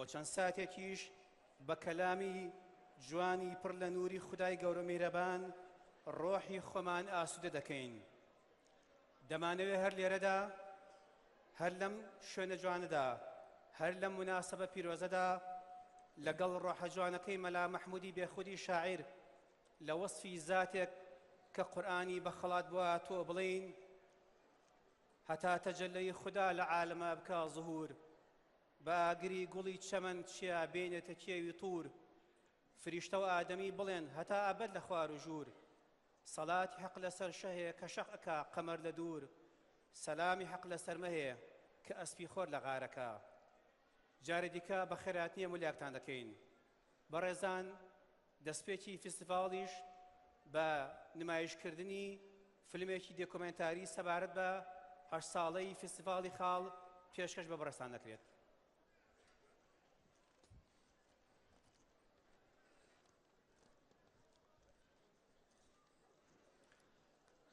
بۆ چەند ساتێکیش بە کەلامی جوانی پڕ لە نووری خودای گەورە میهرەبان ڕۆحی خۆمان ئاسوودە دەکەین. دەمانەوێت هەر لێرەدا، هەر لەم شوێنە جوانەدا، هەر لەم مناسبە پیرۆزەدا لەگەڵ ڕۆحە جوانەکەی مەلا مەحموودی بێخودی شاعیر لە وەصفی زاتێک کە قورئانی بەخەڵات بووە تۆ بڵین هەتا تەجەلەی خوددا لە عالەمە بکا ظهور، بە ئاگری گوڵی چەمەن چیا بێنێتە کێوی توور، فریشتە و ئادەمی بڵێن هەتا ئەبەد لە خوار و ژوور، سەڵاتی حەق لەسەر شەهەیە کە شەق ئەکا قەمەر لە دوور، سەلامی حەق لەسەر مەهەیە کە ئەسپی خۆر لە غارەکە. جارێ دیکە بە خێراتنیە ملیاکتان دەکەین. بەڕێزان، دەستپێکی فستیڤاڵیش بە نمایشکردنی فیلمێکی دۆکومنتاری سەبارەت بە 8 ساڵەی فستیڤاڵی خاڵ پێشکەش بە بەڕێستان دەکرێت.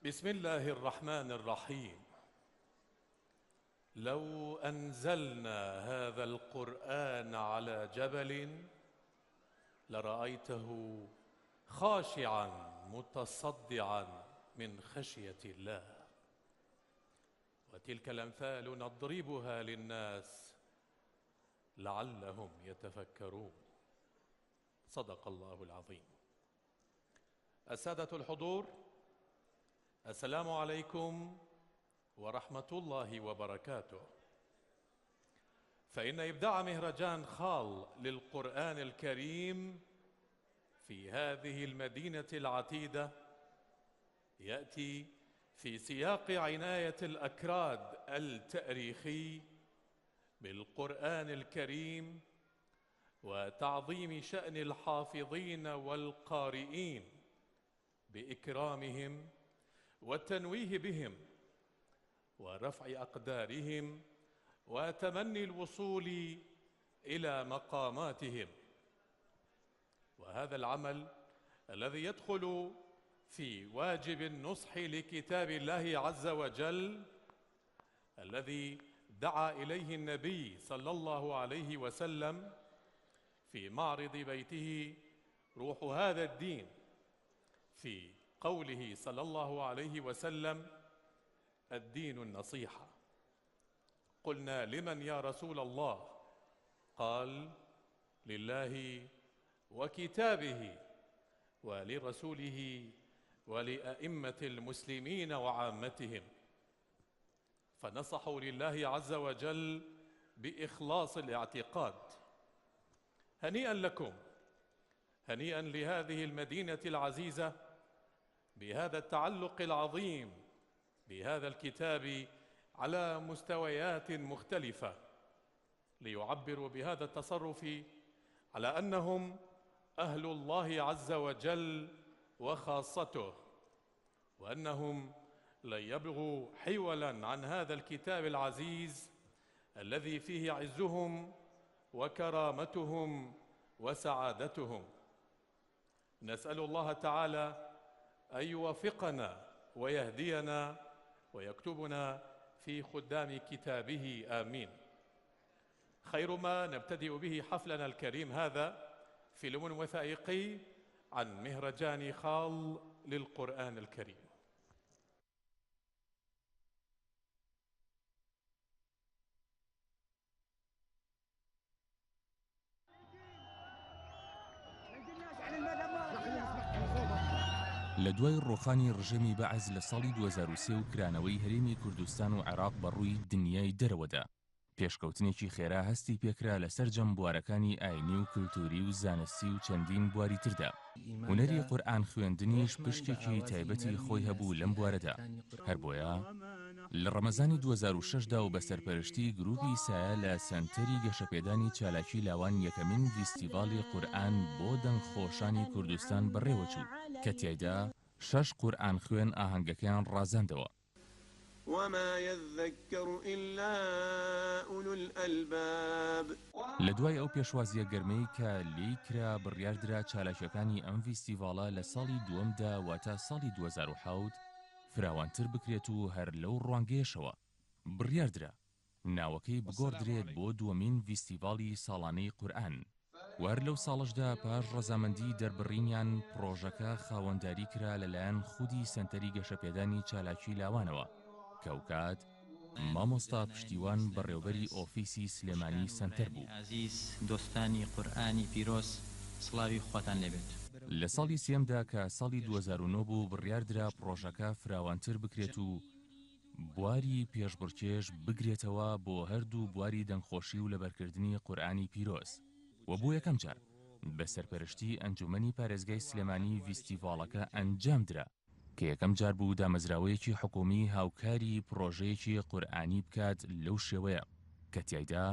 بسم الله الرحمن الرحيم. لو أنزلنا هذا القرآن على جبل لرأيته خاشعا متصدعا من خشية الله، وتلك الأمثال نضربها للناس لعلهم يتفكرون. صدق الله العظيم. السادة الحضور، السلام عليكم ورحمة الله وبركاته. فإن إبداع مهرجان خال للقرآن الكريم في هذه المدينة العتيدة يأتي في سياق عناية الأكراد التاريخي بالقرآن الكريم وتعظيم شأن الحافظين والقارئين بإكرامهم والتنويه بهم ورفع أقدارهم وتمني الوصول إلى مقاماتهم. وهذا العمل الذي يدخل في واجب النصح لكتاب الله عز وجل الذي دعا إليه النبي صلى الله عليه وسلم في معرض بيته روح هذا الدين، في قوله صلى الله عليه وسلم: الدين النصيحة. قلنا: لمن يا رسول الله؟ قال: لله وكتابه ولرسوله ولأئمة المسلمين وعامتهم. فنصحوا لله عز وجل بإخلاص الاعتقاد. هنيئا لكم، هنيئا لهذه المدينة العزيزة بهذا التعلق العظيم بهذا الكتاب على مستويات مختلفة، ليعبروا بهذا التصرف على أنهم أهل الله عز وجل وخاصته، وأنهم لن يبغوا حولا عن هذا الكتاب العزيز الذي فيه عزهم وكرامتهم وسعادتهم. نسأل الله تعالى أن يوفقنا ويهدينا ويكتبنا في خدام كتابه، آمين. خير ما نبتدئ به حفلنا الكريم هذا فيلم وثائقي عن مهرجان خال للقرآن الكريم. لە دوای ڕۆخانی ڕژێمی بەعز لە ساڵی 2003 و کرانەوەی هەرێمی کوردستان و عێراق بەڕووی دنیای دەرەوەدا، پێشکەوتنێکی خێرا هەستی پێکرا لەسەر جەمبوارەکانی ئاینی و کلتوری و زانستی و چەندین بواری تردا. هونەری قورئان خوێندنیش پشتێکی تایبەتی خۆی هەبوو لەم بوارەدا. هەر بۆیە لە ڕەمەزانی 2006دا و بە سەرپەرشتی گروپی سایە لە سەنتەری گەشەپێدانی چالاکی لاوان یەکەمین فیستیڤاڵی قورئان بۆ دەنگخۆشانی کوردستان بەڕێوەچوو کە تیایدا 6 قورئان خوێن ئاهەنگەکەیان ڕازاندەوە. وما يذكر إلا أولو الألباب. لە دوای ئەو پێشوازیە گەرمەی کە لێی کرا بڕیاردرا چالاکیەکانی ئەم فیستیڤاڵە لە ساڵی دووەمدا واتە ساڵی 2007 فراوانتر بکرێت و هەر لەو ڕوانگەیەشەوە بڕیاردرا ناوەکەی بگۆڕدرێت بۆ دووەمین ڤیستیڤاڵی ساڵانەی قورئان. وار لەو ساڵشدا پاش ڕەزامەندی دەربڕینیان پرۆژەکە خاوەنداری کرا لەلایەن خودی سەنتەری گەشەپێدانی چالاکی لاوانەوە کە ئەو کات مامۆستا پشتیوان بەڕێوەبەری ئۆفیسی سلێمانی سەنتەر بوو. عزیز دۆستانی قورئانی پیرۆز، سڵاوی خواتان لێبێت. لە ساڵی سێمدا کە ساڵی 2009 بوو بڕیاردرا پرۆژەکە فراوانتر بکرێت و بواری پێشبڕکێش بگرێتەوە بۆ هەردوو بواری دەنگخۆشی و لەبەرکردنی قورئانی پیرۆز و بۆ یەکەم جار بە سەرپەرشتی ئەنجومەنی پارێزگای سلێمانی ڤیستیڤاڵەکە ئەنجامدرا کە یەکەم جار بوو دامەزراوەیەکی حکومی هاوکاری پرۆژەیەکی قورئانی بکات لەو شێوەیە کە تیایدا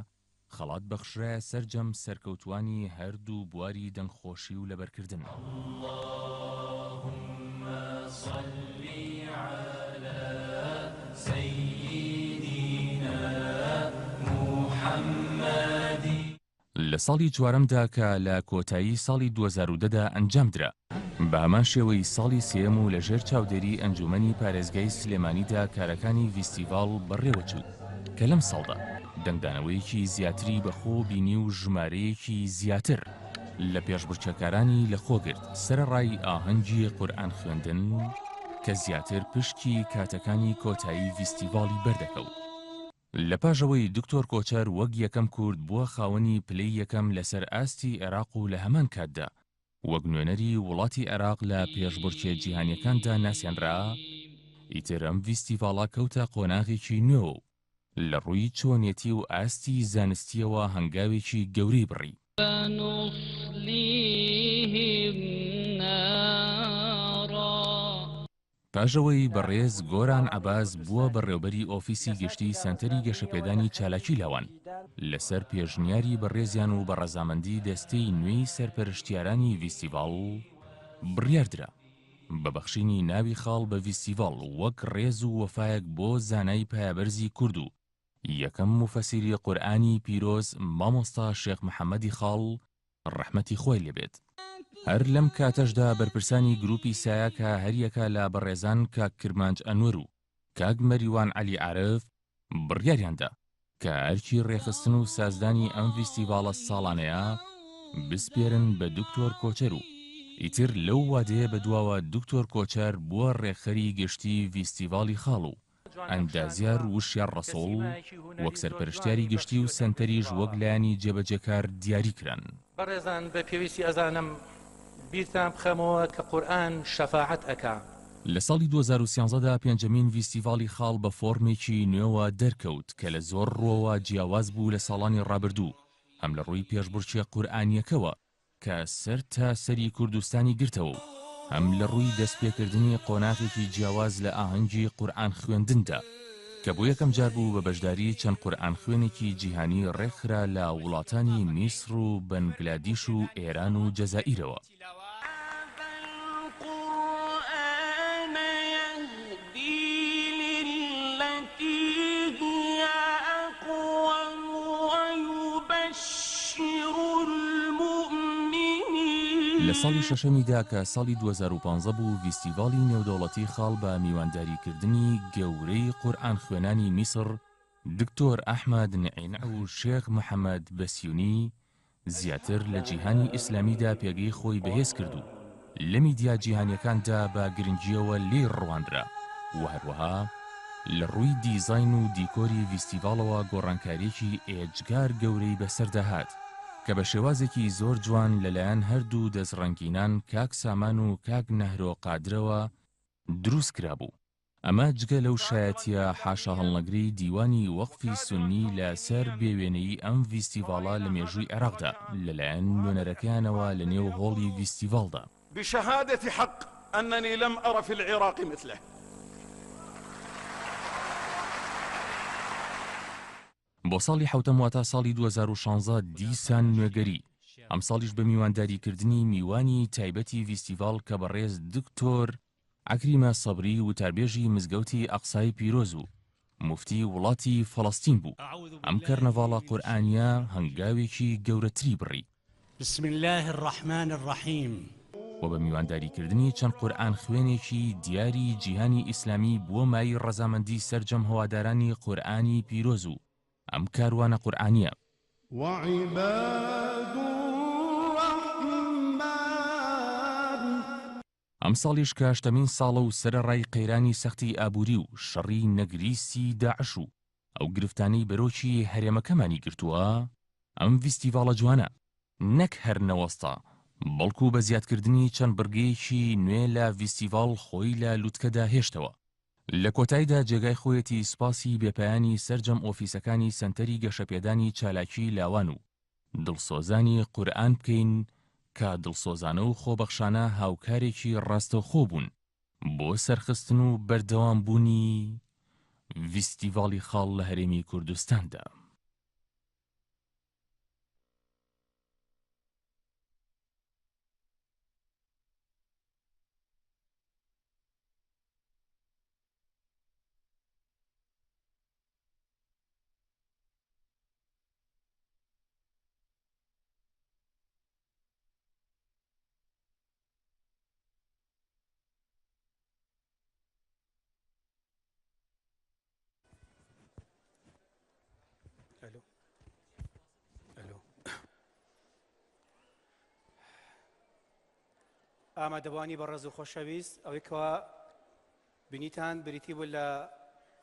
خەڵات بەخشرایە سەرجەم سەرکەوتوانی هەردوو بواری دەنگخۆشی و لەبەرکردن. اللهم صل على سيدنا محمد. لە ساڵی چوارەمدا کە لە کۆتایی ساڵی 2010دا ئەنجامدرا بە هەمان شێوەی ساڵی سێم و لەژێر چاودێری ئەنجومەنی پارێزگای سلێمانیدا کارەکانی ڤیستیڤاڵ بەڕێوەچوو کە لەم ساڵدا دەنگدانەوەیەکی زیاتری بەخۆ بینی و ژمارەیەکی زیاتر لە پێشبڕکێکارانی لەخۆگرت سەرەڕای ئاهەنگی قورئان خوێندن کە زیاتر پشتی کاتەکانی کۆتایی ڤیستیڤاڵی بەردەکەوت. لە پاشەوەی دکتۆر کۆچەر وەک یەکەم کورد بووە خاوەنی پلەی یەکەم لەسەر ئاستی عێراق و لە هەمان کاتدا وەک نوێنەری وڵاتی عێراق لە پێشبڕکێ جیهانیەکاندا ناسێنرا، ئیتر ئەم ڤیستیڤاڵە کەوتە قۆناغێکی نوێ و لە ڕووی چۆنیەتی و ئاستی زانستیەوە هەنگاوێکی گەورەی بڕی. پاشەوەی بەڕێز گۆران عەباس بووە بەڕێوەبەری ئۆفیسی گشتی سەنتەری گەشەپێدانی چالاکی لاوان لەسەر پێشنیاری بەڕێزیان و بەڕەزامەندی دەستەی نوێی سەرپەرشتیارانی ڤیستیڤاڵ بڕیاردرا بە بەخشینی ناوی خاڵ بە ڤیستیڤاڵ وەک ڕێز و وەفایەک بۆ زانای پایەبەرزی کورد و یەکەم موفەسیری قورئانی پیرۆز مامۆستا شێخ محەممەدی خاڵ ڕەحمەتی خۆی لێبێت. هەر لەم کاتەشدا بەرپرسانی گروپی سایە کە هەریەکە لە بەڕێزان کاک کرمانج ئەنوەر و کاک مەریوان عەلی عارف بڕیاریاندا کە ئەرکی ڕێخستن و سازدانی ئەم ڤیستیڤاڵە ساڵانەیە بسپێرن بە دکتۆر کۆچەر و ئیتر لەو وادەیە بەدواوە دکتۆر کۆچەر بووە ڕێکخەری گشتی ڤیستیڤاڵی خاڵ و ئەندازیار وشیار ڕەسۆڵ وەک سەرپەرشتیاری گشتی و سەنتەریش وەک لایانی جێبەجێکار دیاری کران. بەڕێزان بە پێویستی ئەزانم بیرتان بخەمەوە کە قورئان شەفاعەت ئەکا. لە ساڵی 2013دا پێنجەمین ڤیستیڤاڵی خاڵ بە فۆرمێکی نوێوە دەرکەوت کە لە زۆر ڕۆوە جیاواز بوو لە ساڵانی ڕابردوو هەم لە ڕووی پێشبڕکێ قورئانیەکەوە کە سەر تا سەری کوردستانی گرتەوە و هەم لە ڕووی دەستپێکردنی قۆناغێکی جیاواز لە ئاهەنگی قورئان خوێندندا کە بۆ یەکەم جار بوو بە بەشداری چەند قورئان خوێنێکی جیهانی ڕێکخرا لە وڵاتانی میسر و بەنگلادیش و ئێران و جەزائیرەوە. لە ساڵی شەشەمیدا کە ساڵی 2015 بوو ڤیستیڤاڵی نێودەوڵەتی خاڵ بە میوانداریکردنی گەورەی قورئان خوێنانی میسر دکتۆر ئەحمەد نعینە و شێخ محەممەد بەسیونی زیاتر لە جیهانی ئیسلامیدا پێگەی خۆی بەهێز کردو لە میدیا جیهانیەکاندا بە گرنگیەوە لێ ڕوانرا و هەروەها لە ڕووی دیزاین و دیکۆری ڤیستیڤاڵەوە گۆڕانکاریەکی ئێجگار گەورەی بەسەردەهات کە بە شێوازێکی زۆر جوان لەلایەن هەردوو دەستڕەنگینان کاک سامان و کاک نەهرۆ قادرەوە دروست کرابوو. ئەمە جگە لەو شایەتیە حاشا هەڵنەگری دیوانی وەقفی سونی لەسەر بێوێنەی ئەم ڤیستیڤاڵە لە مێژووی عێراقدا لەلایەن نوێنەرەکانەوە لە نێو هۆڵی ڤیستیڤاڵدا. بشهادة حق أنني لم أرى في العراق مثله. بۆ ساڵی حوتەم واتە ساڵی 2016 دیسان نوێگەری ئەم ساڵیش بە میوانداریکردنی میوانی تایبەتی ڤیستیڤاڵ کە بەڕێز دکتۆر عەکریمە سەبری وتاربێژی مزگەوتی ئەقسای پیرۆز و موفتی وڵاتی فەڵەستین بوو. ئەم کەرنەڤاڵە قورئانیە هەنگاوێکی گەورەتری بڕی. بسم الله الرحمن الرحیم. و بە میوانداریکردنی چەند قورئان خوێنێکی دیاری جیهانی ئیسلامی بووە مای ڕەزامەندی سەرجەم هەوادارانی قورئانی پیرۆز و ئەم کاروانە قورئانیە. ئەم ساڵیش کە 8مین ساڵە و سەرەڕای قەیرانی سەختی ئابووری و شەڕی نەگریستی داعش و ئەو گرفتانەی بەرۆکی هەرێمەکەمانی گرتووە، ئەم فیستیڤاڵە جوانە نەک هەر نەوەستە، بەڵکو بە زیادکردنی چەند بڕگەیەکی نوێ لە فیستیڤاڵ خۆی لە لووتکەدا هێشتەوە. لە کۆتاییدا جێگای خۆیەتی سوپاسی بێپایانی سەرجەم ئۆفیسەکانی سەنتەری گەشەپێدانی چالاکی لاوان و دڵسۆزانی قورئان بکەین کە دڵسۆزانە و خۆبەخشانە هاوکارێکی ڕاستەوخۆ بوون بۆ سەرخستن و بەردەوامبوونی فیستیڤاڵی خاڵ لە هەرێمی کوردستاندا. ئامادەبوانی بەڕێز و خۆشەویست، ئەوەی کەوا بینیتان بریتی بوو لە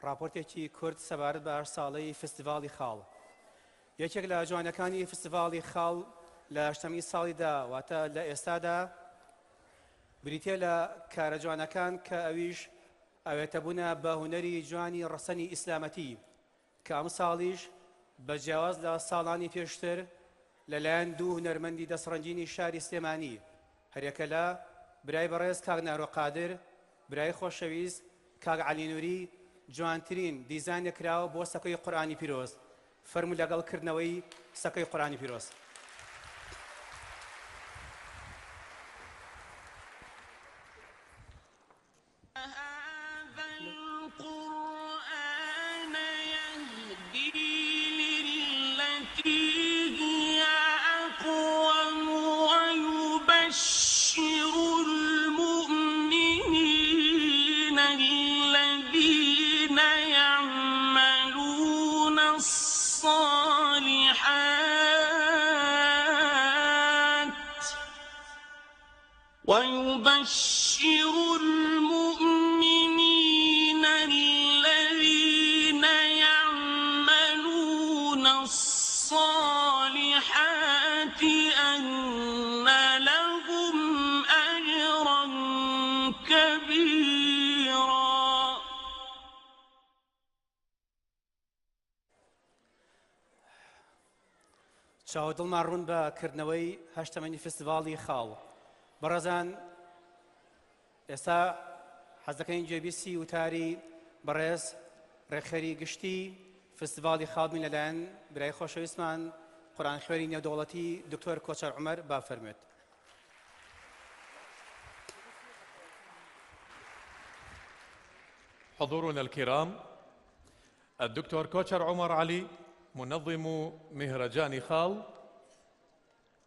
راپۆرتێکی کورد سەبارەت بە 8 ساڵەی فستیڤاڵی خاڵ. یەکێک لە جوانەکانی فستیڤاڵی خاڵ لە 8مین ساڵیدا واتە لە ئێستادا بریتە لە کارە جوانەکان کە ئەویش ئەوێتە بوونە بە هونەری جوانی ڕەسەنی ئیسلامەتی کە ئەم ساڵیش بە جیاواز لە ساڵانی پێشتر لەلایەن دوو هونەرمەندی دەسڕەنجینی شاری سلێمانی، هەرێکە لە برای بەڕێز کاک نارۆقادر، برای خۆشەویست کاک عەلی نووری، جوانترین دیزاینە کراوە بۆ سەکۆی قورئانی پیرۆز. فەرموو لەگەڵکردنەوەی سەکۆی قورئانی پیرۆز. ويبشر المؤمنين الذين يعملون الصالحات أن لهم أجرا كبيرا. چاودڵمان ڕوون بە کردنەوەی 8مین فستیڤاڵی خاڵ. بەڕێزان، ئێستا حەز دەکەین جێبیستی وتاری بەڕێز ڕێکخەری گشتی فستیڤاڵی خاڵ بین لەلایەن برای خۆشەویستمان قورئان خوێنی نێودەوڵەتی دکتۆر کۆچەر عومەر بافەرمێت. حضورنا الكرام، الدكتور كوتشر عمر علي منظم مهرجان خال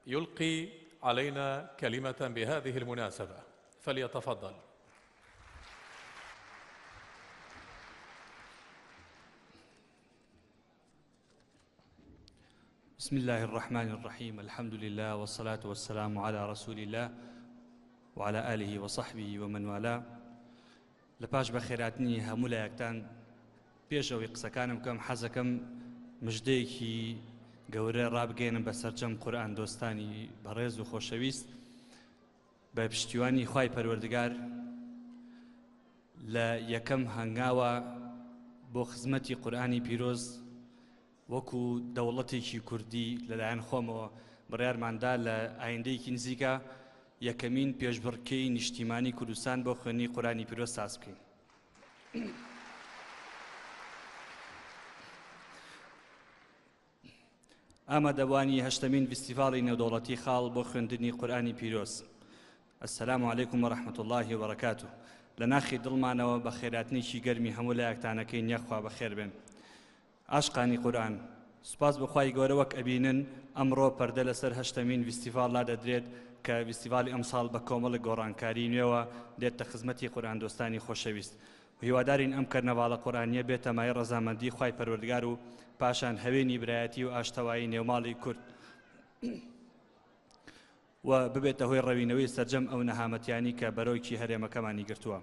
يلقي علينا كلمة بهذه المناسبة، فليتفضل. بسم الله الرحمن الرحيم. الحمد لله والصلاة والسلام على رسول الله وعلى آله وصحبه ومن والاه. لپاش بەخێراتنی هەموو لایەکتان پێش ئەوەی قسەکانم بکەم حەزەکەم مژدەیەکی گەورە ڕابگەێنم بە سەرجەم قورئان دۆستانی بەڕێز و خۆشەویست بە پشتیوانی خوای پەروەردگار لە یەکەم هەنگاوە بۆ خزمەتی قورئانی پیرۆز وەکو دەوڵەتێکی کوردی لەلایەن خۆمەوە بڕیارماندا لە ئایندەیەکی نزیکە یەکەمین پێشبڕکێی نیشتیمانی کوردستان بۆ خوێندنی قورئانی پیرۆز ساز بکەین. ئامادەبوانی 8مین فستیڤاڵی نێودەوڵەتی خاڵ بۆ خوێندنی قورئانی پیرۆز. السلام علیکم ورحمة الله وبرکاته. لە ناخی دڵمانەوە بە خێراتنێکی گەرمی هەموو لایەکتانەکەین یەخوا بەخێر بێن. عاشقانی قورئان، سوپاس بەخوای گەورە وەک ئەبینن ئەمڕۆ پەردە لەسەر 8مین فستیڤاڵ دەدرێت کە فستیڤاڵی ئەمساڵ بە کۆمەڵی گۆڕانکاری نوێوە دێتە خزمەتی قورئان دۆستانی خۆشەویست. هیوادارین ئەم کەرنەڤاڵە قورئانیە بێتە مای ڕەزامەندی خوای پەروەردگار و پاشان هەوێنی برایەتی و ئاشتەوایی نێوماڵی کورد و ببێتە هۆی ڕەوینەوەی سەرجەم ئەو نەهامەتیانی کە بەرەوکی هەرێمەکەمانی گرتووە.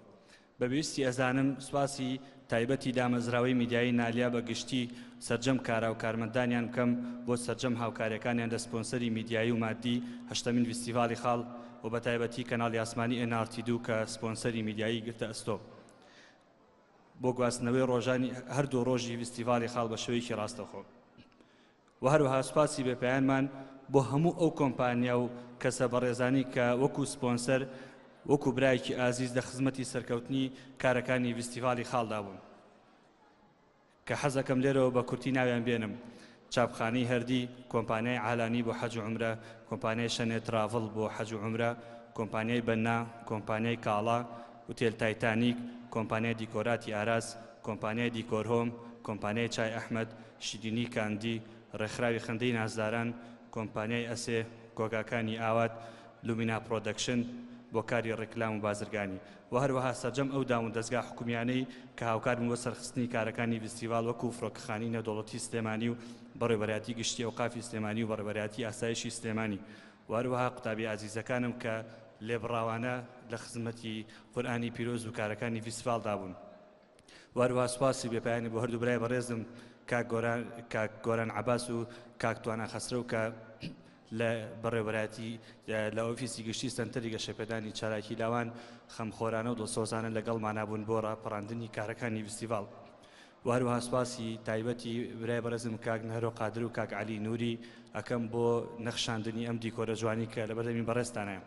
بەبیستی ئەزانم سوپاسی تایبەتی دامەزراوەی میدیایی نالیا بە گشتی سەرجەم کارا و کارمەندانیان بکەم بۆ سەرجەم هاوکاریەکانیان لە سپۆنسەری میدیایی و مادی هەشتەمین فیستیڤاڵی خاڵ و بە تایبەتی کەناڵی ئاسمانی NRT2 کە سپۆنسەری میدیایی گرتە ئەستۆ بۆ گواستنەوەی ڕۆژانی هەردوو ڕۆژی فیستیڤاڵی خاڵ بە شێوەیەکی ڕاستەخۆ و هەروەها سوپاسی بێپەیانمان بۆ هەموو ئەو کۆمپانیا و کەسە بەڕێزانی کە وەکو سپۆنسەر وەکو برایەکی ئازیز لە خزمەتی سەرکەوتنی کارەکانی فیستیڤاڵی خاڵدا بوون کە حەزەکەم لێرەوە بە کورتی ناویان بێنم: چاپخانەی هەردی، کۆمپانیای عالانی بۆ حەج و عومرە، کۆمپانیای شەنێ تراڤڵ بۆ حەج و عومرە، کۆمپانیای بەنا، کۆمپانیای کاڵا، هوتێل تایتانیک، کۆمپانیای دیکۆراتی ئاراس، کۆمپانیای دیکۆر هۆم، کۆمپانیای چای ئەحمەد، شیرینی کاندی، ڕێکخراوی خەندەی نازداران، کۆمپانیای ئەسێ، کۆگاکانی ئاوات، لومینا پرۆدەکشن بۆ کاری ڕێکلام و بازرگانی و هەروەها سەرجەم ئەو دام و دەستگا حکومیانەی کە هاوکاربوون بۆ سەرخستنی کارەکانی فیستیڤاڵ وەکو فڕۆکەخانەی نەدەوڵەتی سلێمانی و بەڕێوەبەرایەتی گشتی ئەوقافی سلێمانی و بەڕێوەبەرایەتی ئاسایشی سلێمانی و هەروەها قوتابی عەزیزەکانم کە لێبڕاوانە لە خزمەتی قورئانی پیرۆز و کارەکانی فیستیڤاڵدا بوون و هەروەها سوپاسی بێپایانی بۆ هەردوو برای بەڕێزم کاک گۆران عەباس و کاک توانە خەسرە و کە لە بەڕێوەبەرایەتی لە ئۆفیسی گشتی سەنتەری گەشەپێدانی چالاکی لاوان خەمخۆرانە و دڵسۆزانە لەگەڵمانە بوون بۆ ڕاپەڕاندنی کارەکانی فیستیڤاڵ و هەروەها سوپاسی تایبەتی برای بەڕێزم کاک نەهرۆ قادر و کاک عەلی نووری ئەکەم بۆ نەخشاندنی ئەم دیکۆرە جوانی کە لە بەردەمی بەڕێزتانە.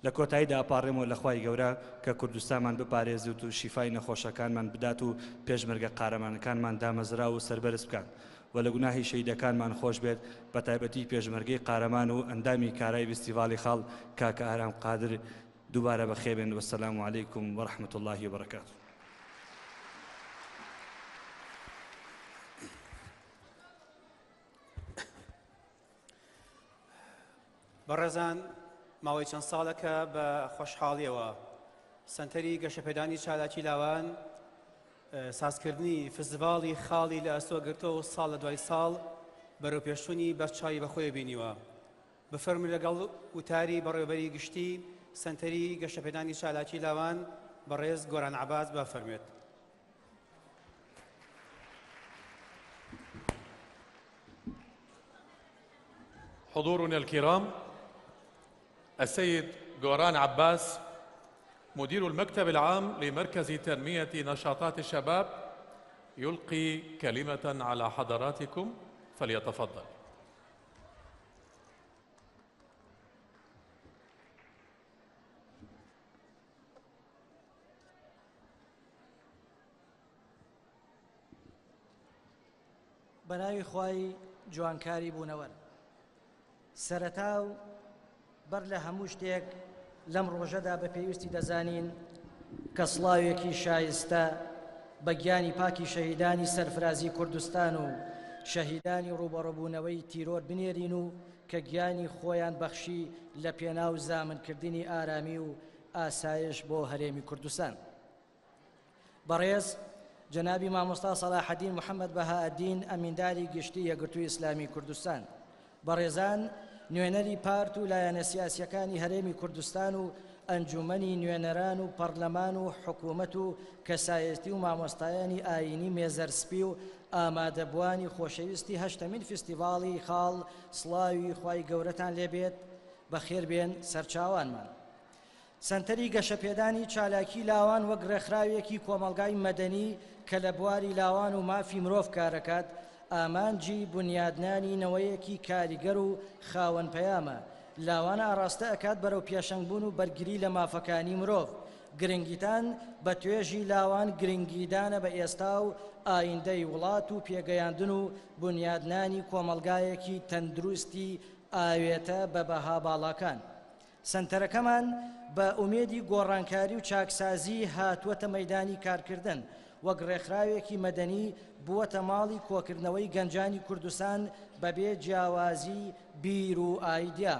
لە کۆتاییدا ئاپاڕێمەوە لە خوای گەورە کە کوردستانمان بپارێزێت و شیفای نەخۆشەکانمان بدات و پێشمەرگە قارەمانەکانمان دامەزرا و سەربەرز بکات و لە گوناهی شەیدەکانمان خۆش بێت بە تایبەتی پێشمەرگەی قارەمان و ئەندامی کارای فیستیڤاڵی خاڵ کاکە ئارام قادر دووبارە بەخێبێن. وەسەلام عەلەیکم وەڕەحمەتوڵڵاهی وبەرەکاتوه. بەڕێزان، ماوەی چەند ساڵەکە بە خۆشحاڵیەوە سەنتەری گەشەپێدانی چالاکی لاوان سازکردنی فستیڤاڵی خاڵی لە ئەستۆ گرتەوە و ساڵ لە دوای ساڵ بەرەوپێشچوونی بەرچاوی بەخۆی بینیوە. بفەرمووی لەگەڵ وتاری بەڕێوەبەری گشتی سەنتەری گەشەپێدانی چالاکی لاوان بەڕێز گۆران عەباس بفەرموێت. حضورنا الكرام، السيد غوران عباس مدير المكتب العام لمركز تنمية نشاطات الشباب يلقي كلمة على حضراتكم، فليتفضل. بەناوی خوای جوانکاری بوونەوە سەرەتا و بەر لە هەموو شتێک لەم ڕۆژەدا بە پێویستی دەزانین کە سڵاوێکی شایستە بە گیانی پاکی شەهیدانی سەرفرازی کوردستان و شەهیدانی ڕوبەڕۆبوونەوەی تیرۆر بنێرین و کە گیانی خۆیان بەخشی لە پێناو زامنکردنی ئارامی و ئاسایش بۆ هەرێمی کوردستان. بەڕێز جەنابی مامۆستا سەلاحەدین محەممەد بەهائەدین ئەمینداری گشتی یەکگرتووی ئیسلامی کوردستان، بەڕێزان نوێنەری پارت و لایەنە سیاسیەکانی هەرێمی کوردستان و ئەنجومەنی نوێنەران و پەرلەمان و حکوومەت و کەسایەتی و مامۆستایانی ئاینی مێزەرسپی و ئامادەبوانی خۆشەویستی هەشتەمین فستیڤاڵی خاڵ سڵاوی خوای گەورەتان لێبێت، بەخێر بێن سەرچاوانمان. سەنتەری گەشەپێدانی چالاکی لاوان وەک ڕێکخراوێکی کۆمەڵگای مەدەنی کە لە بواری لاوان و مافی مرۆڤ کارەکات ئامانجی بنیادنانی نەوەیەکی کاریگەر و خاوەن پەیامە. لاوان ئاڕاستە ئەکات بەرەو پێشەنگبوون و بەرگری لە مافەکانی مرۆڤ. گرنگیتان بە توێژی لاوان گرنگیدانە بە ئێستا و ئایندەی وڵات و پێگەیاندن و بنیادنانی کۆمەڵگایەکی تەندروستی ئاوێتە بە بەها باڵاکان. سەنتەرەکەمان بە ئومێدی گۆڕانکاری و چاکسازی هاتووەتە مەیدانی کارکردن وەک ڕێکخراوێکی مەدەنی بووەتە ماڵی کۆکردنەوەی گەنجانی کوردستان بەبێ جیاوازی بیر و ئایدیا.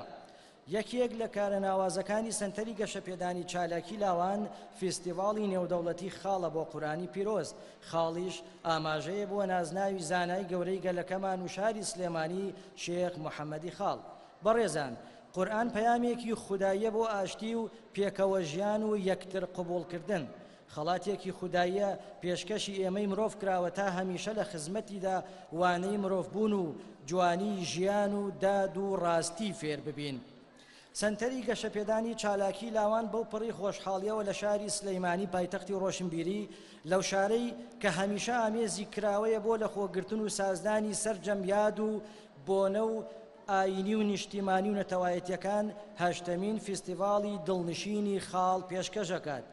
یەکێک لە کارە ناوازەکانی سنتەری گەشەپێدانی چالاکی لاوان فیستیڤاڵی نێودەوڵەتی خاڵە بۆ قورآنی پیرۆز. خاڵیش ئاماژەیە بۆ نازناوی زانای گەورەی گەلەکەمان و شاری سلێمانی شێخ محەممەدی خاڵ. بەڕێزان، قورآن پەیامێکی خوداییە بۆ ئاشتی و پێکەوە ژیان و یەکتر قبوڵکردن. خەڵاتێکی خوداییە پێشکەشی ئێمەی مرۆڤ کراوە تا هەمیشە لە خزمەتیدا وانەی مرۆڤ بوون و جوانی ژیان و داد و ڕاستی فێر ببین. سنتەری گەشەپێدانی چالاکی لاوان بەو پڕی خۆشحاڵیەوە لە شاری سلەیمانی پایتەختی ڕۆشنبیری لەو شارەی کە هەمیشە ئامێزی کراوەیە بۆ لە خۆگرتن و سازدانی سەرجەم یاد و بۆنە و ئاینی و نیشتیمانی و نەتەوایەتیەکان هەشتەمین فیستیڤاڵی دڵنشینی خاڵ پێشکەشەکات.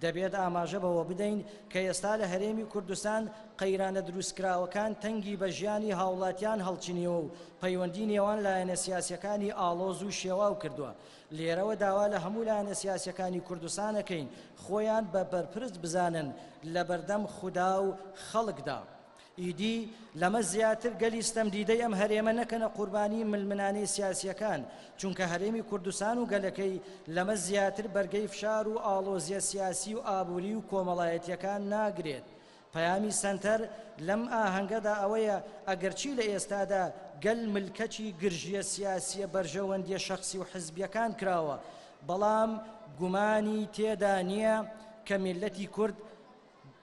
دەبێت ئاماژە بەوە بدەین کە ئێستا لە هەرێمی کوردستان قەیرانە دروستکراوەکان تەنگی بە ژیانی هاوڵاتیان هەڵچینیەوە و پەیوەندی نێوان لایەنە سیاسیەکانی ئاڵۆز و شێواو کردووە. لێرەوە داوا لە هەموو لایەنە سیاسیەکانی کوردستانەکەین خۆیان بە بەرپرس بزانن لە بەردەم خودا و خەڵکدا. ئیدی لەمە زیاتر گەلی ستەمدیدەی ئەم هەرێمە نەکەنە قوربانی ململانەی سیاسیەکان، چونکە هەرێمی کوردستان و گەلەکەی لەمە زیاتر بەرگەی فشار و ئاڵۆزیە سیاسی و ئابووری و کۆمەڵایەتیەکان ناگرێت. پەیامی سەنتەر لەم ئاهەنگەدا ئەوەیە ئەگەرچی لە ئێستادا گەل ملکەچی گرژیە سیاسیە بەرژەوەندیە شەخسی و حزبیەکان کراوە، بەڵام گومانی تێدا نییە کە میلەتی کورد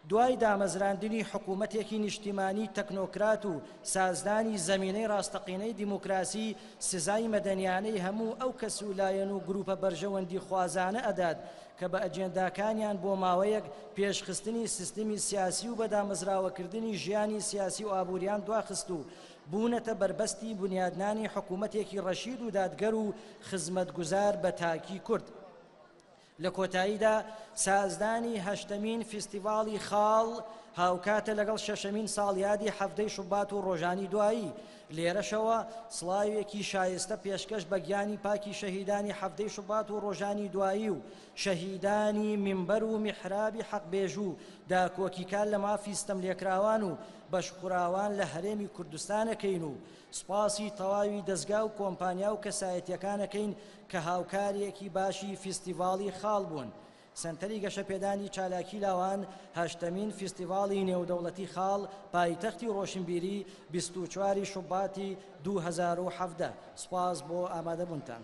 دوای دامەزراندنی حکوومەتێکی نیشتیمانی تەکنۆکرات و سازدانی زەمینەی ڕاستەقینەی دیموکراسی سزای مەدەنیانەی هەموو ئەو کەس و لایەن و گروپە بەرژەوەندی خوازانە ئەدات کە بە ئەجێنداکانیان بۆ ماوەیەک پێشخستنی سیستمی سیاسی و بەدامەزراوەکردنی ژیانی سیاسی و ئابووریان دواخست و بوونەتە بربەستی بنیادنانی حکوومەتێکی ڕەشید و دادگەر و خزمەتگوزار بە تاکی کورد. لە کۆتاییدا سازدانی هەشتەمین فیستیڤاڵی خاڵ هاوکاتە لەگەڵ شەشەمین ساڵیادی هەفتەی شوبات و ڕۆژانی دوایی. لێرەشەوە سڵاوێکی شایستە پێشکەش بە گیانی پاکی شەهیدانی هەفتەی شوبات و ڕۆژانی دوایی و شەهیدانی منبەر و میحرابی حەقبێژوو داکۆکیکان لە مافی ستەملێکراوان و بەشخوراوان لە هەرێمی کوردستانەکەین و سپاسی تەواوی دەستگا و کۆمپانیا و کەسایەتیەکانەکەین کە هاوکاریەکی باشی فیستیڤاڵی خاڵ بوون. سنتەری گەشەپێدانی چالاکی لاوان هەشتەمین فیستیڤاڵی نێودەوڵەتی خاڵ پایتەختی ڕۆشنبیری 24 شوباتی 2017. سپاس بۆ ئامادەبوونتان.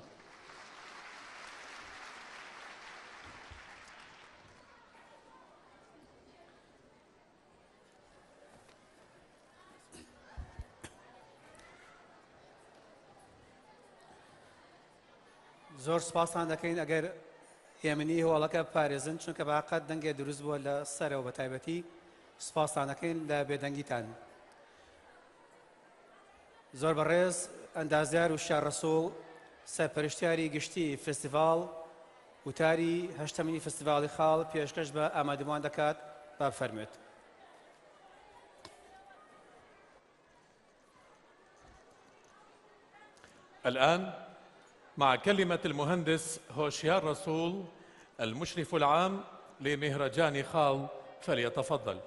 زۆر سپاسان دەکەین ئەگەر ئێمنی هەواڵەکە پارێزن، چونکە باقەت دەنگێ دروست بووە لە سەرەوە بە تایبەتی. سپاسان دەکەین لە بێدەنگیتان. زۆر بەڕێز ئەندازیار و شارڕەسوڵ سەرپەرشتیاری گشتی فستیڤاڵ وتاری هەشتەمینی فستیڤاڵی خاڵ پێشکەش بە ئامادەبووان دەکات. با بفەرمێت. الآن مع كلمة المهندس هوشيار رسول المشرف العام لمهرجان خاڵ، فليتفضل.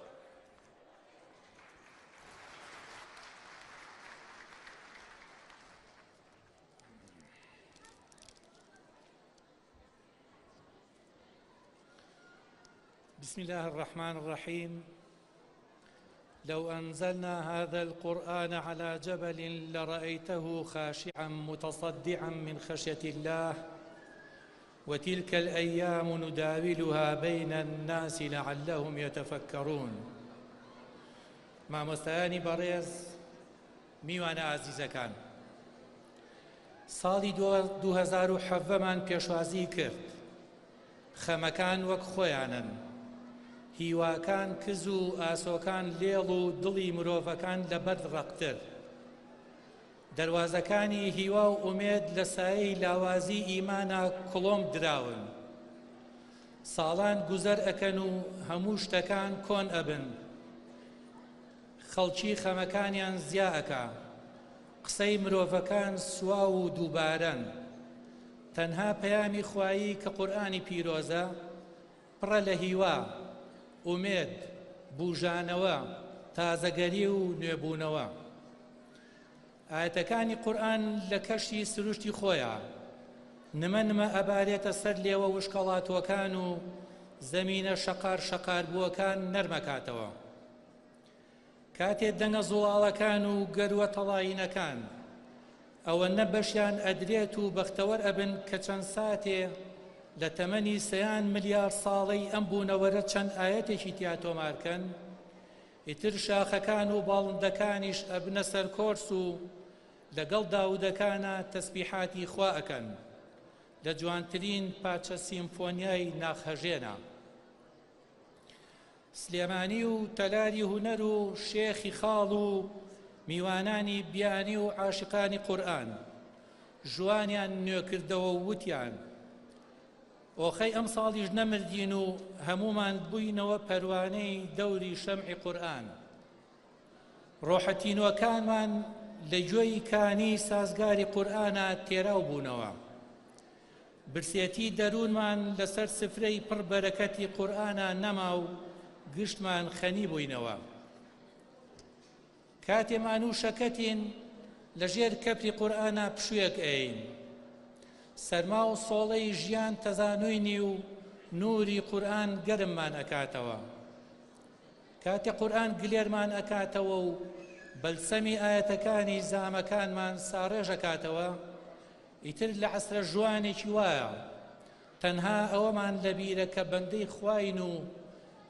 بسم الله الرحمن الرحيم. لو أنزلنا هذا القرآن على جبل لرأيته خاشعا متصدعا من خشية الله وتلك الأيام نداولها بين الناس لعلهم يتفكرون. مامۆستایانی بەڕێز میوانە ئازیزەکان، ساڵی 2017مان پێشوازی کرد. خەمەکان وەک خۆیانن، هیواکان کز و ئاسۆکان لێڵ و دڵی مرۆڤەکان لەبەر ڕەقتر. دەواازەکانی هیوا و ئومێد لە سایەی لاوازی ئیمانە کڵۆم دراون. ساڵان گوزەر ئەکەن و هەموو شتەکان کۆن ئەبن. خەڵکی خەمەکانیان زیا ئەکا، قسەی مرۆڤەکان سوا و دووبارەن. تەنها پەیامی خوایی کە قورئانی پیرۆزە پڕە لە هیوا، ئومێد، بوژانەوە، تازەگەری و نوێبوونەوە. ئاەتەکانی قورئان لە کەشی سروشتی خۆیە نمە ئەبارێتە سەر لێوە وشکەڵاتوەکان و زەمینە شەقار بووەکان نەرمەکاتەوە. کاتێ دەنگە زوڵاڵەکان و گەروە تەڵاینەکان ئەوەنە بەشیان ئەدرێت و بەختەوەر ئەبن کە چەند ساتێ لە تەمەنی 3 ملیار ساڵەی ئەم بوونەوەرە چەند ئاەتێکی تیا تۆمارکەن، ئیتر شاخەکان و باڵندەکانیش ئەبنە سەر کۆرس و لەگەڵ داودەکانە تەسبیحاتی خوا ئەکەن لە جوانترین پاچە سیمفۆنیای ناخهەژێنە. سلێمانی و تەلاری هونەر و شێخی خاڵ و میوانانی بیانی و عاشقانی قورئان ژوانیان نوێکردەوە و وتیان ئۆخەی ئەم ساڵیش نەمردین و هەمومان بووینەوە پەروانەی دەوری شەمعی قورئان. ڕۆحەتینوەکانمان لە گوێی کانی سازگاری قورئانە تێراو بوونەوە. برسێتی دەروونمان لەسەر سفرەی پڕ بەرەکەتی قورئانە نەما و گشتمان خەنی بووینەوە. کاتێمان و شەکەتین لەژێر کەپری قورئانە پشوویەک ئەین. سەرما و سۆڵەی ژیان تەزانووینی و نووری قورئان گەرممان ئەکاتەوە. کاتێ قورئان گلێرمان ئەکاتەوە و بەلسەمی ئاەتەکانی زامەکانمان ساڕێژەکاتەوە، ئیتر لە عەسرە ژوانێکی وایە تەنها ئەوەمان لەبیرە کە بەندەی خواین و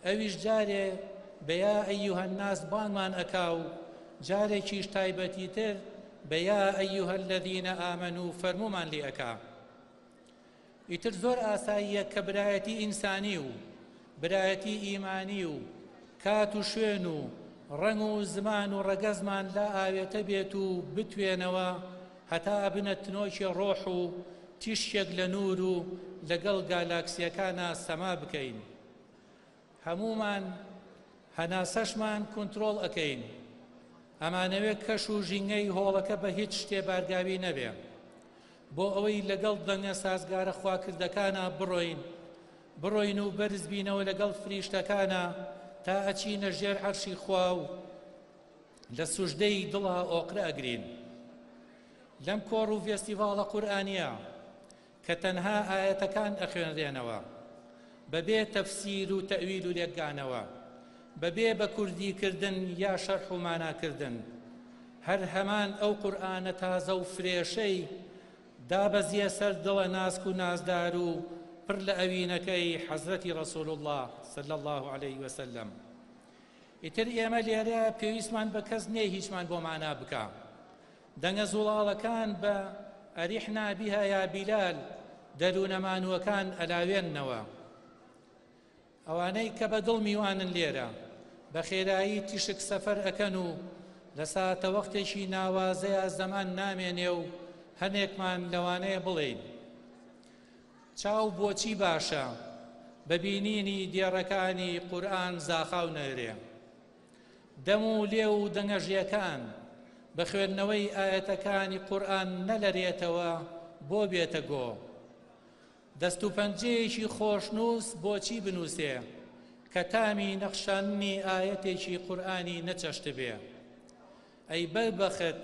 ئەویش جارێ بە یا ئەیوهە الناس بانمان ئەکا و جارێکیش تایبەتی تر بە یا ئەیوهە الەذینە ئامەنوا فەرمومان لێ ئەکا. ئیتر زۆر ئاساییە کە برایەتی ئینسانی و برایەتی ئیمانی و کات و شوێن و ڕەنگ و زمان و ڕەگەزمان لا ئاوێتە بێت و بتوێنەوە هەتا بنە تنۆکی ڕۆح و تیشکێک لە نور و لەگەڵ گالاکسیەکانە سەما بکەین. هەمومان هەناسەشمان کۆنتڕۆڵ ئەکەین، ئەمانەوێت کەش و ژینگەی هۆڵەکە بە هیچ شتێ بارگاوی نەبێ بۆ ئەوەی لەگەڵ دەنگە سازگارە خواکردەکانە بڕۆین و بەرز بینەوە لەگەڵ فریشتەکانە تا ئەچینە ژێر عەرشی خوا و لە سوژدەی دڵە ئۆقرە ئەگرین. لەم کۆڕ و فێستیڤاڵە قورئانیە کە تەنها ئاەتەکان ئەخوێنرێنەوە بەبێ تەفسیر و تەویل و لێکگانەوە، بەبێ بە کوردیکردن یا شەرح و ماناکردن، هەر هەمان ئەو قورئانە تازە و فرێشەی دابەزیە سەر دڵە ناسک و نازدار و پڕ لە ئەوینەکەی حەزرەتی ڕەسوول الله صلی الله عليه وسلم. ئیتر ئێمە لێرە پێویستمان بە کەس نێ هیچمان بۆ مانا بکە. دەنگە زوڵاڵەکان بە ئەریحنا بیها یا بیلال دەروونەمانوەکان ئەلاوێننەوە. ئەوانەی کە بە دڵ میوانن لێرە بە خێرایی تیشک سەفەر ئەکەن و لە ساتە وەختێکی ناوازەیە زەمان نامێنێ و هەنێکمان لەوانەیە بڵێین چاو بۆچی باشە بە بینینی دێڕەکانی قورئان زاخاو نەرێ. دەم و لێ و دەنگەژیەکان بە خوێندنەوەی ئاەتەکانی قورئان نەلەرێتەوە بۆ بێتە گۆ. دەست و پەنجەیەکی خۆشنووس بۆچی بنووسێ کە تامی نەخشاندنی ئاەتێکی قورئانی نەچەشت بێ. ئەی بەربەخت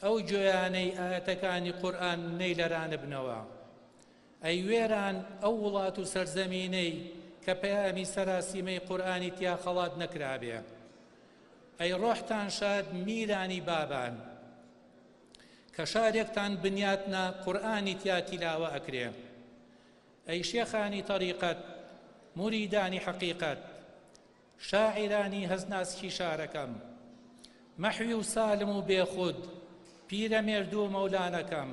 ئەو گوێیانەی ئاەتەکانی قورئان نەیلەرانە بنەوە. ئەی وێران ئەو وڵات و سەرزەمینەی کە پەیامی سەراسیمەی قورئانی تیا خەڵات نەکرابێ. ئەی ڕۆحتان شاد میرانی بابان کە شارێکتان بنیاتنە قورئانی تیا تیلاوە ئەکرێ. ئەی شێخانی تەریقەت، موریدانی حەقیقەت، شاعرانی هەزناسکی شارەکەم، مەحوی و سالم و بێخود پیرە مێردوو مەولانەکەم،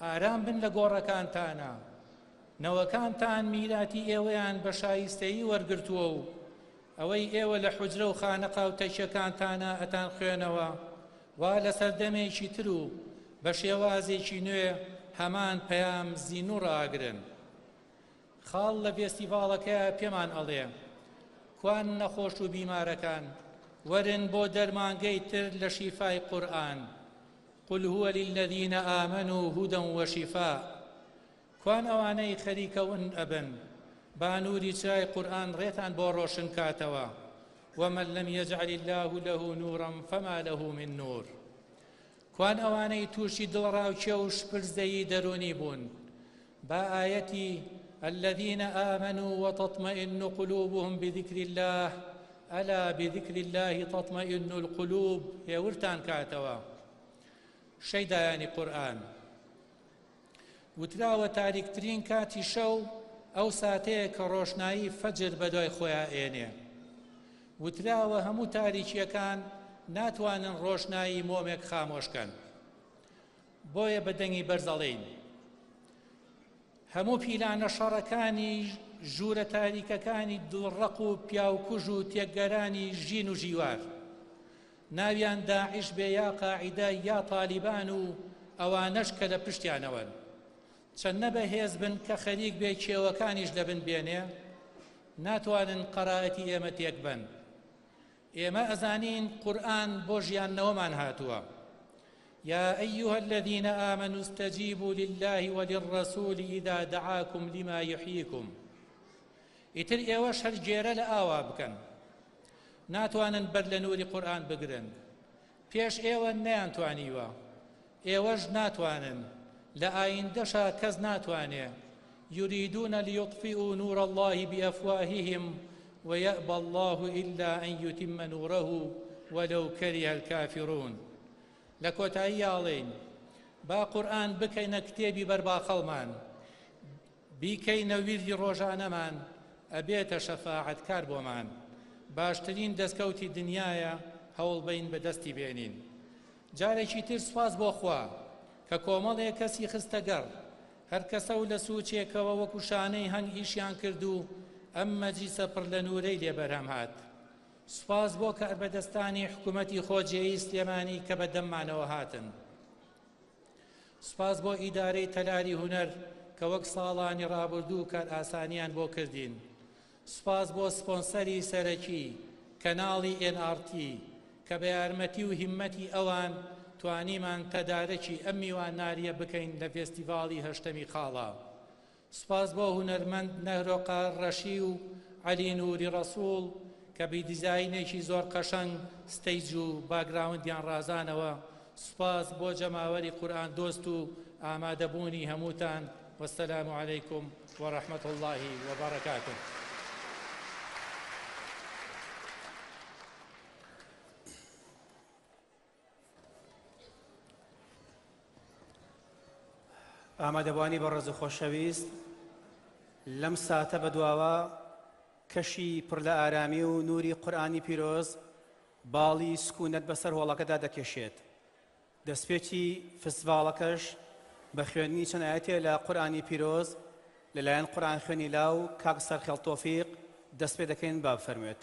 ئارام بن لە گۆڕەکانتانە، نەوەکانتان میراتی ئێوەیان بە شایستەیی وەرگرتووە و ئەوەی ئێوە لە حوجرە و خانەقا و تەکیەکانتانە ئەتان خوێنەوە وا لە سەردەمێکی تر و بە شێوازێکی نوێ هەمان پەیام زین و ڕاگرن. خاڵ لە فێستیڤاڵەکەیە پێمان ئەڵێ کوان نەخۆش و بیمارەکان وەرن بۆ دەرمانگەی تر لە شیفای قورئان. قل هو للذین آمنوا هدى وشفاء. کوان ئەوانەی خەریکەون ئەبن با نوری چای قورئان ڕێتان بۆ ڕۆشن کاتەوە. ومن لم يجعل الله له نورا فما له من نور. کوان ئەوانەی تووشی دڵڕاوچێ و شپرزەیی دەرونی بوون با ئاەتی الذين آمنوا وتطمئن قلوبهم بذكر الله ألا بذكر الله تطمئن القلوب هێورتان کاتەوە شەیدایانی قورئان وتراوە تاریکترین کاتی شەو ئەو ساتەیە کە ڕۆشنایی فەجر بەدوای خۆیان ئێنێ وتراوە هەموو تاریکیەکان ناتوانن ڕۆشنایی مۆمێک خامۆشکەن بۆیە بەدەنگی بەرزەڵێین هەموو پیلانە شەڕەکانی ژوورە تاریکەکانی دڵڕەق و پیاوکوژ و تێکگەرانی ژین و ژیوار ناویان داعش بێ یا قاعیدە یا تالیبان و ئەوانەش کە لە پشتیانەوەن چەندە بەهێز بن کە خەریک بێ کێوەکانیش لەبن بێنێ ناتوانن قەرائەتی ئێمە تێک بن ئێمە ئەزانین قورئان بۆ ژیاننەوەمان هاتووە يا أيها الذين آمنوا استجيبوا لله وللرسول إذا دعاكم لما يحييكم ئیتر ئێوەش هەر جێرە لە ئاوا بکەن ناتوانن بەر لە نووری قورئان بگرن پێش ئێوە نەیانتوانیوە ئێوەش ناتوانن لە ئایندەشا کەس ناتوانێ يريدون ليطفئوا نور الله بأفواههم ويأبى الله إلا أن يتم نوره ولو كره الكافرون لە کۆتاییاڵێن با قورئان بکەینە کتێبی بەرباخەڵمان بیکەینە ویردی ڕۆژانەمان ئەبێتە شەفاعەتکار بۆمان باشترین دەستکەوتی دنیایە هەوڵ بین بەدەستی بێنین جارێکی تر سوپاس بۆ خوا کە کۆمەڵێک کەسی خستە گەڕ هەر کەسە و لە سوچێکەوە وەکو شانەی هەنگ ئیشیان کرد و ئەم مەجلیسە پڕ لە نورەی لێبەرهەم هات سوپاس بۆ کاربەدەستانی حکوومەتی خۆجێیی سلێمانی کە بەدەممانەوە هاتن سوپاس بۆ ئیدارەی تەلاری هونەر کە وەک ساڵانی ڕابردوو کار ئاسانیان بۆ کردین سوپاس بۆ سپۆنسەری سەرەکی کەناڵی NRT کە بە یارمەتی و هیممەتی ئەوان توانیمان تەدارەکی ئەم میوانناریە بکەین لە فێستیڤاڵی هەشتەمی خاڵا سوپاس بۆ هونەرمەند نەهرۆقار ڕەشی و عەلی نووری ڕەسوڵ کە بە دیزاینێکی زۆر قەشەنگ ستەیج و باگراوندیان ڕازانەوە سوپاس بۆ جەماوەری قورئان دۆست و ئامادەبوونی هەمووتان وەسەلام عەلەیکم وەڕەحمەت الله وبەڕەکاتوه ئامادەبوانی بە ڕێز و خۆشەویست لەم ساتە بەدواوە کەشی پڕ لە ئارامی و نووری قورئانی پیرۆز باڵی سکوونەت بەسەر هۆڵەکەدا دەکێشێت دەستپێکی فستیڤاڵەکەش بە خوێندنی چەند ئاەتێ لە قورئانی پیرۆز لەلایەن قورئان خوێنی لاو کاک سەرخێڵ تۆفیق دەست پێ دەکەین با بفەرموێت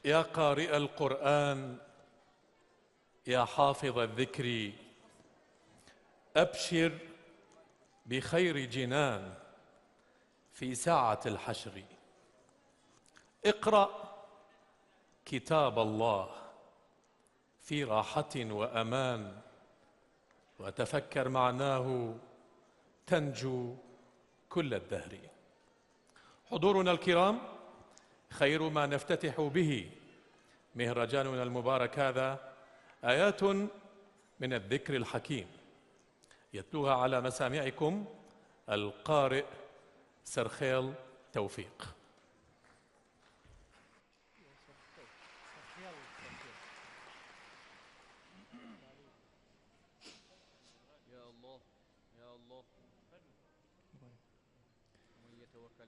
يا قارئ القرآن يا حافظ الذكر أبشر بخير جنان في ساعة الحشر اقرأ كتاب الله في راحة وأمان وتفكر معناه تنجو كل الدهر حضورنا الكرام خير ما نفتتح به مهرجاننا المبارك هذا آيات من الذكر الحكيم يتلوها على مسامعكم القارئ سرخيل توفيق.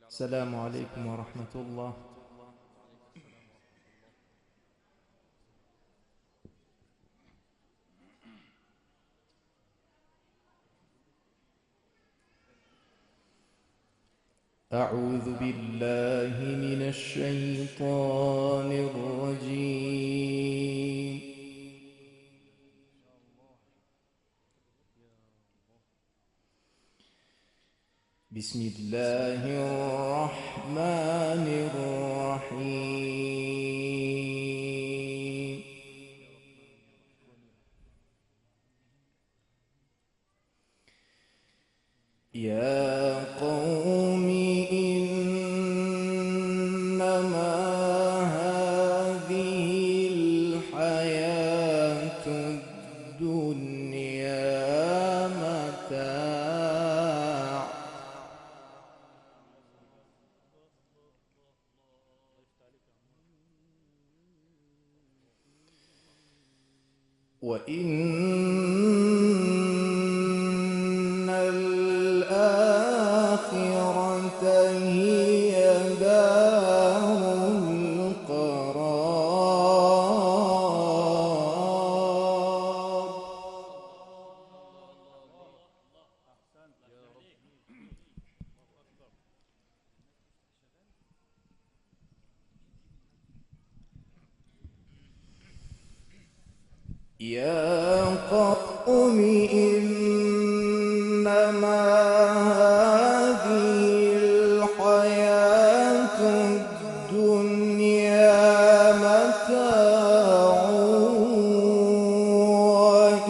السلام عليكم ورحمة الله. أعوذ بالله من الشيطان الرجيم. بسم الله الرحمن الرحيم. يا قوم إنما هذا وإن الآخرة هي دار القرار. يا قوم إنما هذه الحياة الدنيا متاع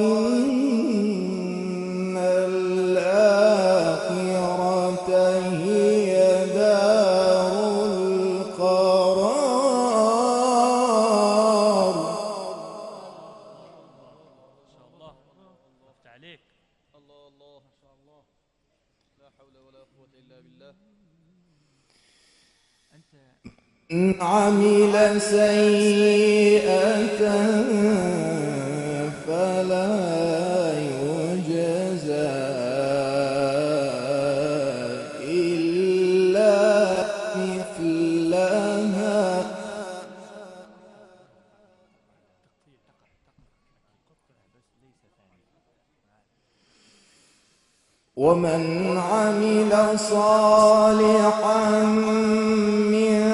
وإن الآخرة هي دار القرار. من عمل سيئة فلا يجزى إلا مثلها ومن عمل صالحا من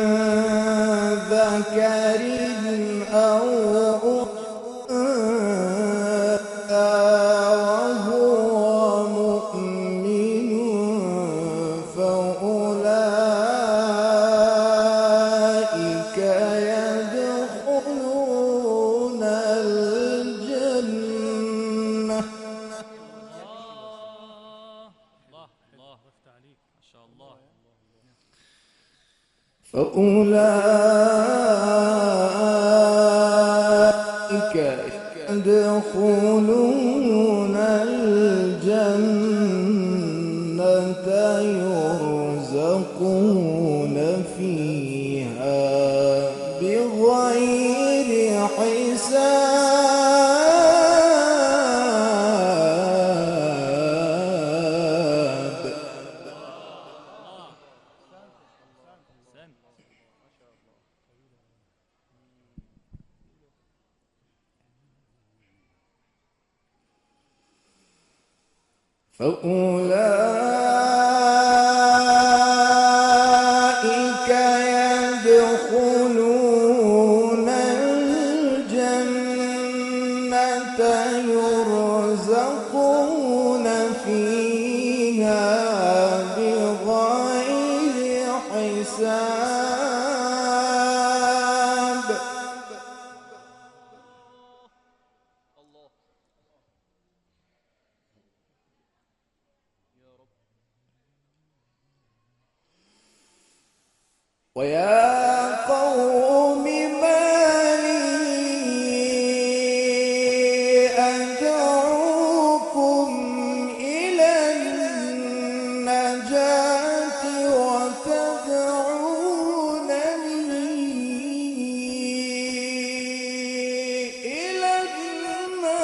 ذكر أو أنثى وهو مؤمن فأولئك يدخلون الجنة فأولئك يدخلون الجنة يرزقون فيها بغير حساب. فأولئك يدخلون الجنة يرزقون فيها بغير حساب. ويا قوم ما لي أدعوكم إلى النجاة وتدعونني إلى النار.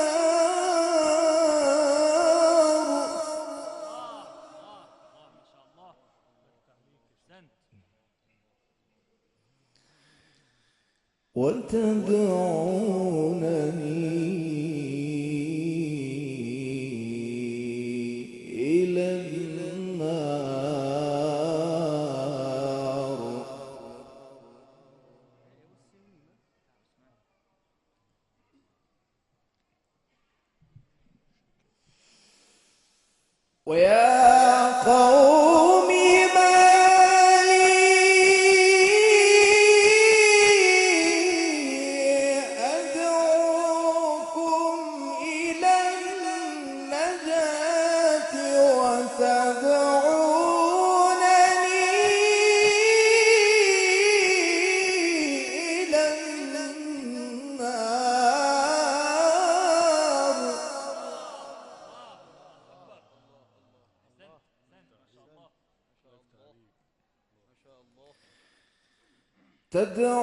وتدعونني إلى النار. ويا قوم ما لي أدعوكم إلى النجاة وتدعونني إلى النار.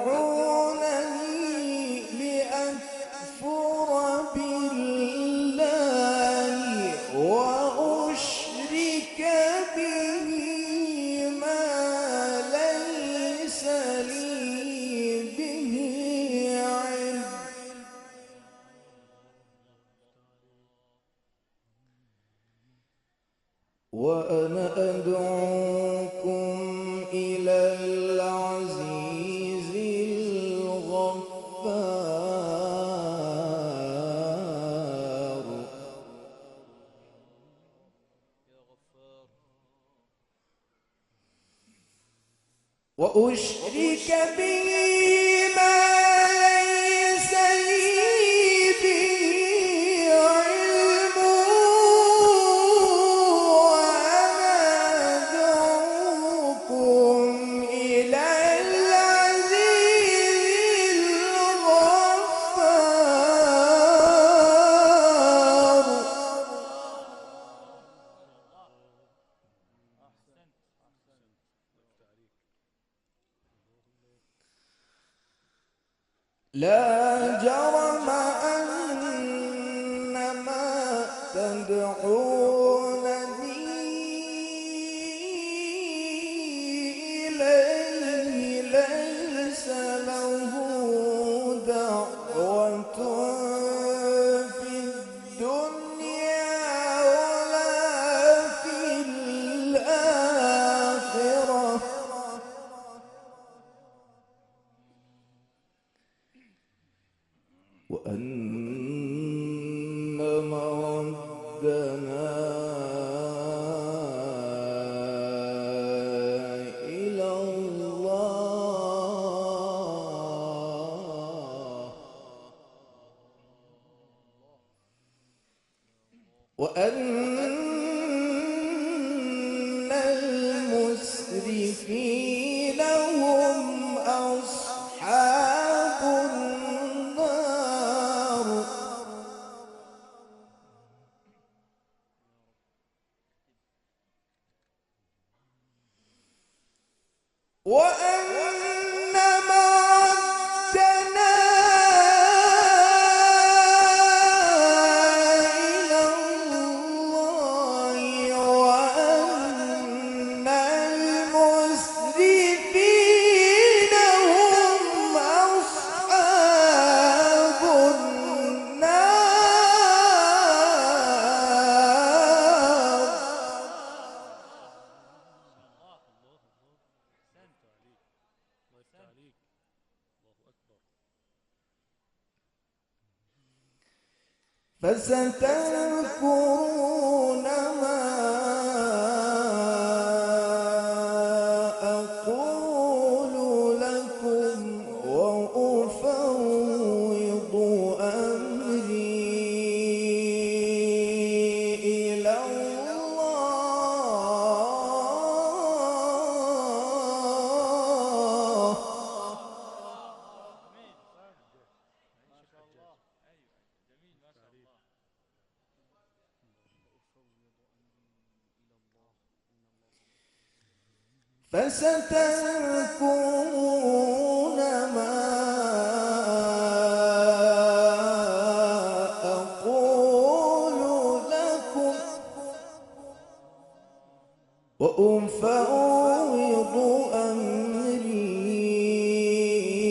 تدعونني لأكفر بالله وأنا أدعوكم إلى العزيز الغفار وأشرك به ما ليس لي به علم وأنا أدعوكم إلى العزيز الغفار لا جرم أن ما تدعونني إليه ليس له دعوة في الدنيا ولا في الآخرة وأن مردنا إلى الله وأن المسرفين هم أصحاب النار وأن مردنا إلى الله وأن المسرفين هم أصحاب النار فستذكرون ما أقول لكم وأفوض أمري إلى الله فستذكرون ما أقول لكم وأفوض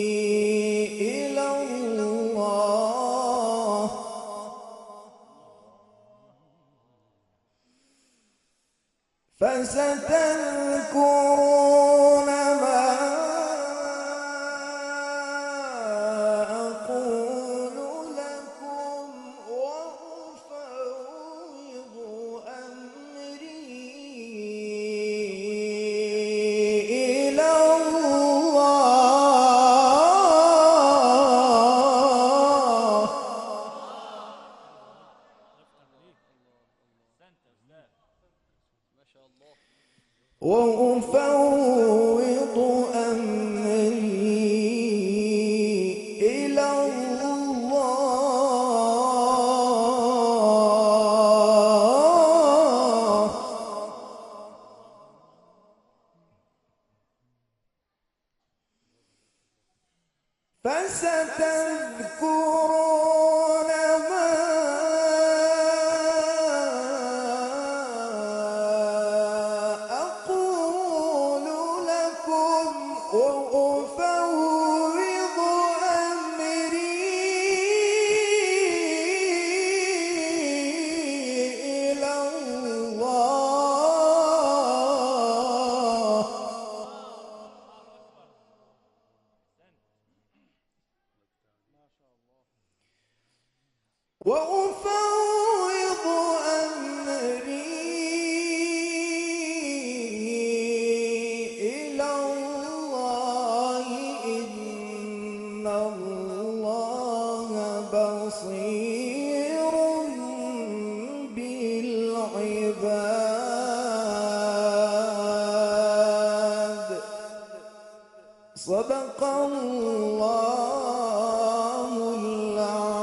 أمري إلى الله فستذكرون ما أقول لكم وأفوض أمري إلى الله وأفوض أمري إلى الله فستذكرون ما أقول لكم وأفوض أمري إلى الله إن الله بصير بالعباد. صدق الله العظيم.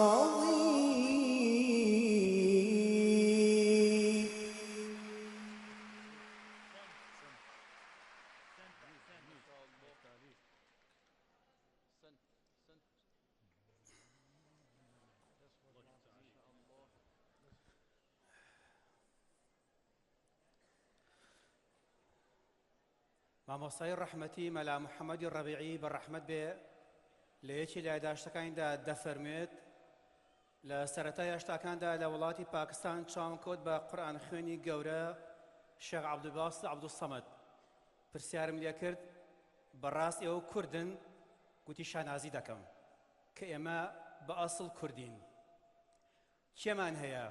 مامۆستای ڕەحمەتی مەلا محەممەدی ڕەبیعی بە ڕەحمەت بێ لە یەکی لە داشتەکانیدا دەفەرمێت لە سەرەتای هەشتاکاندا لە وڵاتی پاکستان چاومکەوت بە قورئان خوێنی گەورە شێخ عەبدولباست عەبدولسەمەد. پرسیارم لێ کرد بەڕاست ئێوە کوردن؟ گوتی شانازی دەکەم کە ئێمە بە ئەسڵ کوردین. کێمان هەیە؟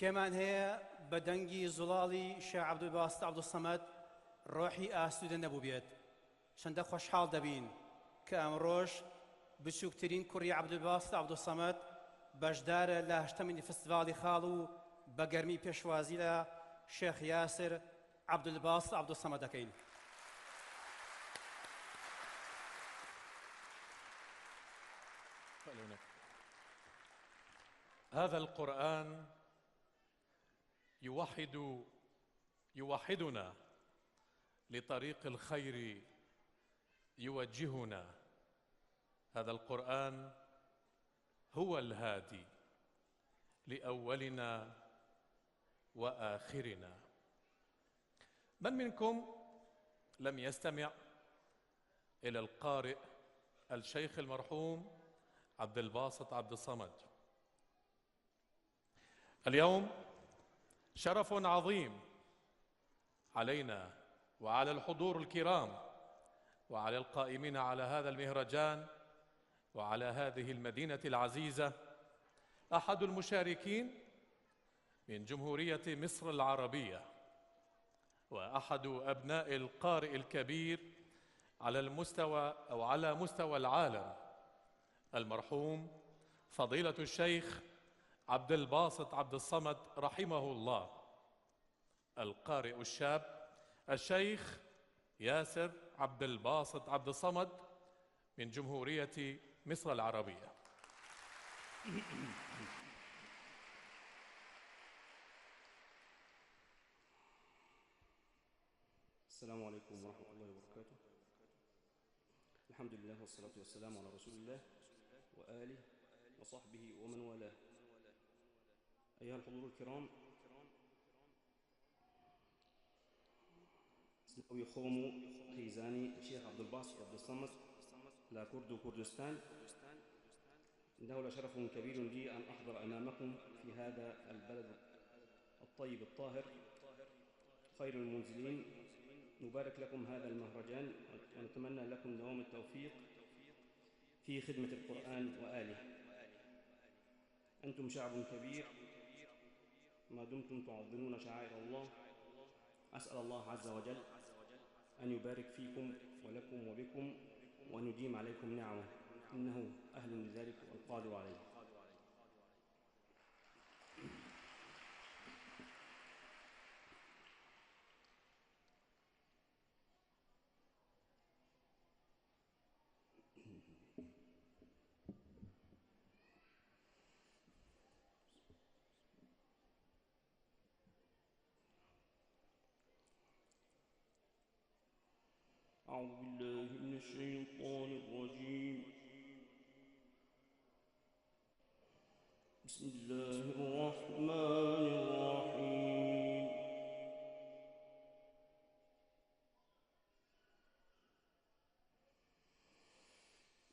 کێمان هەیە بە دەنگی زوڵاڵی شێخ عەبدولباست عەبدولسەمەد ڕۆحی ئاسوودە نەبوو بێت؟ چەندە خۆشحاڵ دەبین کە ئەمڕۆژ بچووکترین کوڕی عەبدولباست عەبدولسەمەد بەشدارە لە 8مین فستیڤاڵی خاڵ و بە گەرمی پێشوازی لە شێخ یاسر عەبدولباست عەبدولسەمەد دەکەین. هذا القرآن يوحدنا لطريق الخير، يوجهنا. هذا القرآن هو الهادي لأولنا وآخرنا. من منكم لم يستمع إلى القارئ الشيخ المرحوم عبد الباسط عبد الصمد؟ اليوم شرف عظيم علينا وعلى الحضور الكرام وعلى القائمين على هذا المهرجان وعلى هذه المدينة العزيزة، أحد المشاركين من جمهورية مصر العربية وأحد أبناء القارئ الكبير على مستوى العالم، المرحوم فضيلة الشيخ عبد الباسط عبد الصمد رحمه الله. القارئ الشاب الشيخ ياسر عبد الباسط عبد الصمد من جمهورية مصر العربية. السلام عليكم ورحمة الله وبركاته. الحمد لله والصلاة والسلام على رسول الله وآله وصحبه ومن والاه. أيها الحضور الكرام، سنقوي خومو خيزاني الشيخ عبد الباسط عبد الصمد لا كرد كردستان. إنه لشرف كبير لي أن أحضر أمامكم في هذا البلد الطيب الطاهر خير المنزلين. نبارك لكم هذا المهرجان ونتمنى لكم دوام التوفيق في خدمة القرآن وآله. أنتم شعب كبير ما دمتم تعظمون شعائر الله. أسأل الله عز وجل أن يبارك فيكم ولكم وبكم وأن يديم عليكم نعمه، إنه أهل لذلك والقادر عليه. أعوذ بالله من الشيطان الرجيم. بسم الله الرحمن الرحيم.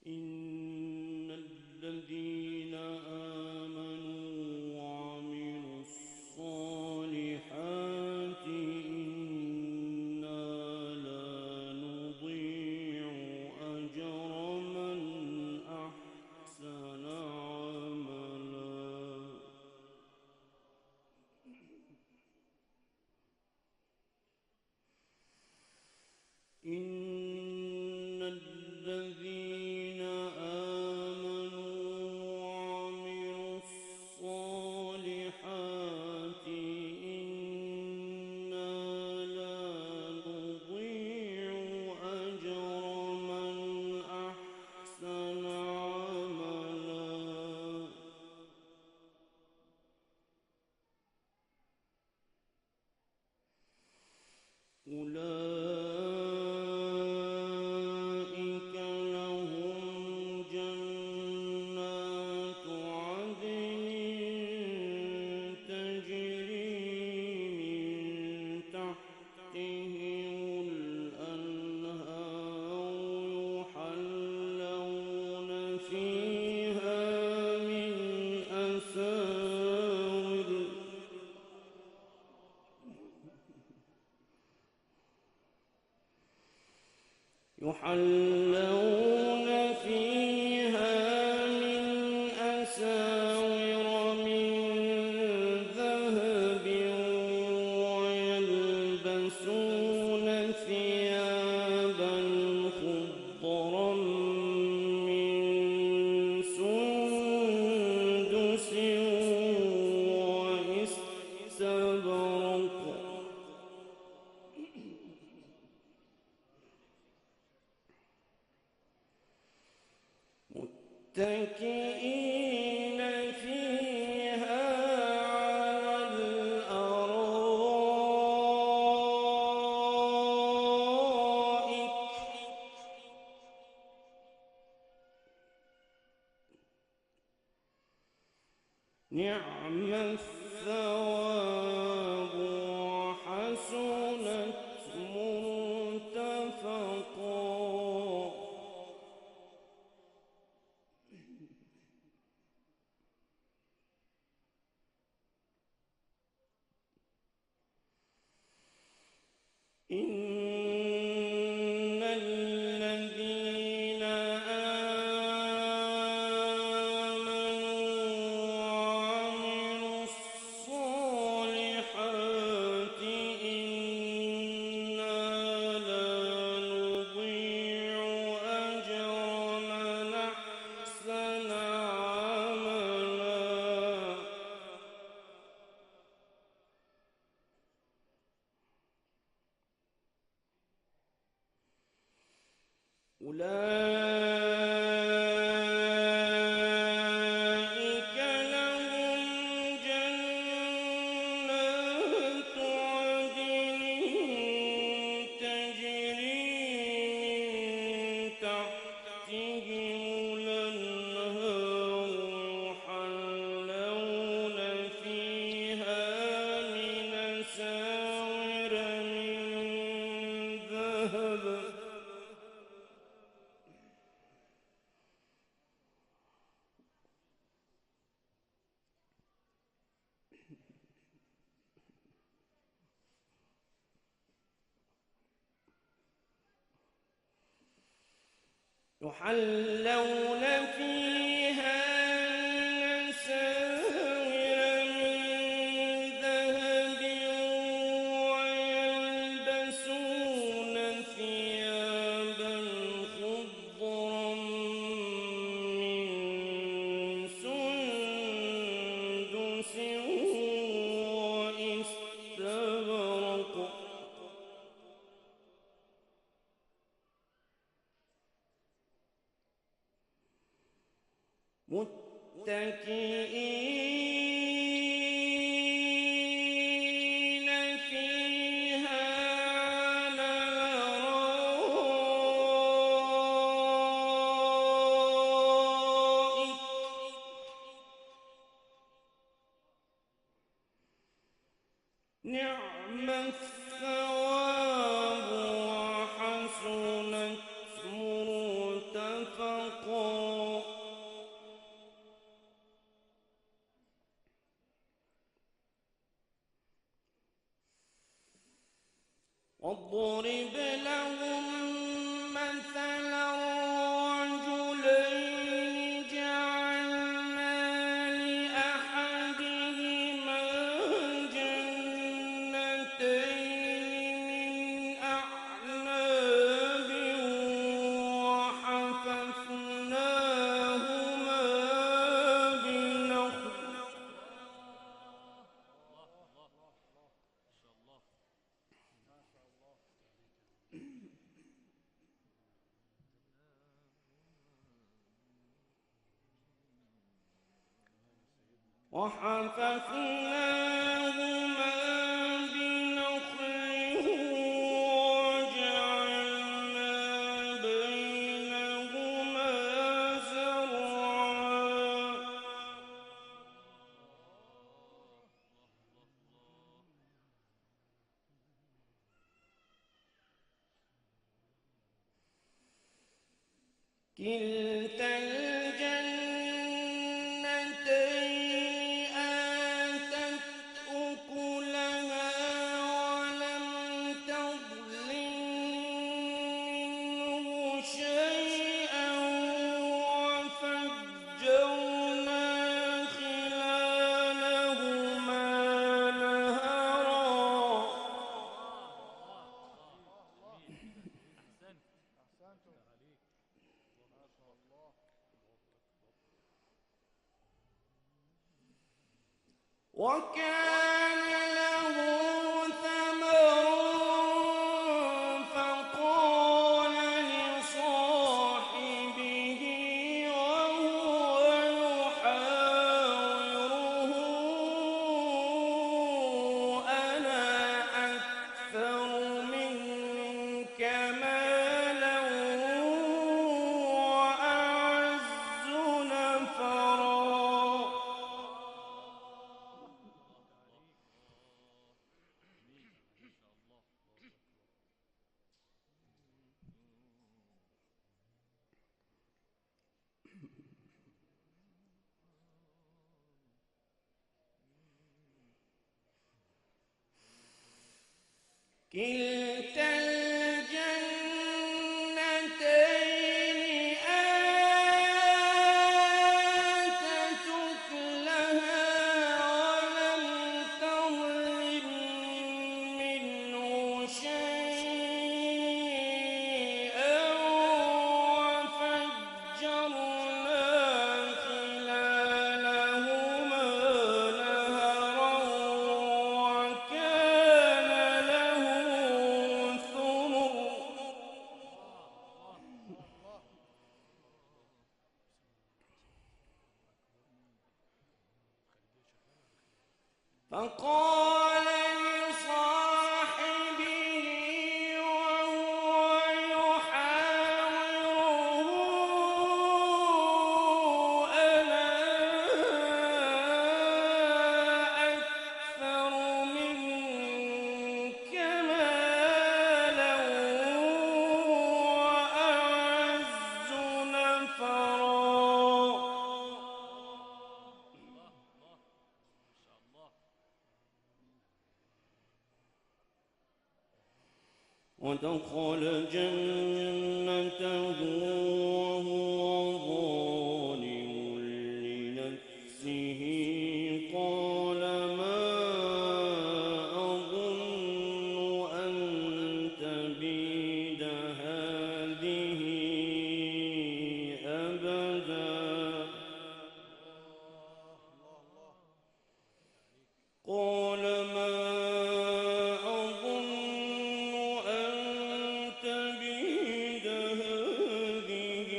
إن الذين آمنوا وعملوا الصالحات إنا لا نضيع الذين آمنوا وعملوا الصالحات إنا لا نضيع أجر من أحسن عملا أولئك لهم جنات عدن تجري من تحتهم الأنهار يحلون فيها من أساور من ذهب ويلبسون ثيابا خضرا من سندس واستبرق متكئين فيها على الأرائك نعم الثواب وحسنت مرتفقا إن الذين آمنوا وعملوا الصالحات إنا لا نضيع أجر من أحسن عملا أولئك لهم جنات عدن تجري من تحتهم الأنهار يحلون فيها من أساور من ذهب يحلون فيها من أساور من ذهب ويلبسون ثيابا خضرا من سندس واستبرق متكئين فيها على الأرائك نعم الثواب وحسنت مرتفقا واضرب لهم مثلا رجلين جعلنا لأحدهما جنتين من أعناب وحففناهما بنخل وجعلنا بينهما زرعا كلتا الجنتين آتت أكلها ولم تظلم منه شيئا وفجرنا خلالهما نهرا وكان له ثمر فقال لصاحبه وهو يحاوره أنا أكثر منك مالا وأعز نفرا كلتا الجنتين آتت أكلها ولم تظلم منه شيئا وفجرنا خلالهما نهرا وكان له ثمر فقال لصاحبه وهو يحاوره أنا أكثر منك مالا وأعز نفرا ودخل جنته وهو ظالم لنفسه قال ما أظن أن تبيد هذه أبدا قال ما أظن أن تبيد هذه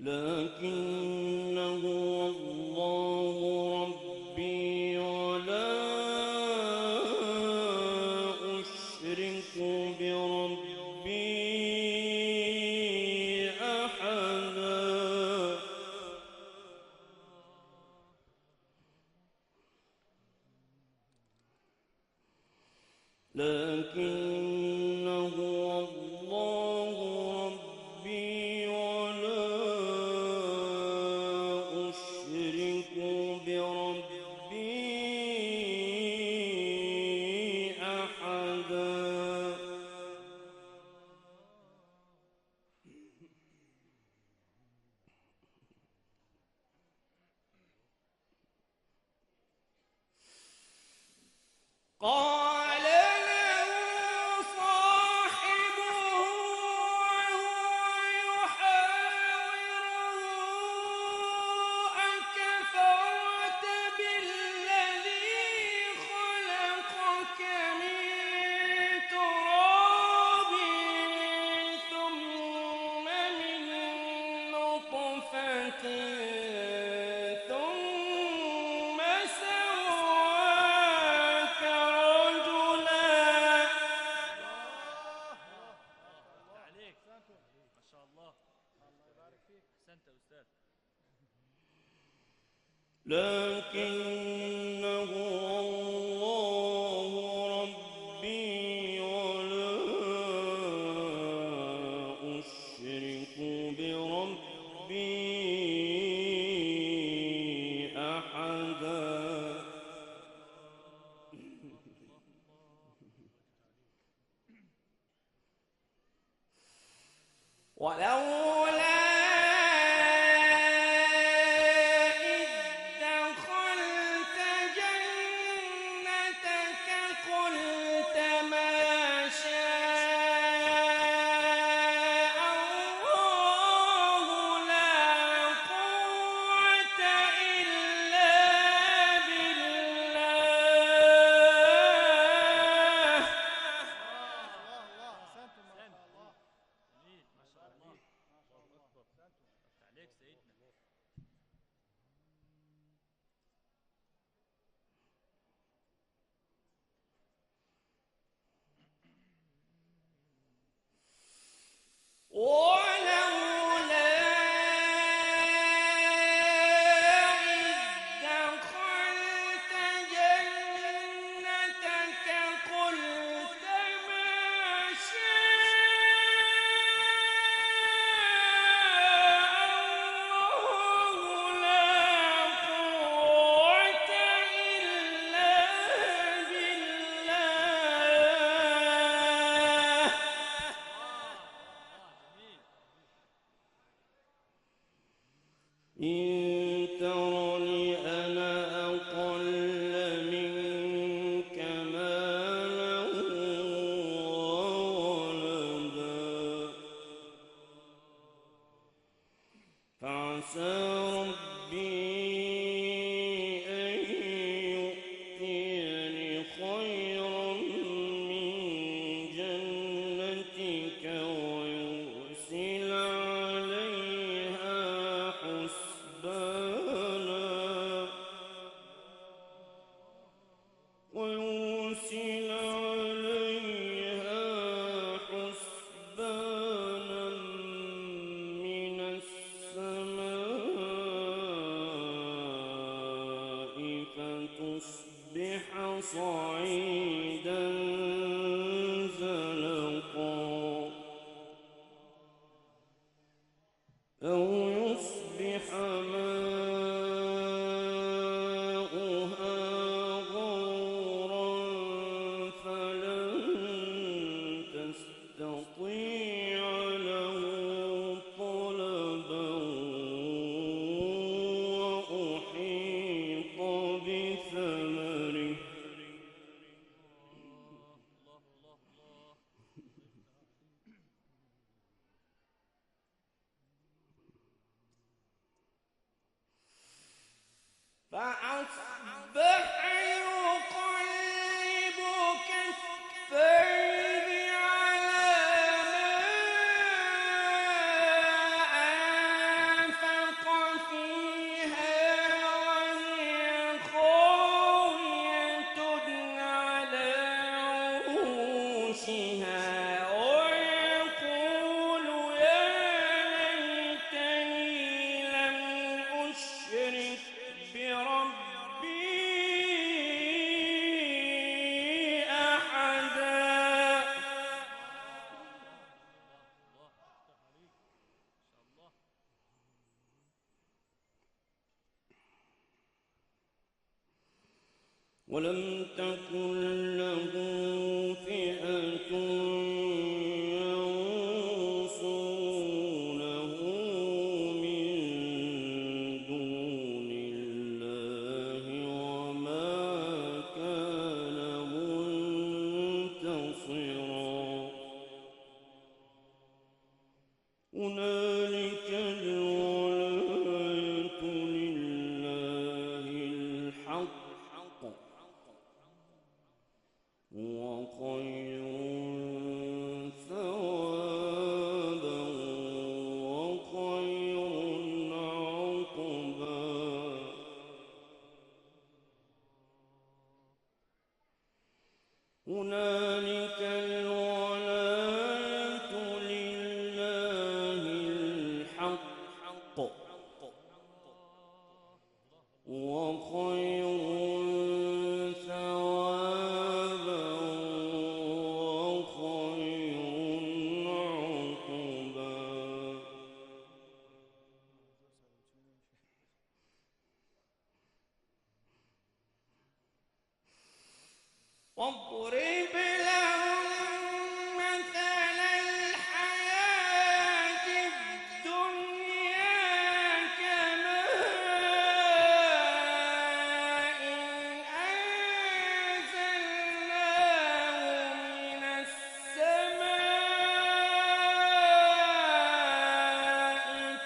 لكنه الله ربي ولا أشرك بربي أحدا لكنه الله ربي ولا أشرك بربي أحدا قال له صاحبه وهو يحاوره أكفرت بالذي خلقك من تراب ثم من نطفة ثم سواك رجلا لكنه الله ربي ولا أشرك بربي أحدا ولولا إذ دخلت جنتك قلت ما شاء الله لا قوة إلا بالله ولولا إذ دخلت جنتك قلت ما شاء الله لا قوة إلا بالله إن ترني أنا أقل منك مالا وولدا فعسى ربي أن يؤتيني خيرا من جنتك ويرسل عليها حسبانا ويرسل عليها حسبانا من السماء فتصبح صعيدا زلقا أو يصبح ماؤها غورا فلن تستطيع له طلبا وأحيط بثمره ولم تكن له فئة ينصرونه من دون الله وما كان منتصرا هنالك الولاية لله الحق وخير ثوابا وخير عقبا هنالك الولاية لله الحق وخير ثوابا وخير عقبا واضرب لهم مثل الحياة الدنيا كماء أنزلناه من السماء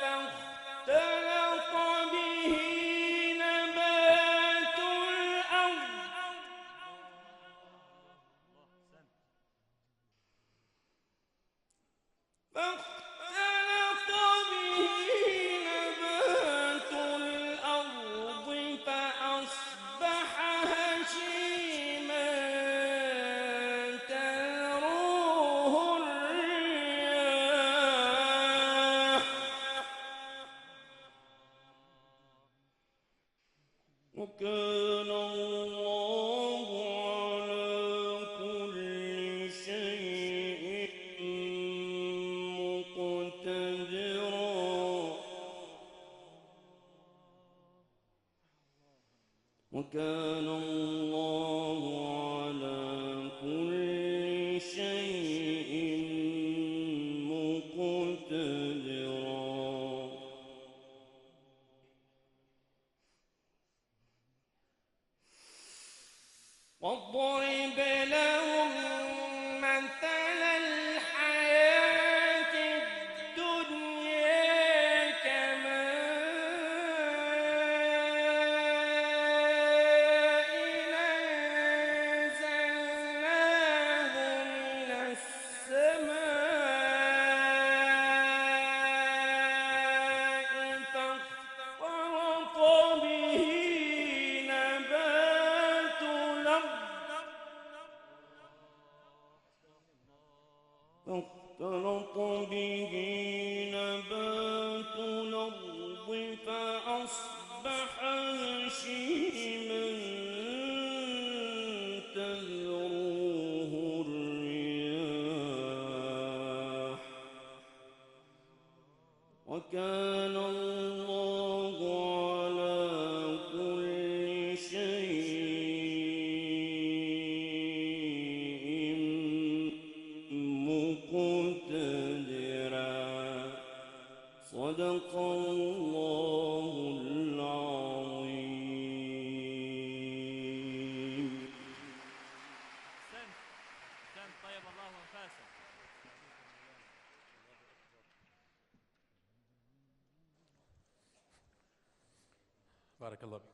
فاختلط به نبات الأرض فأصبح هشيما تذروه الرياح وكان الله على كل شيء مقتدرا وكان الله على كل شيء مقتدرا واضرب لهم مثل الحياة الدنيا كماء أنزلناه من السماء فاختلط به نبات الأرض فأصبح هشيما تذروه الرياح وكان الله على كل شيء مقتدرا صدق الله العظيم. طيب الله أنفاسك. بارك الله بك.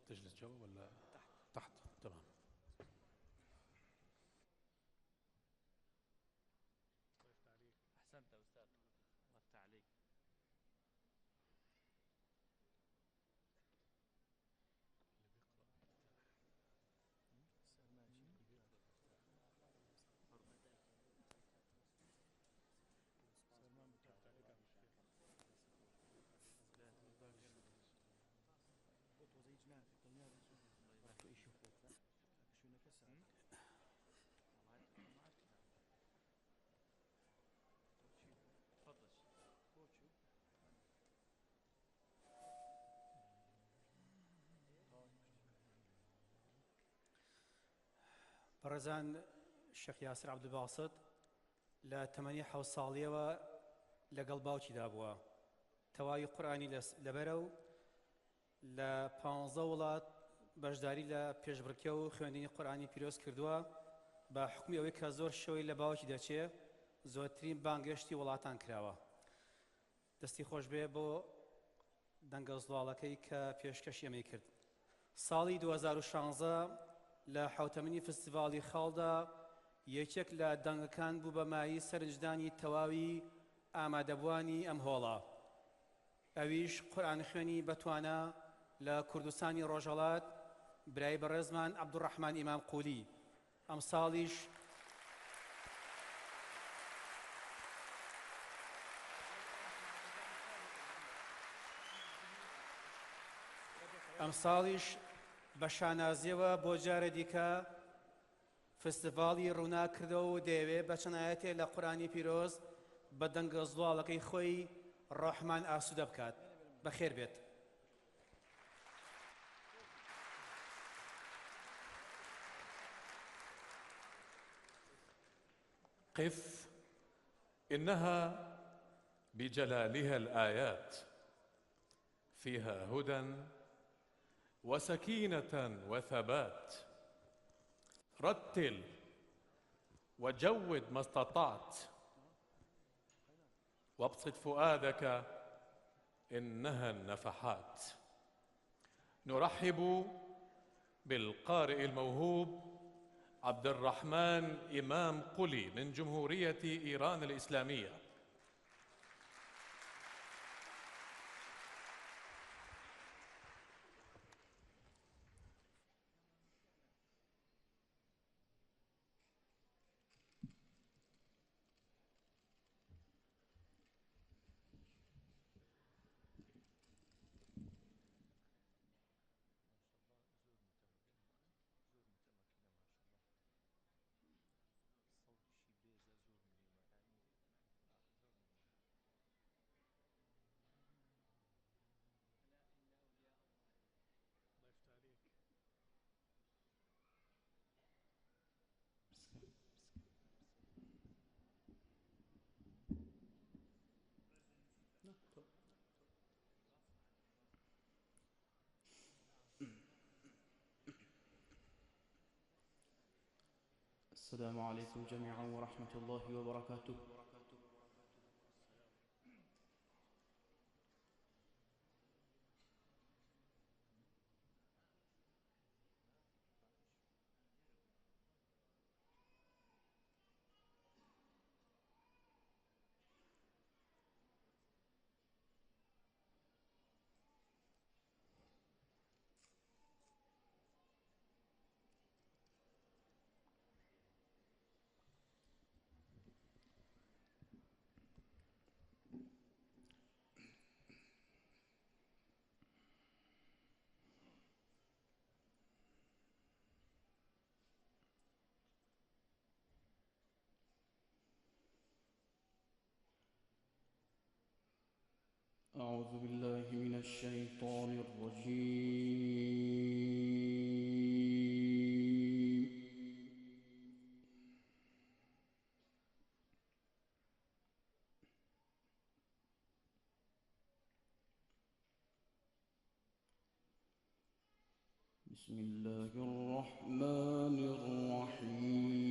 تجلس جوا ولا تحت؟ تمام. أحسنت يا أستاذ، الله يفتح عليك. بەڕێزان شێخ یاسر عەبدولباسط لە تەمەنی 7 ساڵیەوە لەگەڵ باوکیدا بووە تەواوی قورئانی لەبەرە و لە 15 وڵات بەشداری لە پێشبڕکێ و خوێندنی قورئانی پیرۆز کردووە بە حکمی ئەوەی کە زۆر شەوەی لە باوکی دەچێت زۆرترین بانگەشتی وڵاتان کراوە دەستی خۆش بێ بۆ دەنگە زڵاڵەکەی کە پێشکەشی ئەمەی کرد ساڵی 2016 لە حوتەمەنی فستیڤاڵی خاڵدا یەکێک لە دەنگەکان بوو بە مای سەرنجدانی تەواوی ئامادەبوانی ئەم هۆڵە ئەویش قورئان خوێنی بەتوانە لە کوردستانی ڕۆژهەڵات برای بەڕێزمان عەبدوڕەحمان ئیمام قولی ئەم ساڵیش بە شانازیەوە بۆ جارە دیکە فستیڤاڵی ڕوونا کردەوە و دەیەوێت بە چەنایەتێ لە قورئانی پیرۆز بە دەنگە زڵاڵەکەی خۆی ڕەحمان ئاسوودە بکات بەخێر بێت قف إنها بجلالها الآيات فيها هدى وسكينة وثبات رتل وجود ما استطعت وابسط فؤادك إنها النفحات نرحب بالقارئ الموهوب عبد الرحمن إمام قلي من جمهورية إيران الإسلامية السلام عليكم جميعا ورحمة الله وبركاته. أعوذ بالله من الشيطان الرجيم. بسم الله الرحمن الرحيم.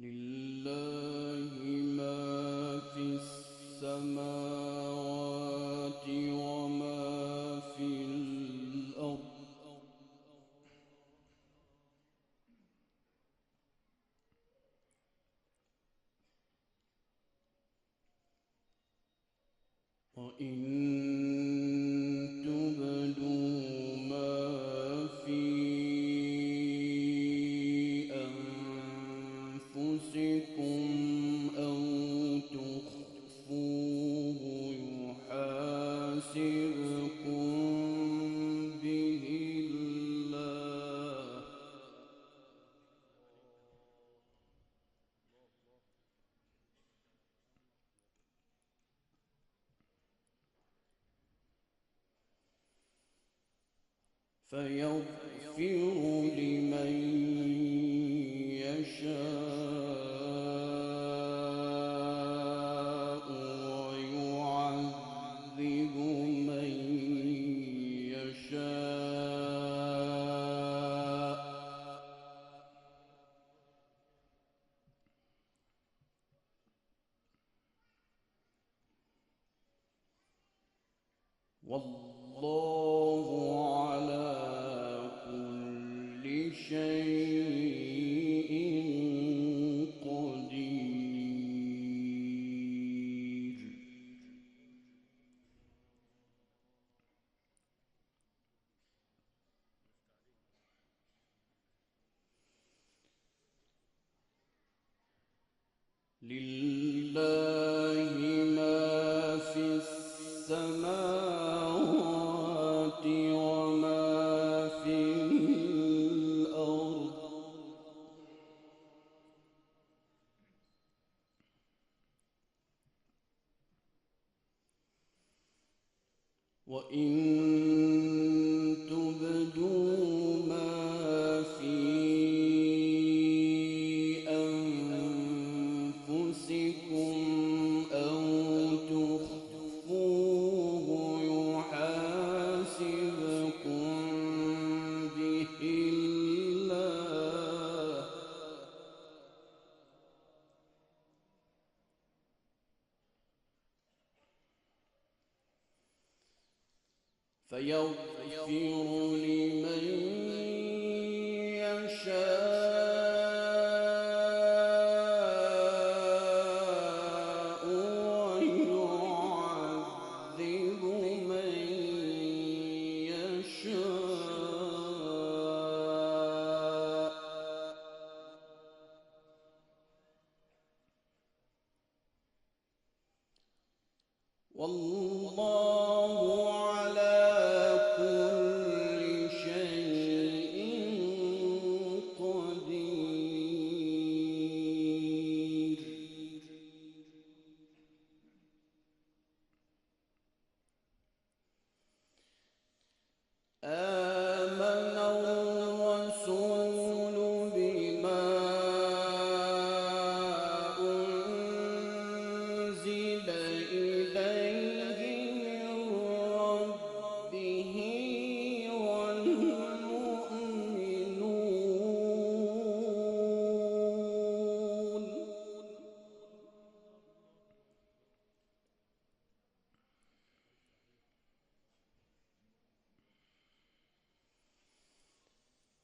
لله ما في السماوات وما في الأرض وإن تبدوا ما في أنفسكم أو تخفوه يحاسبكم فيغفر لمن يشاء ويعذب من يشاء والله على كل شيء قدير. لله ما في السماوات وما في الأرض وإن تبدوا ما في أنفسكم أو تخفوه يحاسبكم به الله فيغفر لمن يشاء ويعذب من يشاء والله على كل شيء قدير. آمن الرسول بما أنزل إليه من ربه والمؤمنون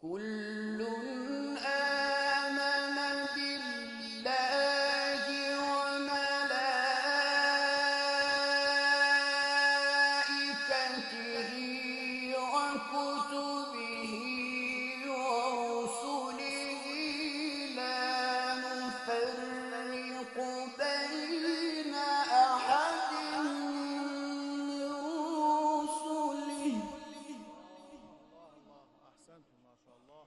كل آمن بالله وملائكته وكتبه ورسله لا نفرق بين أحد من رسله أحسنتم ما شاء الله.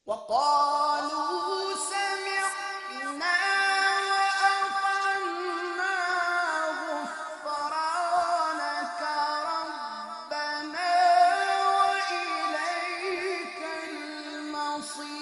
وقالوا سمعنا وأطعنا غفرانك ربنا وإليك المصير.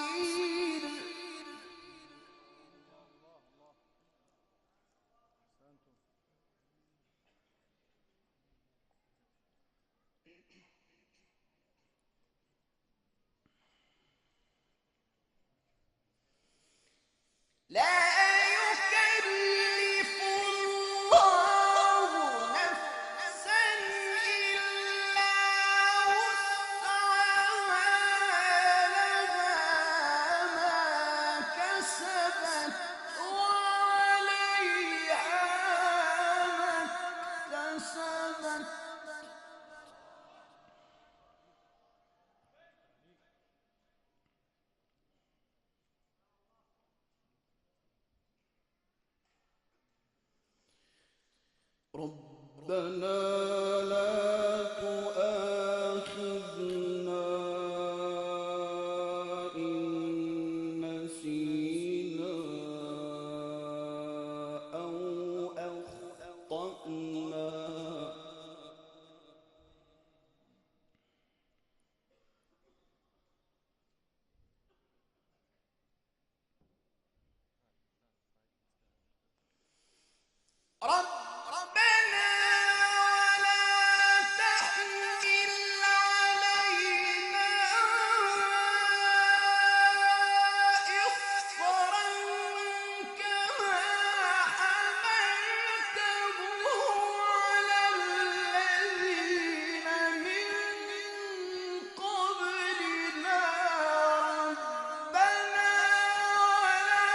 لا يكلف الله نفسا إلا وسعها لها ما كسبت وعليها ما اكتسبت. ربنا لا تؤاخذنا إن نسينا أو أخطأنا. ربنا ولا تحمل علينا إصرا كما حملته على الذين من قبلنا. ربنا ولا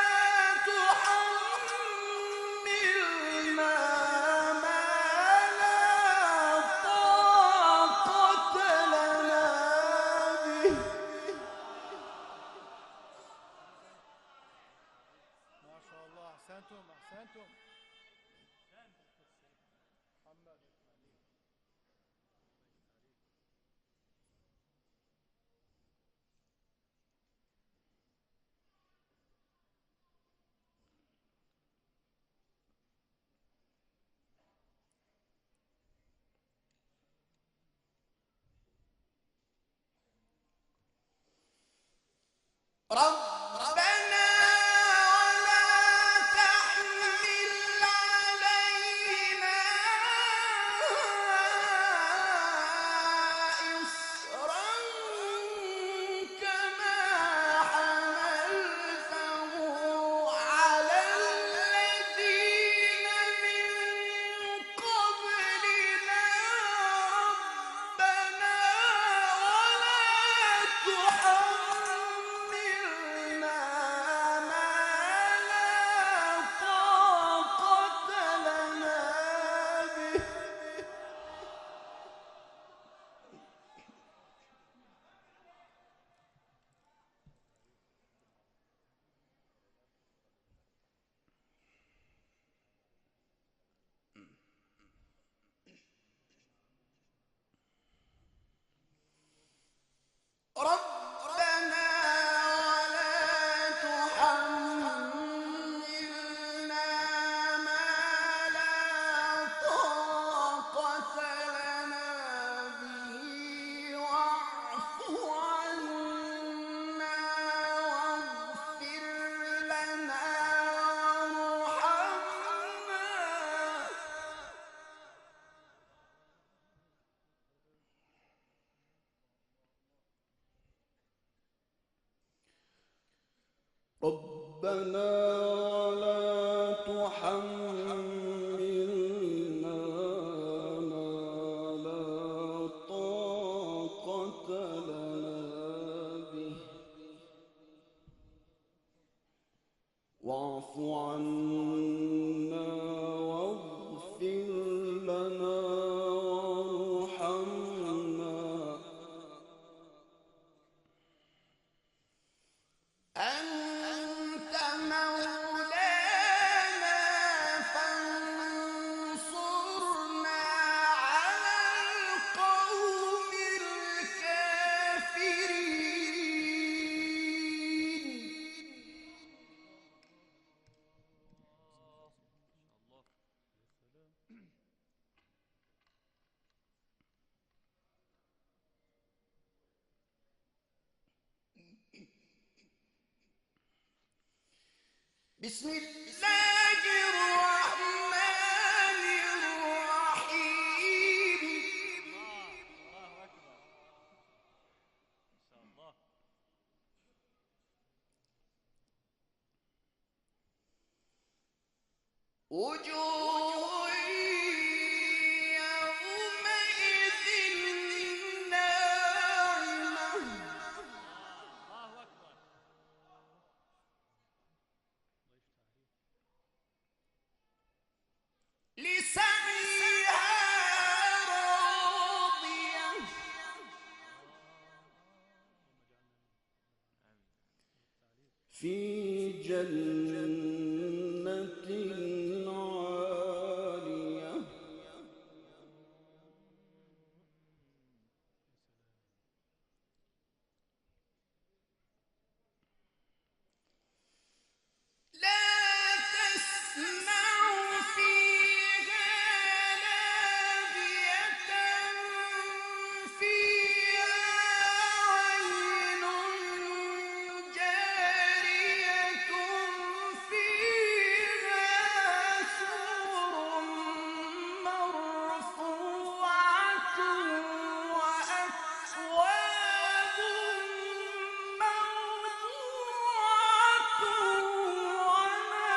تحملنا ما لا طاقة لنا به. ما شاء الله، أحسنتم أحسنتم. ربنا ولا تحمل علينا إصرا كما حملته على الذين من قبلنا. ربنا ولا تحملنا ما لا طاقة لنا به. ربنا ولا تحملنا ما لا طاقة لنا به. واعف عنا واغفر لنا وارحمنا. ربنا ولا تحملنا ما لا طاقة لنا به. واعف عنا واغفر لنا وارحمنا. أنت مولانا بسم الله الرحمن الرحيم الله أكبر إن شاء الله. وجوه يومئذ ناعمة الله أكبر. لسعيها راضية في جنة عالية لا تسمع فيها لاغية فيها عين جارية فيها سرر مرفوعة وأكواب موضوعة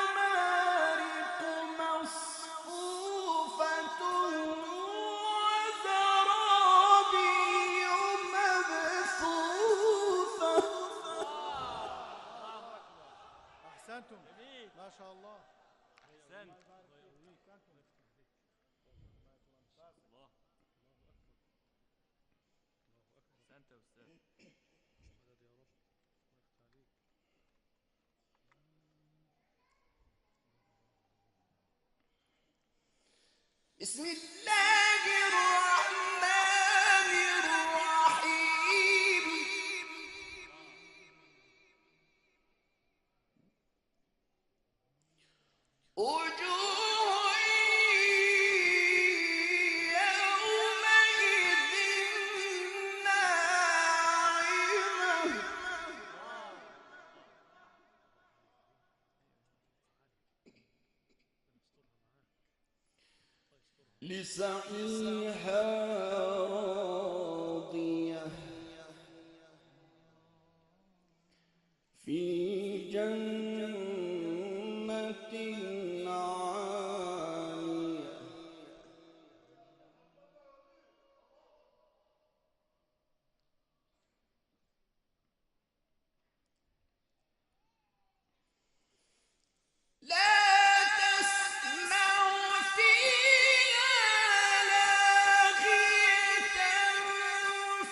ونمارق مصفوفة وزرابي مبثوثة أحسنتم ما شاء الله. أحسنت. الله. أحسنت يا أستاذ. بسم الله الرحمن الرحيم وجوه يومئذ ناعمة لسعيها راضية في جنة عالية لا تسمع فيها لاغية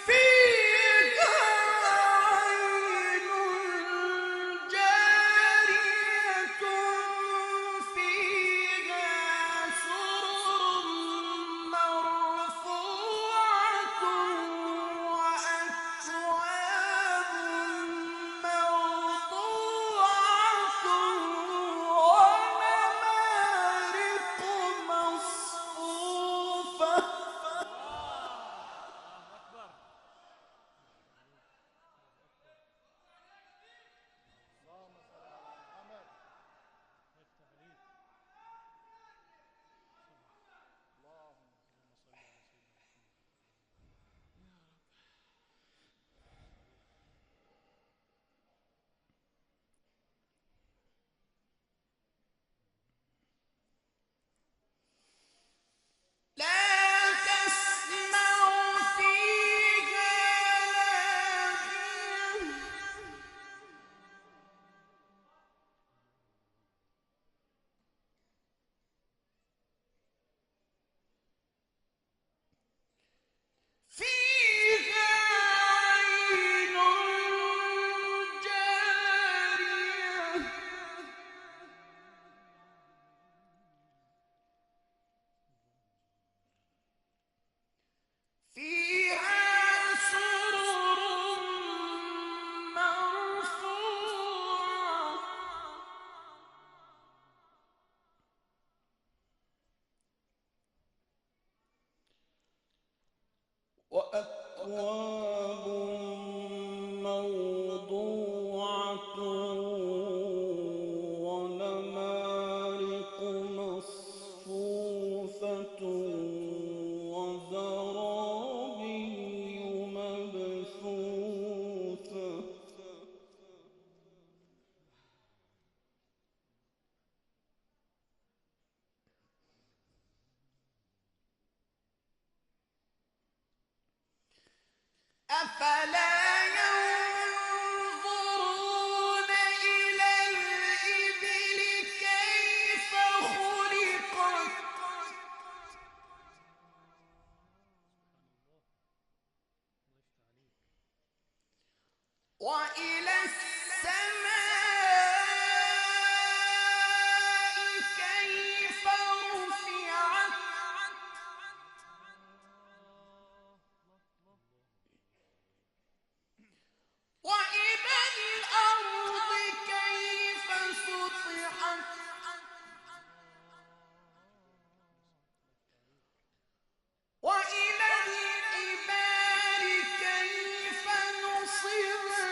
فيها عين جارية فيها سرر مرفوعة وأكواب موضوعة ونمارق مصفوفة اللهم صل على محمد. اللهم صل على لا تسمع فيها لاغية فيها عين جارية فيها سرر مرفوعة وأكواب موضوعة ونمارق أفلا ينظرون إلى الإبل كيف خلقت وإلى السماء كيف رفعت وإلى الأرض كيف سطحت وإلى الجبال كيف نصبت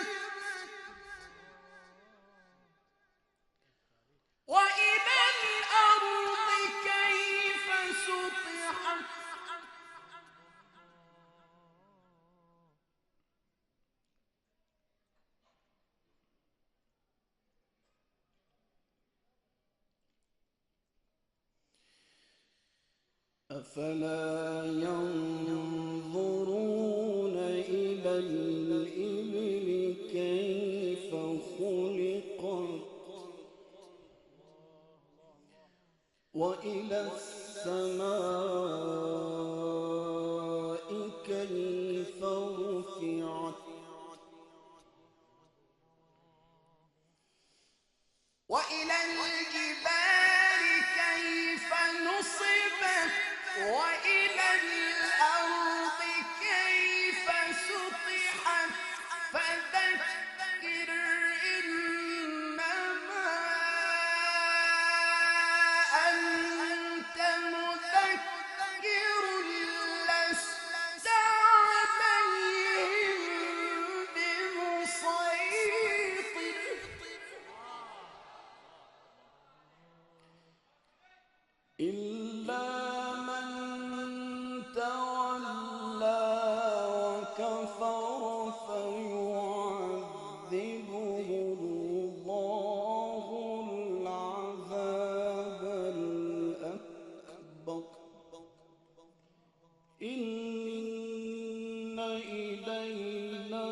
وإلى الأرض كيف سطحت أفلا ينظرون إلى الإبل كيف خلقت وإلى السماء كيف رفعت وإلى الجبال كيف نصبت وإلى الأرض كيف سطحت فذكر إنما أنت مذكر لست عليهم بمسيطر إلا من تولى وكفر فيعذبه الله العذاب الأكبر إن إلينا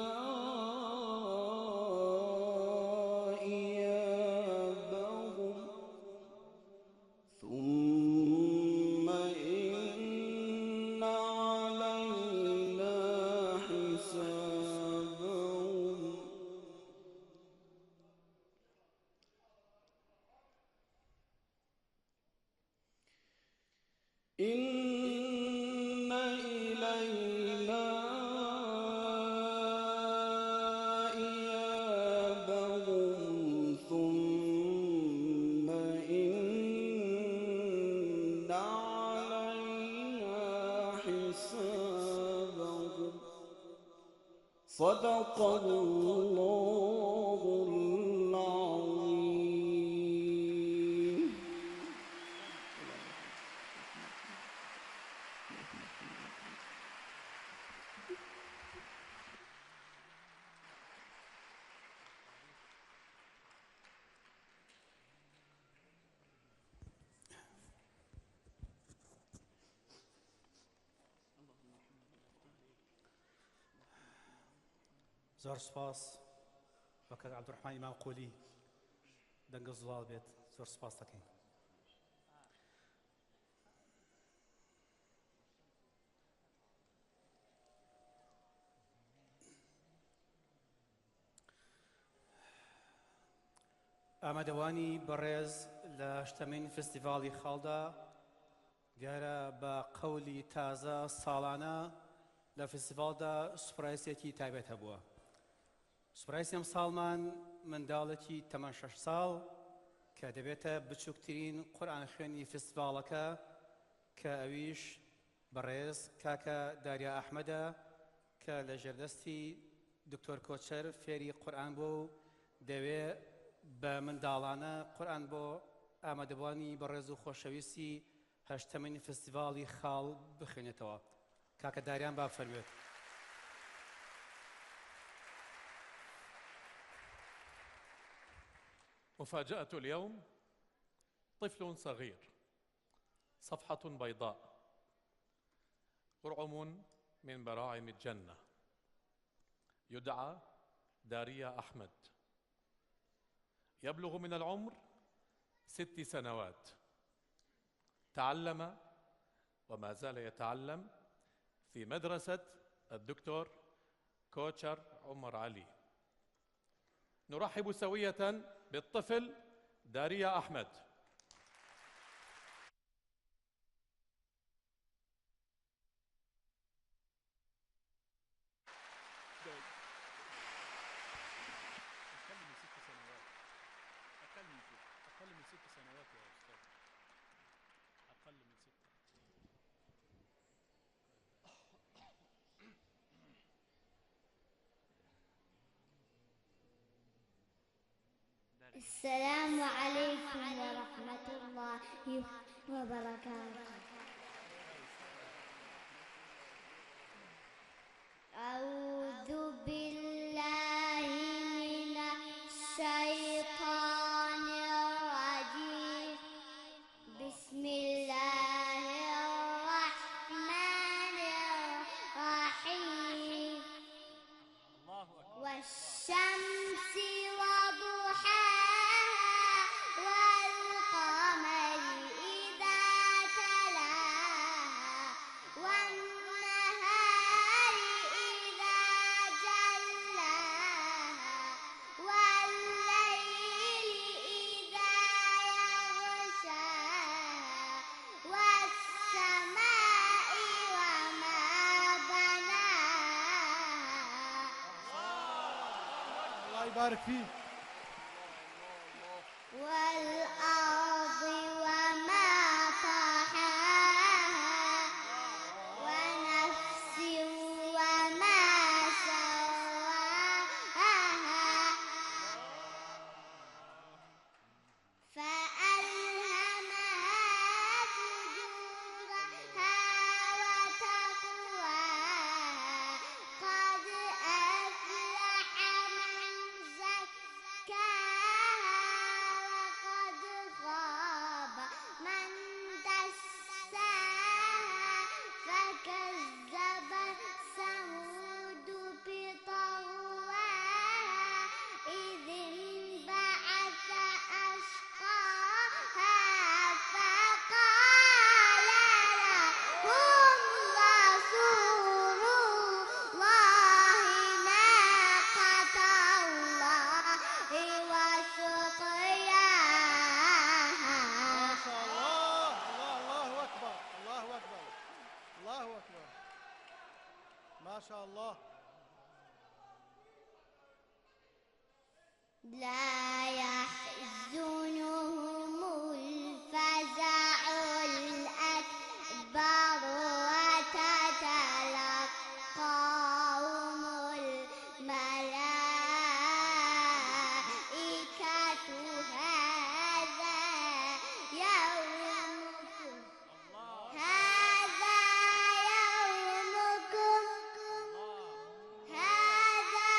إيابهم ثم إن علينا حسابهم إن إلينا إيابهم ثم إن علينا حسابهم صدق الله العظيم. زۆر سپاس وەکە عەبدوڕحمان ئیمام قولی دەنگە زوڵاڵ بێت زۆر سپاس دەکەین. ئامادەوانی بەڕێز لە شتەمین فستیڤاڵی خاڵدا دیارە بە قەولی تازە ساڵانە لە فستیڤاڵدا سوپرایسێکی تایبەت هەبووە. سوپرایسی ئەم ساڵمان منداڵێکی تەمەن 6 ساڵ کە دەبێتە بچووکترین قورئان خوێنی فستیڤاڵەکە کە ئەویش بەڕێز کاکە داریا ئەحمەدە کە لە ژێردەستی دکتۆر کۆچەر فێری قورئان بوو و دەوێ بە منداڵانە قورئان بۆ ئامادەبوانی بەڕێز و خۆشەویستی هەشتەمین فستیڤاڵی خاڵ بخوێنێتەوە. کاکە داریان با فەرموێت. مفاجأة اليوم طفل صغير، صفحة بيضاء، قرعم من براعم الجنة، يدعى داريا أحمد، يبلغ من العمر 6 سنوات. تعلم وما زال يتعلم في مدرسة الدكتور كوتشر عمر علي. نرحب سوية بالطفل داريا أحمد. أقل من 6 سنوات يا أستاذ، أقل من 6. السلام عليكم ورحمة الله وبركاته. أعوذ بالله من الشيطان الرجيم. بسم الله الرحمن الرحيم. والشمس وضحاها والقمر إذا تلاها والنهار إذا جلاها والليل إذا يغشاها والسماء وما بناها. الله يبارك فيك. والأرض وما طحاها ونفس وما سواها فألهمها فجورها وتقواها. قد أفلح من زكاها وقد خاب من دساها. فكذب ثمود بطغواها إذ انبعث أشقاها. فقال لهم رسول الله ناقة الله وسقياها. ما شاء الله. الله أكبر. الله أكبر. الله أكبر. ما شاء الله. لا يحزنهم الفزع الأكبر وتتلقاهم الملائكة هذا يومكم هذا يومكم هذا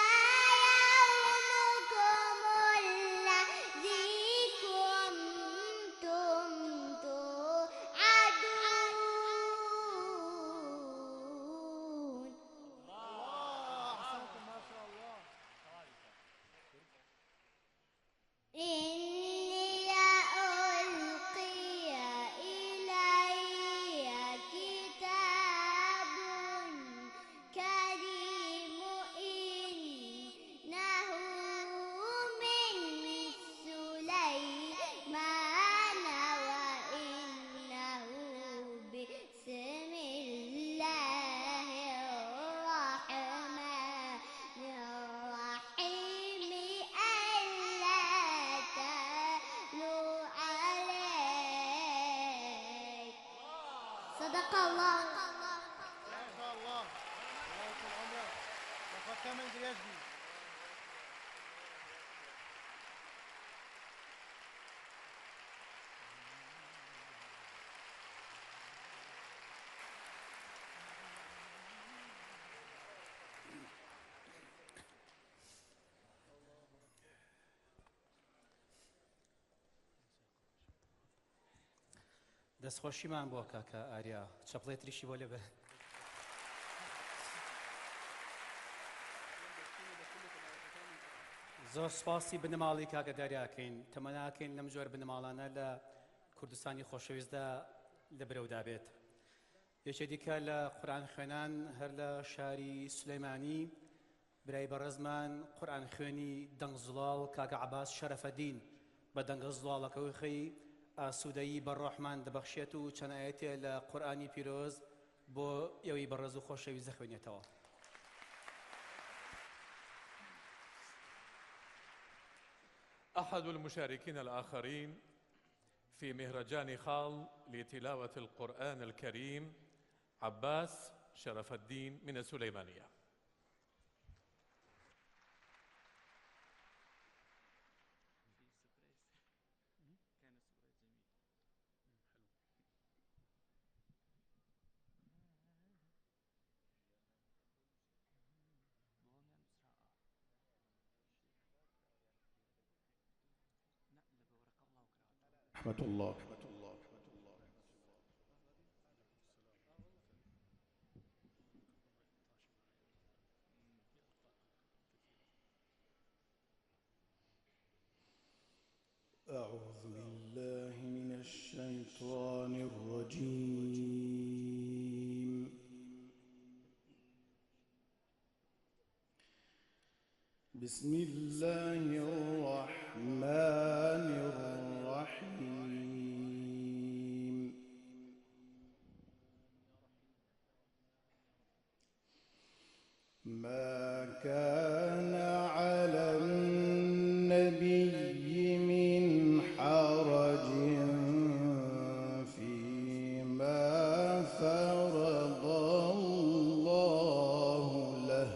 يومكم الذي كنتم توعدون. أحسنتم ما شاء الله. إني ألقي إلي كتاب كريم إنه من سليمان وإنه بسم الله الرحمن الرحيم. ألا تعلوا علي. صدق الله. ما شاء الله. الله يطول عمرك. لقد كمل بيجدي. دەستخۆشیمان بۆ کاکە ئاریا، چەپڵێ تریشی بۆ لێبێ. زۆر سپاسی بنەماڵی کاکە دەریاکەین تەمەناکەین لەم جۆر بنەماڵانە لە کوردستانی خۆشەویستدا لە برەودا بێت. یەکێ دیکە لە قورئان خوێنان هەر لە شاری سولەیمانی برای بەڕێزمان قورئان خوێنی دەنگزڵاڵ کاکە عەباس شەرەفەدین بە دەنگە زڵاڵەکەی خەی ئاسوودەیی بەڕۆحمان دەبەخشێت و چەند ئاەتێ لە قورئانی پیرۆز بۆ ئێوەی بەڕێز و خۆشەویست دەخوێنێتەوە. أحد المشاركين الآخرين في مهرجان خال لتلاوة القرآن الكريم عباس شرف الدين من السليمانية. رحمة الله. أعوذ بالله من الشيطان الرجيم. بسم الله الرحمن الرحيم. ما كان على النبي من حرج فيما فرض الله له.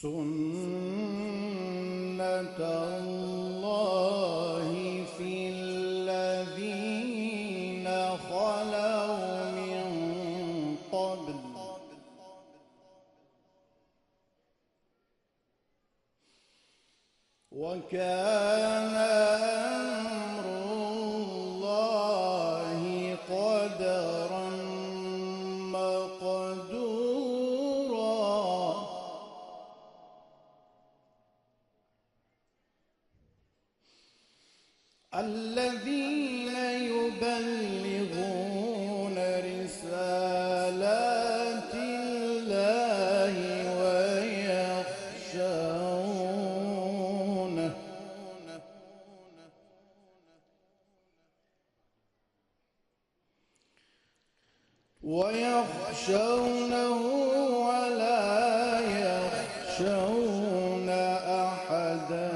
سنة الله في الذين خلوا من قبل وكان أمر الله قدرا مقدورا. الذين يبلغون رسالات الله ويخشونه ولا يخشون أحدا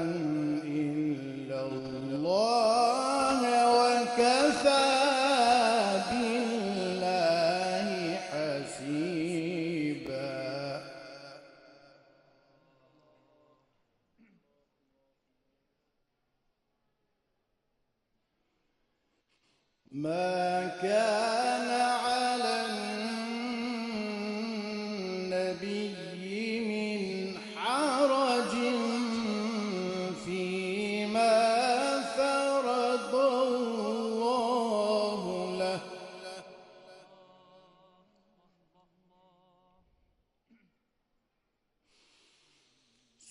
إلا الله وكفى بالله حسيبا. ما كان على النبي من حرج فيما فرض الله له.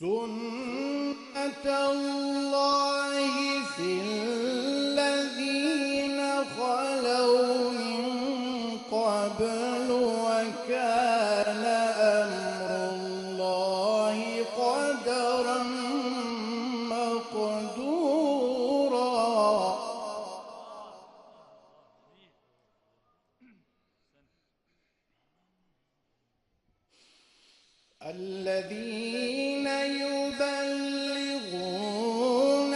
سنة الله في الذين خلوا من قبل وكان أمر الله قدرا مقدورا. الذين يبلغون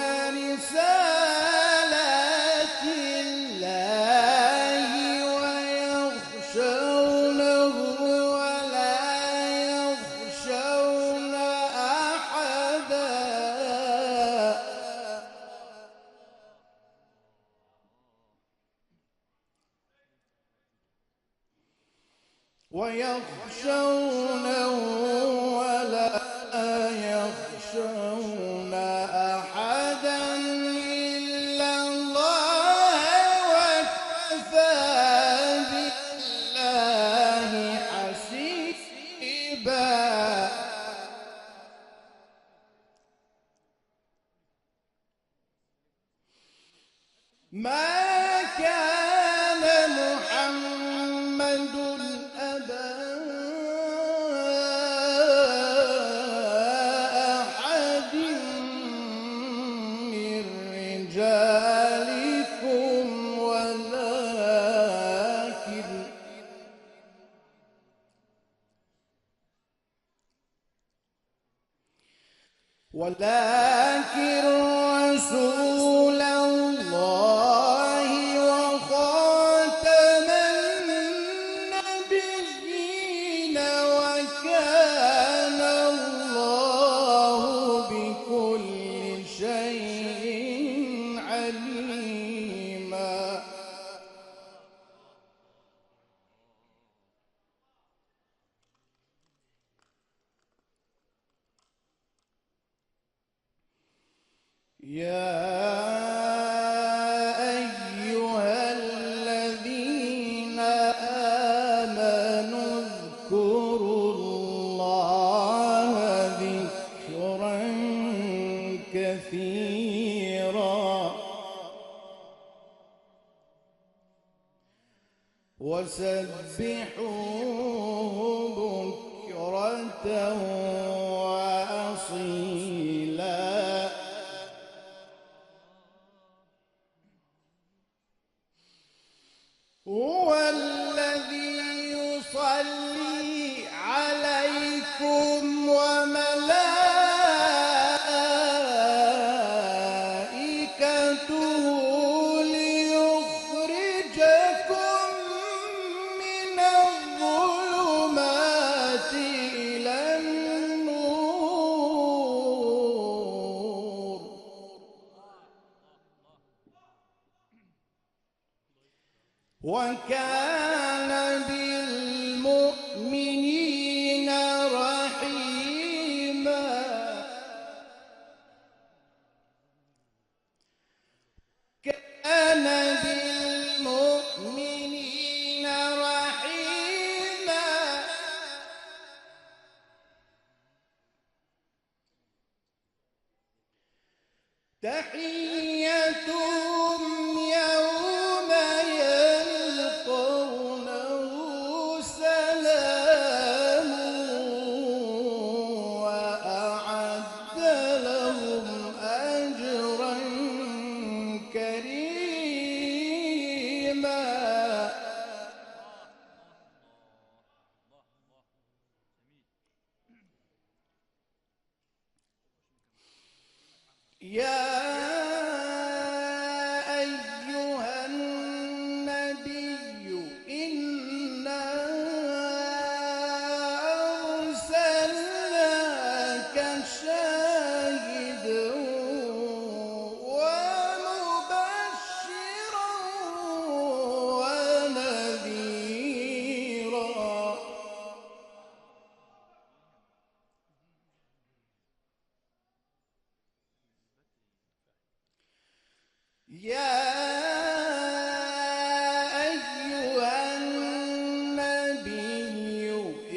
رسالات الله ويخشونه ولا يخشون أحدا ويخشونه ولا يخشون أحدا إلا الله وكفى ما كان محمد أبا أحد من رجالكم ولكن رسول الله وخاتم النبيين وكان الله بكل شيء عليما. يا أيها الذين آمنوا اذكروا الله ذكرا كثيرا وسبحوه بكرة وأصيلا. هو الذي يصلي عليكم وملائكته ليخرجكم من الظلمات إلى النور. وكان بالمؤمنين رحيما. كان بالمؤمنين رحيما. تحيتهم يوم يلقونه سلام وأعد لهم أجرا كريما. يا أيها النبي إنا أرسلناك شاهدا ومبشرا ونذيرا. يا أيها النبي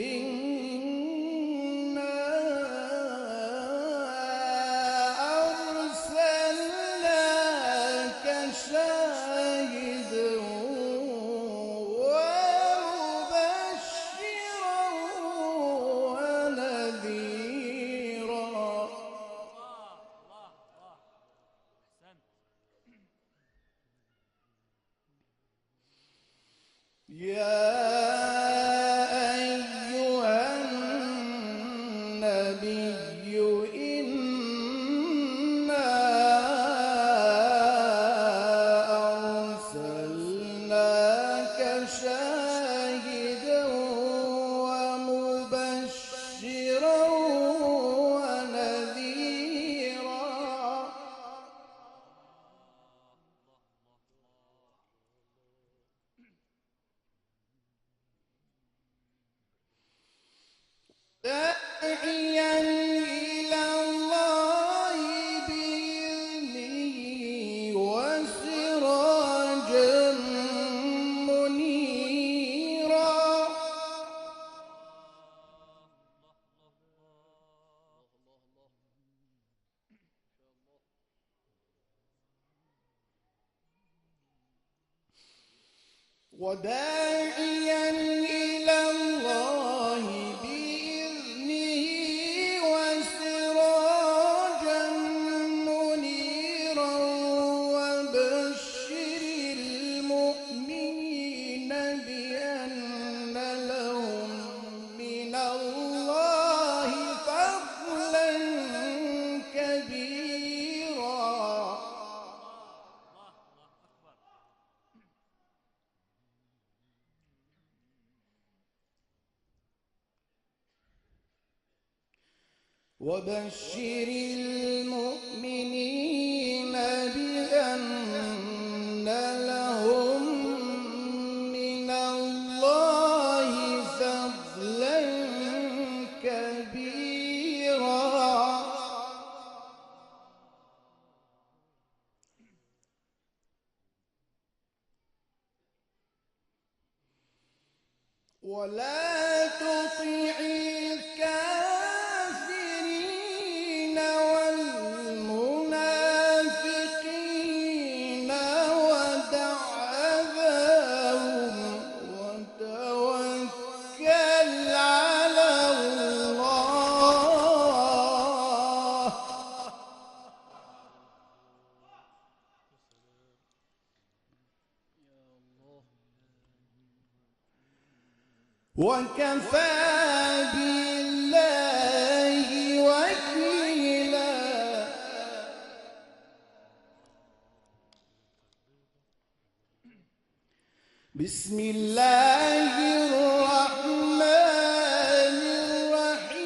إنا أرسلناك شاهدا ومبشرا ونذيرا. يا أيها النبي إنا أرسلناك شاهدا ومبشرا ونذيرا. داعيا إلى وداعيا إلى الله بإذنه وسراجا منيرا وبشر المؤمنين بأن لهم من الله فضلا كبيرا. وبشر المؤمنين بأن لهم من الله فضلا كبيرا. ولا تطع الكافرين والمنافقين ودع أذاهم وتوكل على الله. وكفى بالله وكيلا. بسم الله الرحمن الرحيم.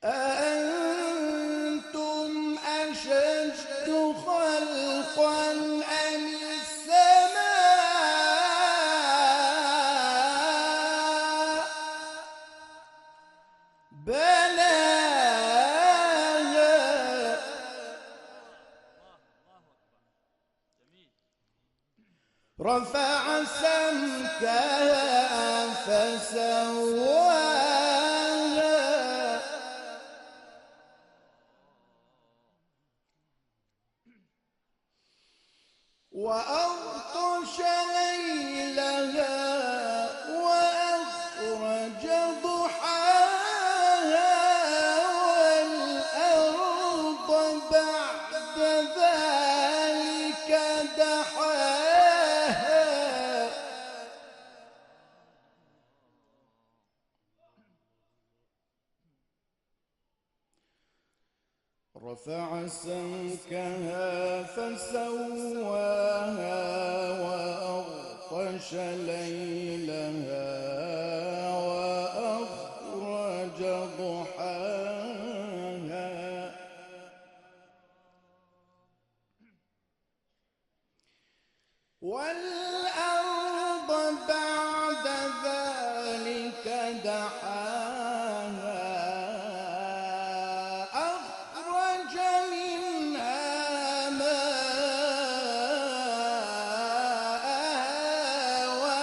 أأنتم أشد خلقا أم السماء؟ بناها. رفع سمكها فسواها. وأغطش ليلها وأخرج ضحاها والأرض بعد ذلك دحاها. رفع سمكها فسواها وأغطش ليلها وأخرج ضحاها. والأرض بعد ذلك دحاها. أخرج منها ماءها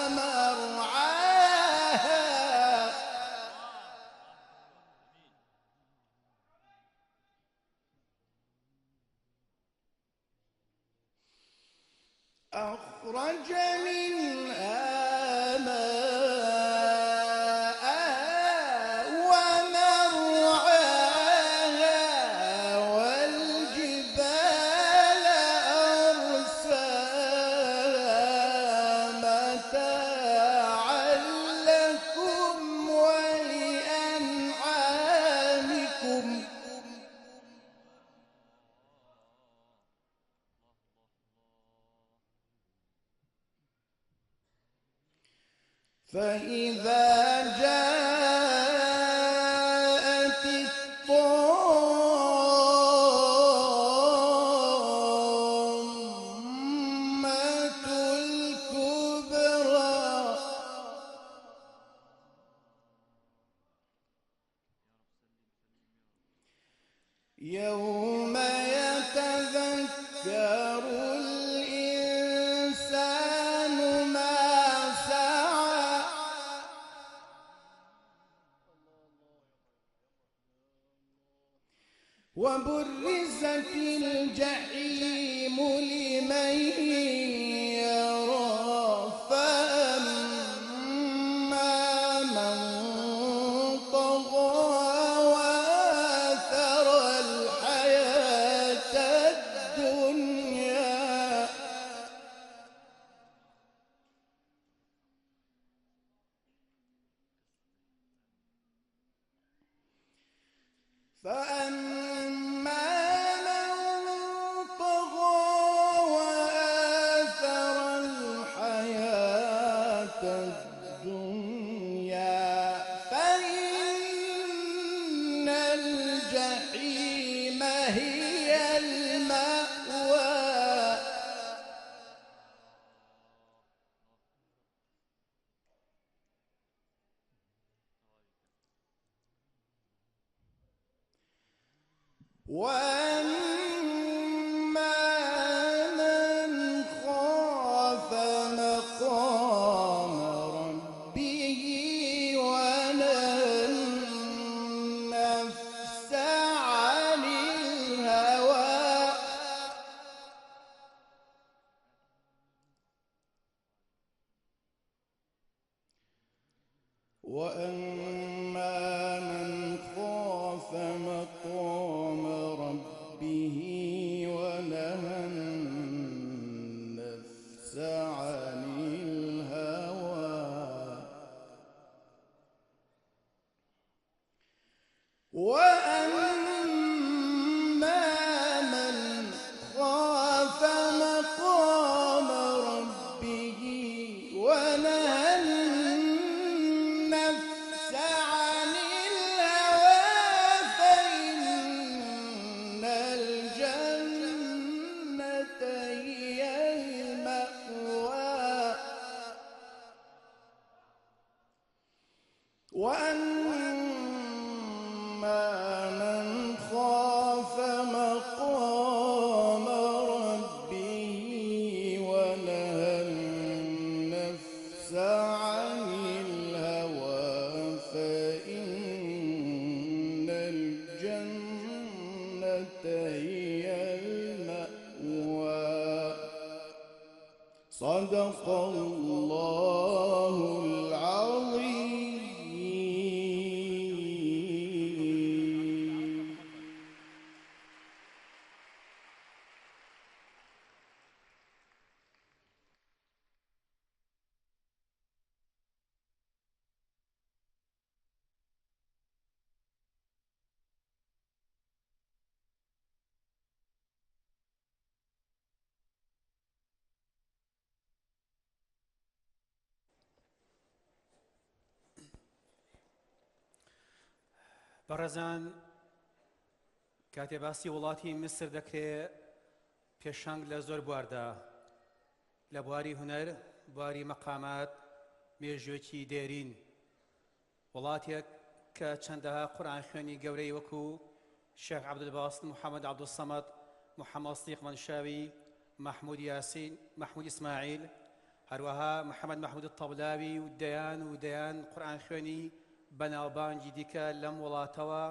ومرعاها. أخرج منها ماءها ومرعاها والجبال أرساها متاعا لكم ولأنعامكم. فإذا جاءت الطامة الكبرى يوم يتذكر الإنسان ما سعى. وبرزت الجحيم لمن يرى فأما من طغى وآثر الحياة الدنيا فإن الجحيم هي المأوى وأما من خاف مقام ربه ونهى النفس عن الهوى وأما من خاف مقام ربه ونهى النفس عن الهوى وأما من خاف مقام ربه ونهى النفس عن الهوى فإن الجنة هي المأوى وأما من خاف مقام ربه ونهى النفس عن الهوى فإن الجنة هي المأوى صدق الله العظيم بەڕێزان کاتێ باسی وڵاتی میسر دەکرێت پێشانگ لە زۆر بواردا لە بواری هونەر بواری مەقامات مێژوێکی دێرین وڵاتێک کە چەندەها قورئان خوێنی گەورەی وەکو شێخ عەبدولباست محەممەد عەبدولسەمەد محەممەد سیدیق مەنشاوی محمود یاسین محمود ئیسماعیل هەروەها محەممەد محمود الطەبلاوی و دەیان قورئان خوێنی بەناوبانگی دیکە لەم وڵاتەوە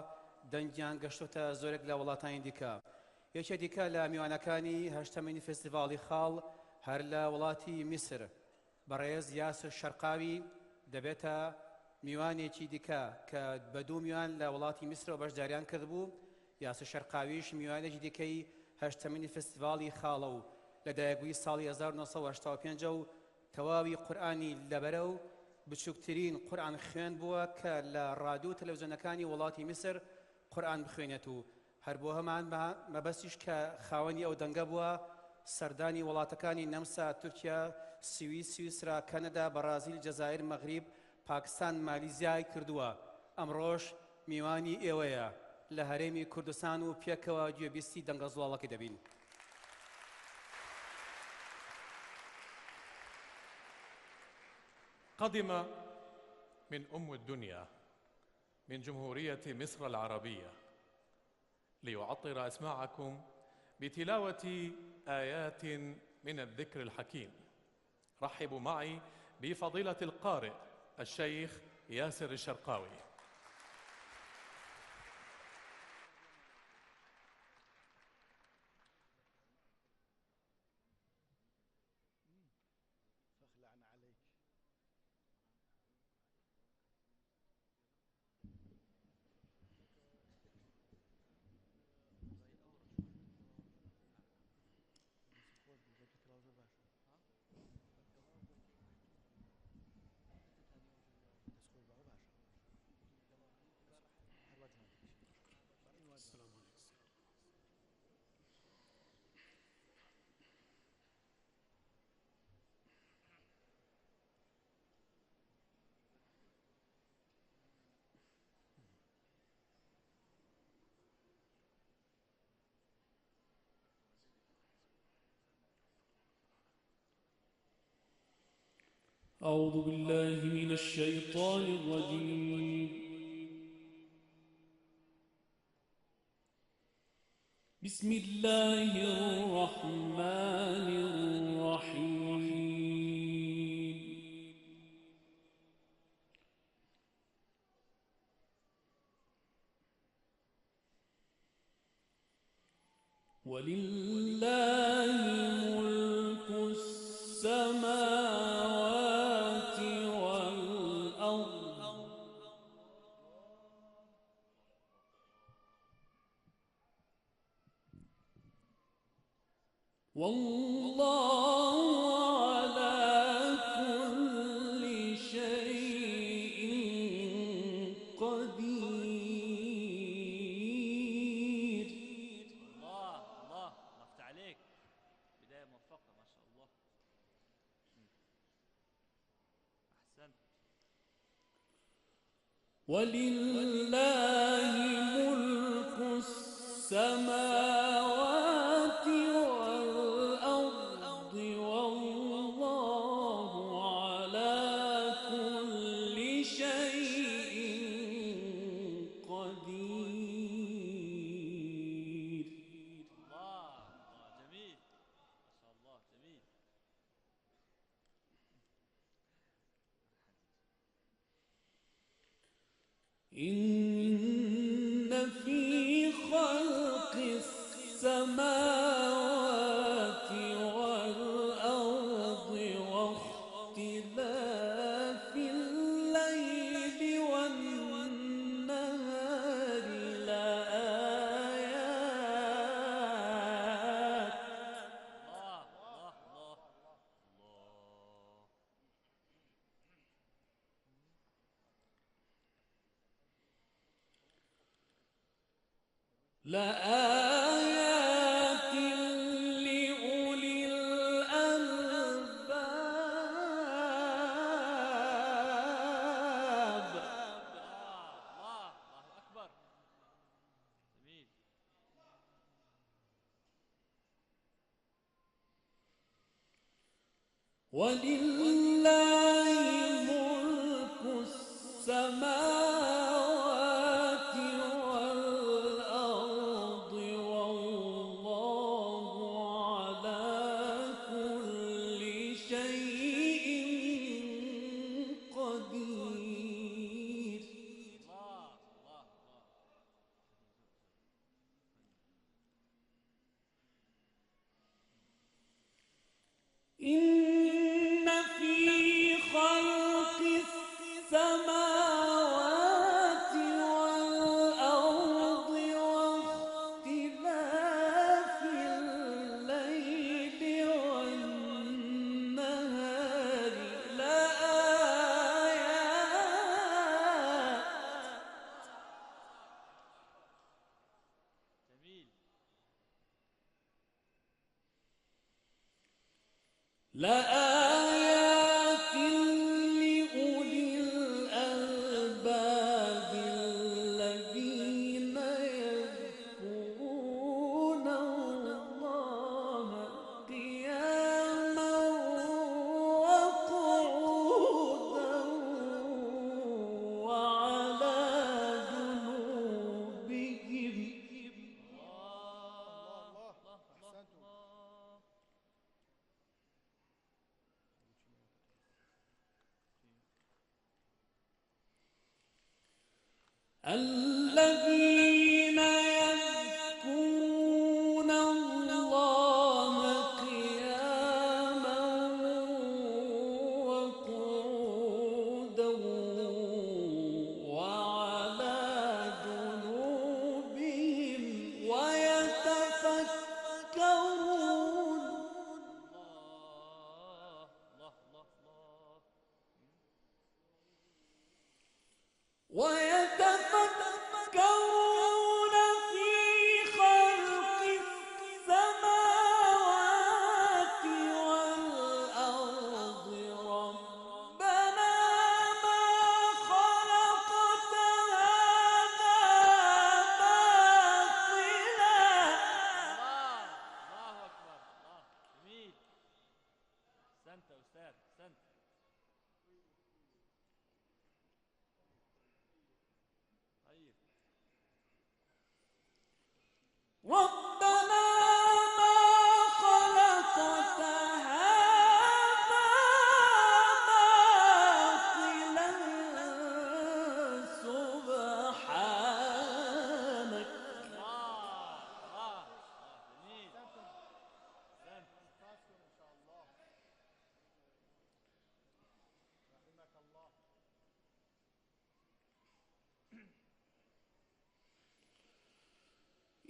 دەنگیان گەشتۆتە زۆرێک لە وڵاتانی دیکە یەکێ دیکە لە میوانەکانی هەشتەمینی فێستیڤاڵی خاڵ هەر لە وڵاتی میسر بەڕێز یاسر شەرقاوی دەبێتە میوانێکی دیکە کە بە دوو میوان لە وڵاتی میسرەوە بەشداریان کردبوو یاسر شەرقاویش میوانێکی دیکەی هەشتەمینی فێستیڤاڵی خاڵە و لە دایەگوی ساڵی 1985 و تەواوی قورئانی لەبەرە و بچووکترین قورئان خوێن بووە کە لە ڕادیو و تەلەڤیزیۆنەکانی وڵاتی میسر قورئان بخوێنێت و هەر بۆ هەمان مەبەستیش کە خاوەنی ئەو دەنگە بووە سەردانی وڵاتەکانی نەمسا تورکیا سویسرا کەنەدا بەرازیل جەزایر مەغریب پاکستان مالیزیای کردووە ئەمڕۆژ میوانی ئێوەیە لە هەرێمی کوردستان و پێکەوە گوێبیستی دەنگە زوڵاڵەکە دەبین قدم من الدنيا من جمهورية مصر العربية ليعطر أسماعكم بتلاوة آيات من الذكر الحكيم. رحبوا معي بفضيلة القارئ الشيخ ياسر الشرقاوي. أعوذ بالله من الشيطان الرجيم. بسم الله الرحمن الرحيم. ولله ملك السماوات والأرض والله على كل شيء قدير. الله الله الله عليك، بداية موفقة ما شاء الله. أحسنت. ولله ملك السماوات والأرض والله على كل شيء قدير. الله جميل ما شاء الله جميل. إن في خلق السماوات والأرض واختلاف الليل والنهار لآيات. الله الله الله الله. لآيات لأولي الألباب. الله أكبر. جميل. ولله ملك السماوات والأرض والله على كل شيء قدير. الله الله الله. إن في خلق السماوات والأرض واختلاف الليل والنهار لآيات. جميل. لآيات لأولي الألباب الذين يذكرون الله قياما وقعودا وعلى جنوبهم. الذين يذكرون الله قياما وقعودا وعلى جنوبهم ويتفكرون. ويتفكرون في خلق السماوات والأرض ربنا ما خلقت هذا باطلا. الله أكبر. الله جميل. أحسنت يا أستاذ أحسنت.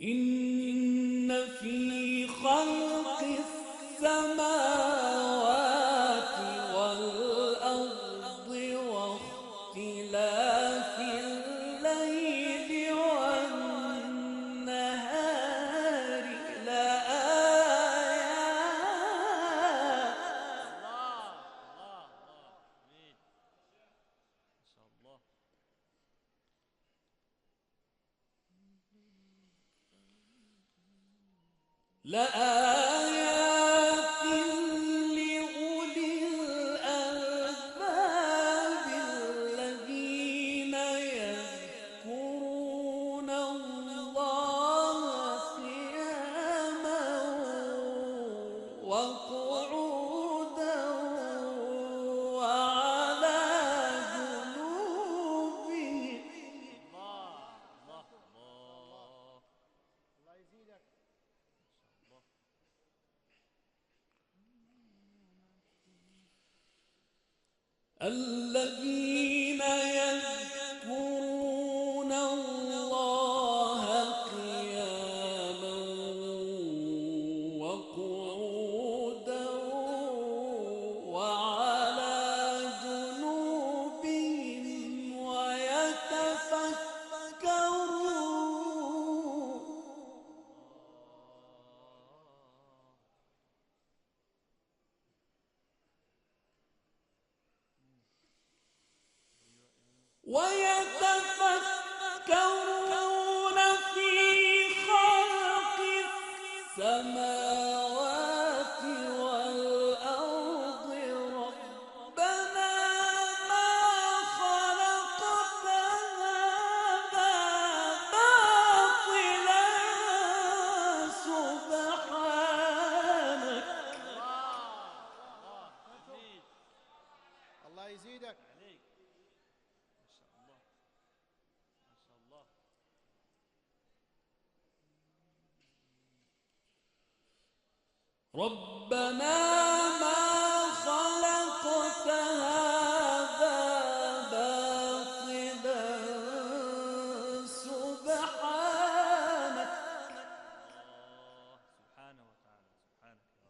إن في خلق السماوات والأرض واختلاف الليل والنهار لآيات لآيات لأولي الألباب الذين يذكرون الله قياما وقعودا وعلى جنوبهم الذين يذكرون الله قياما وقعودا وعلى جنوبهم ويتفكرون ويتفكرون في خلق السماوات والأرض ربنا ما خلقت هذا باطلا سبحانك الله يزيدك. ربنا ما خلقت هذا باطلا سبحانك سبحانه وتعالى. سبحانك يا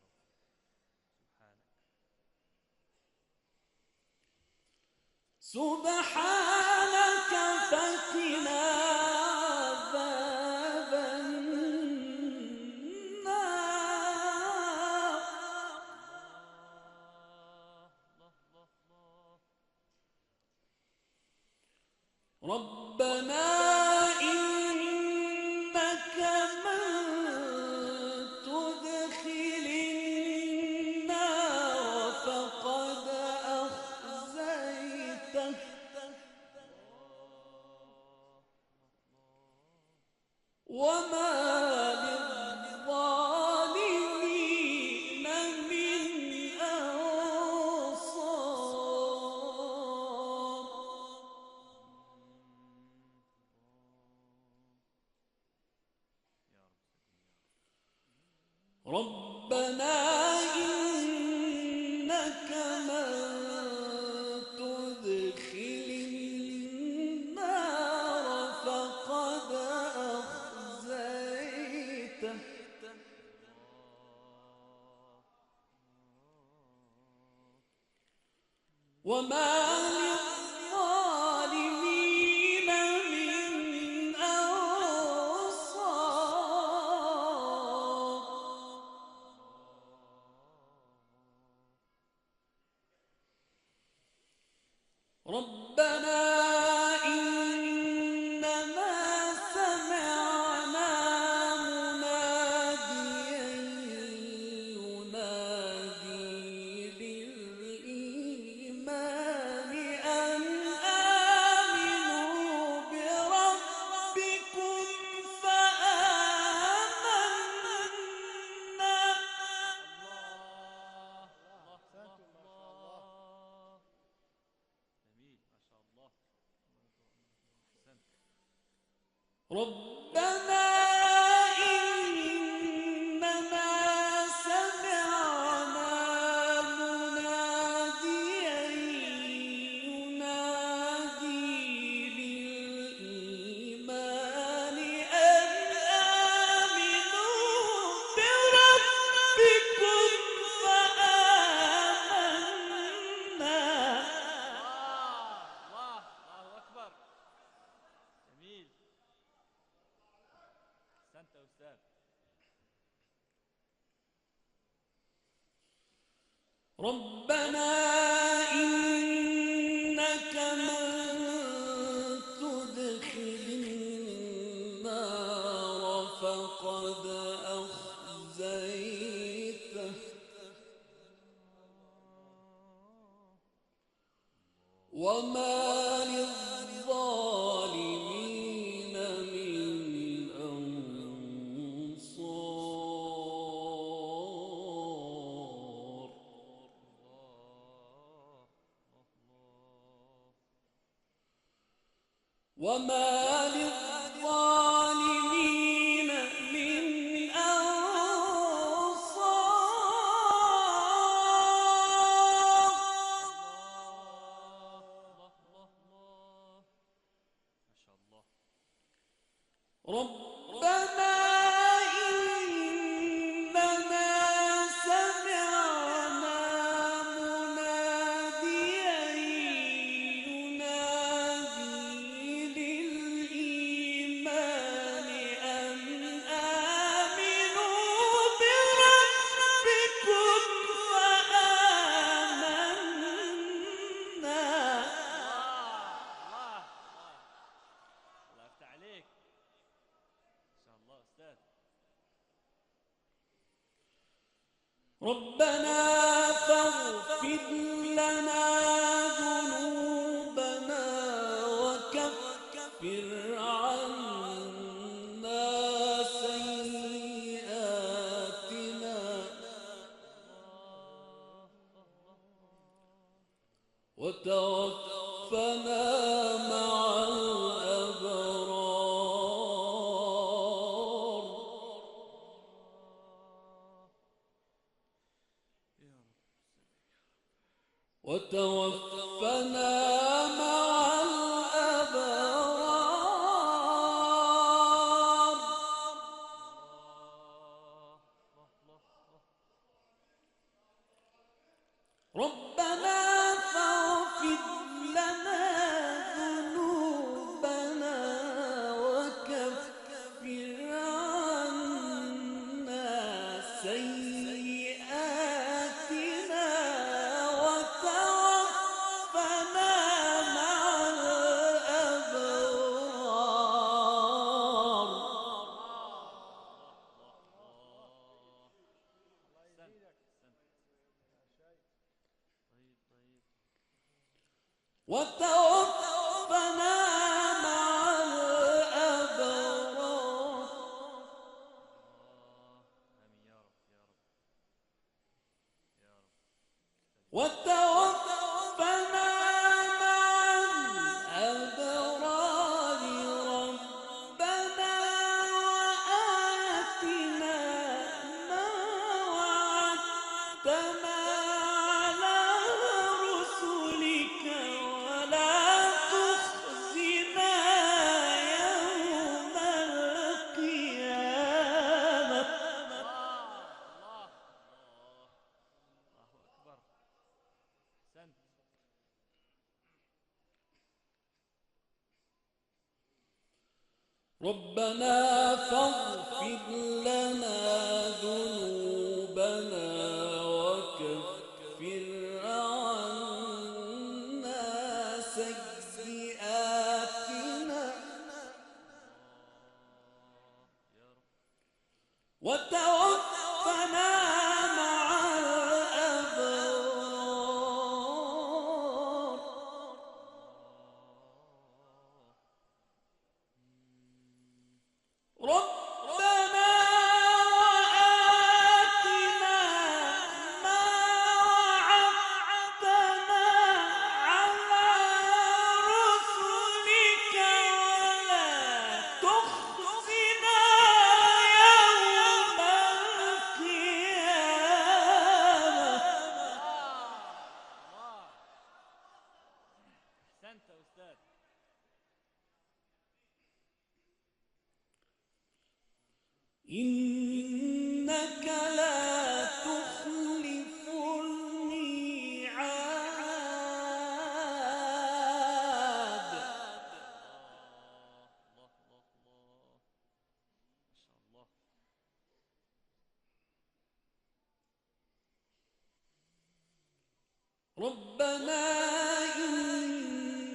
رب. سبحانك فقنا عذاب النار ربنا إنك من تدخل النار فقد أخزيته وما للظالمين من أنصار ربنا إنك من تدخل النار فقد أخزيته وما للظالمين من أنصار ربنا إننا سمعنا مناديا ينادي للإيمان أن آمنوا بربكم فآمنا ربنا إننا سمعنا مناديا ينادي للإيمان أن ربنا إنك من تدخل النار فقد أخزيته وما للظالمين من أنصار وما للظالمين من ربنا إننا سمعنا مناديا ينادي للإيمان أن آمنوا بربكم فآمنا. ربنا فاغفر لنا ذنوبنا وكفر عنا سيئاتنا وتوفنا مع الأبرار وتوفنا مع الأبرار ربنا فاغفر لنا ذنوبنا وكفر عنا سيئاتنا وتوفنا مع الأبرار وتوفنا مع الأبرار وتوفنا مع الأبرار ربنا وآتنا ما وعدتنا على رسلك ولا تخزنا يوم القيامة ربنا فاغفر لنا ذنوبنا وكفر عنا سيئاتنا وتوفنا مع الأبرار ربنا وآتنا ما وعدتنا على رسلك ولا تخزنا يوم القيامة إنك لا تخلف الميعاد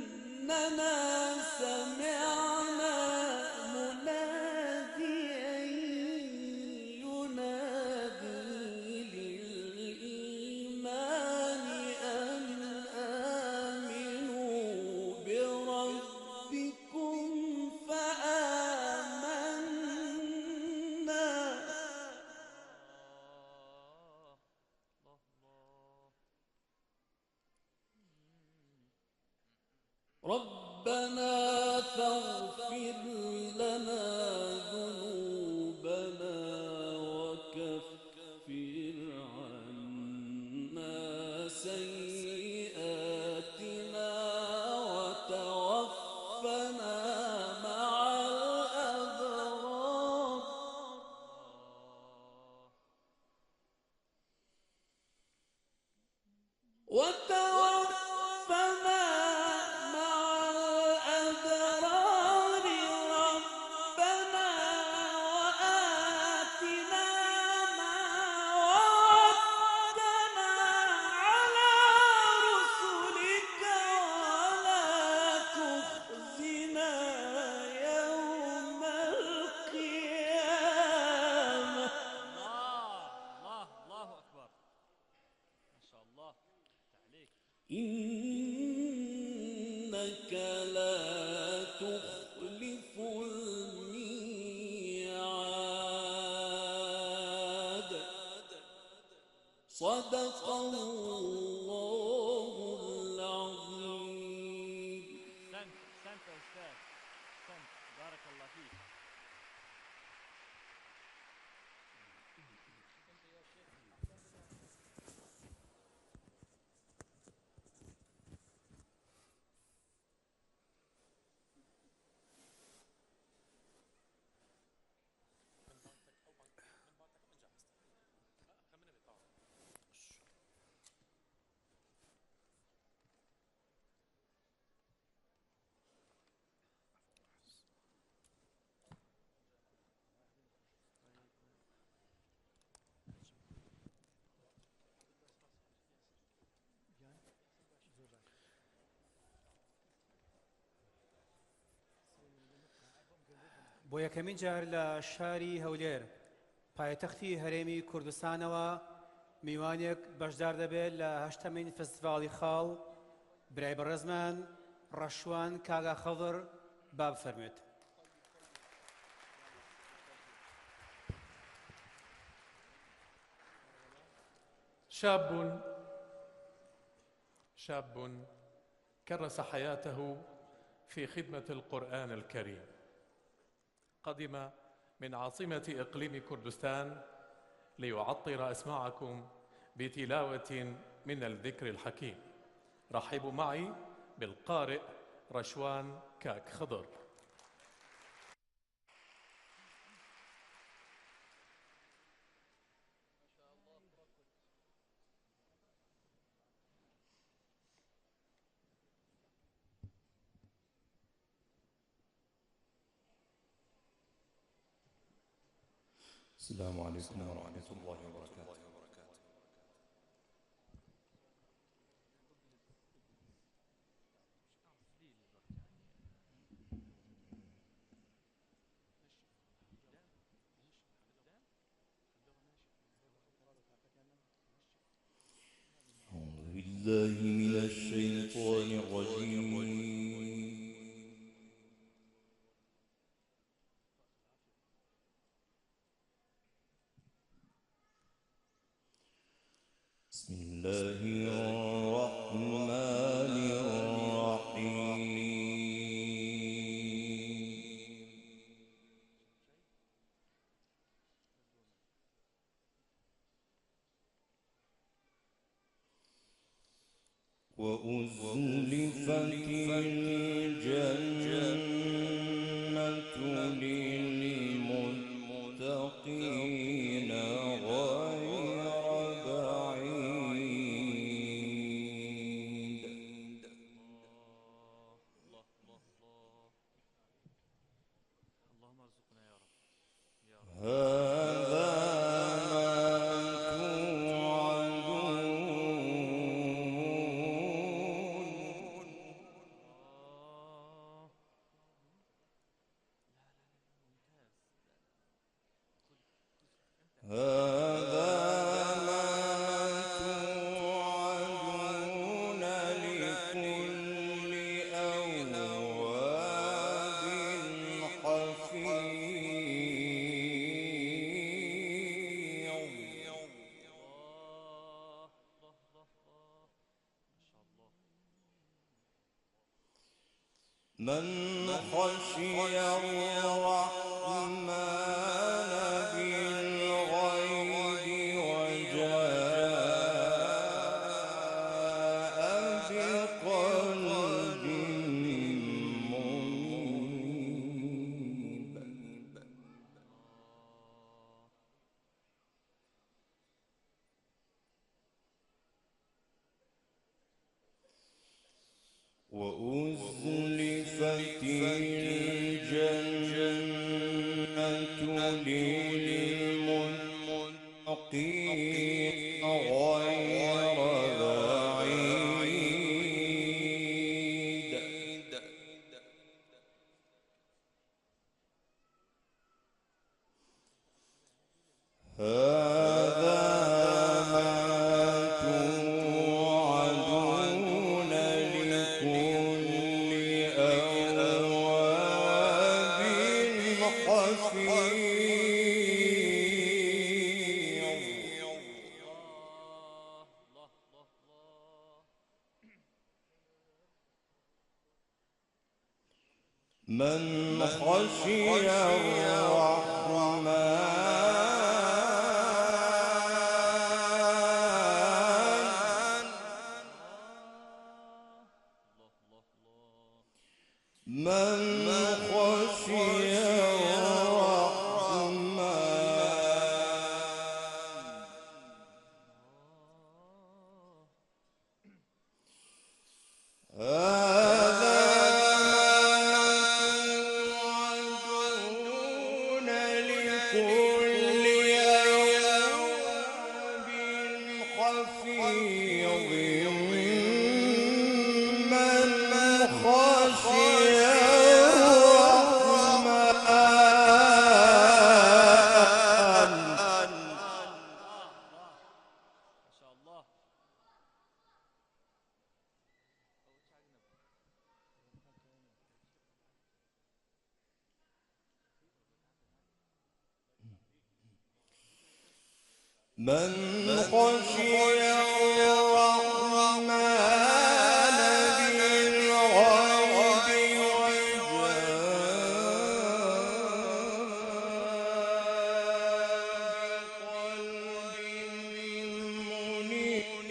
إننا سمعنا مناديا ينادي للإيمان أن آمنوا بربكم فآمنا ربنا فاغفر لنا ذنوبنا وكفر عنا سيئاتنا وتوفنا مع الأبرار وتوفنا مع الأبرار ربنا وآتنا ما وعدتنا على رسلك ولا تخزنا يوم القيامة. الله أكبر ما شاء الله عليك. إنك لا تخلف الميعاد. صدق الله العظيم. أحسنت أحسنت يا أستاذ، أحسنت، بارك الله فيك. بۆ یەکەمین جار لە شاری هەولێر پایتەختی هەرێمی کوردستانەوە میوانێک بەشدار دەبێت لە 8مین فستیڤاڵی خاڵ. برای بەڕێزمان ڕەشوان کاگا خەڵدر با بفەرمێت. شاب كرس حياته في خدمة القرآن الكريم. قدم من عاصمة إقليم كردستان ليعطر أسماعكم بتلاوة من الذكر الحكيم. رحبوا معي بالقارئ رشوان كاك خضر. السلام عليكم ورحمة الله وبركاته. أعوذ بالله من الشيطان الرجيم. بسم الله الرحمن الرحيم. وأزلفت الجنة للمتقين غير بعيد. اللهم ارزقنا يا رب. هذا ما توعدون من خشي الرحمن بالغيب وجاء بقلب منيب وأزلفت الجنة للمتقين غير بعيد هذا ما توعدون لكل أواب حفيظ من خشي الرحمن من خشي الرحمن هذا توعدون لكل أواب حفيظ من خشي الرحمن من خشي الرحمن بالغيب وجاء بقلب منيب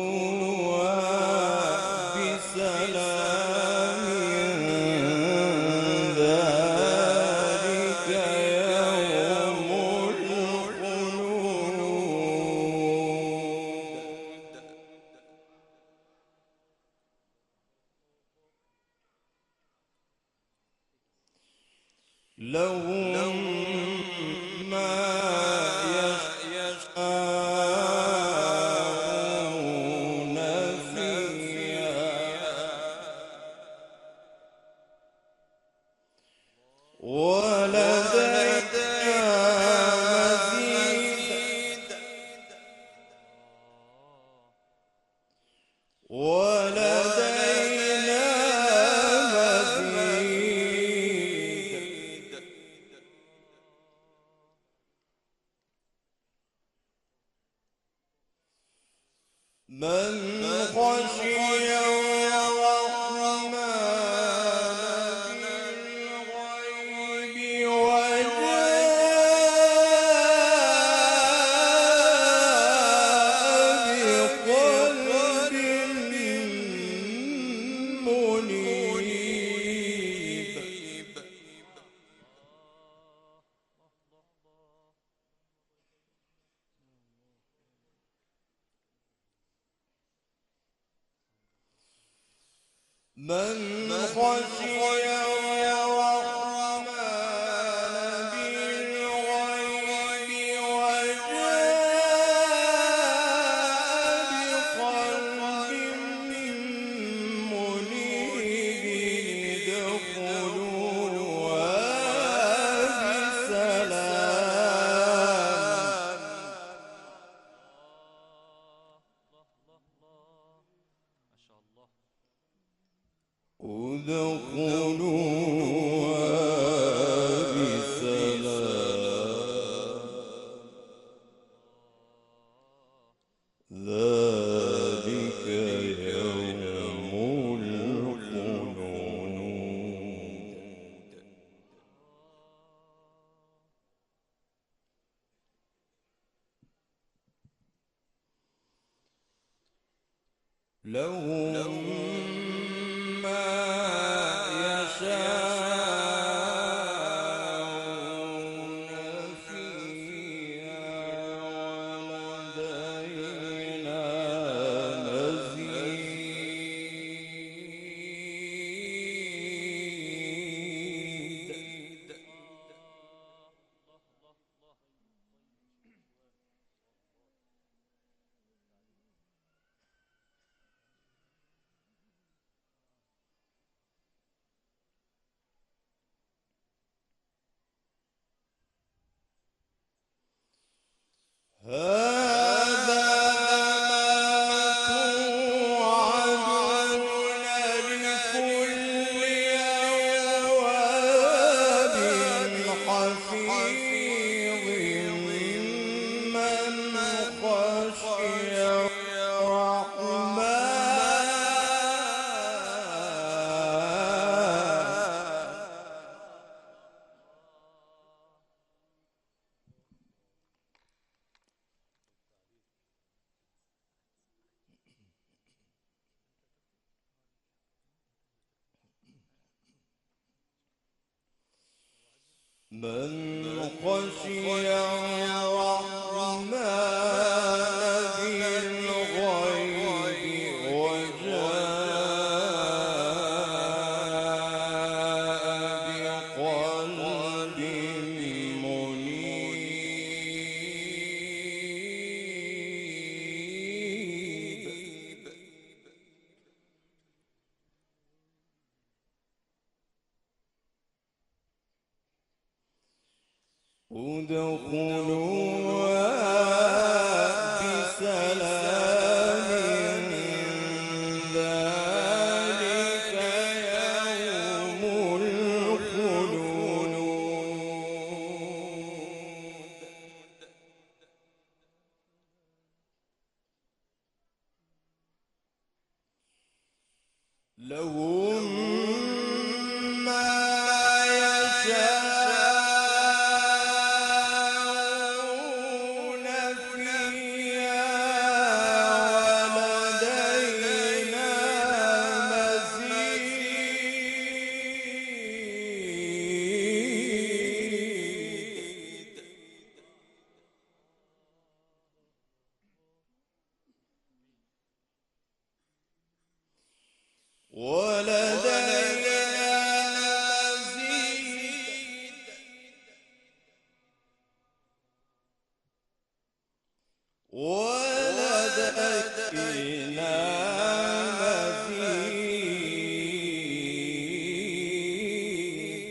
ادخلوها بسلام ذلك يوم الخلود لهم ما يشاءون فيها ولدينا مزيد ولدينا مزيد من خشي الرحمن بالغيب وجاء بقلب منيب من خشي الرحمن بالغيب وجاء بقلب منيب ادخلوها بسلام ادخلوها بسلام ذلك يوم الخلود لهم ما يشاءون فيها ولدينا مزيد هذا ما توعدون لكل أواب حفيظ من خشي الرحمن من خشي الرحمن بالغيب وجاء بقلب منيب ادخلوها بسلام ذلك يوم الخلود لهم ما يشاءون فيها ولدينا مزيد ولدينا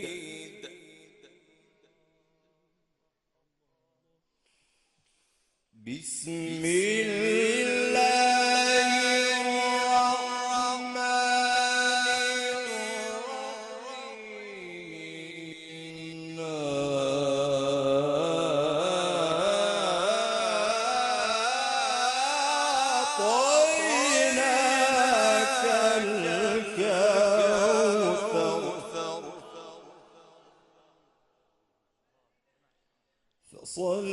مزيد بسم الله الرحمن الرحيم أعطيناك الكوثر فصل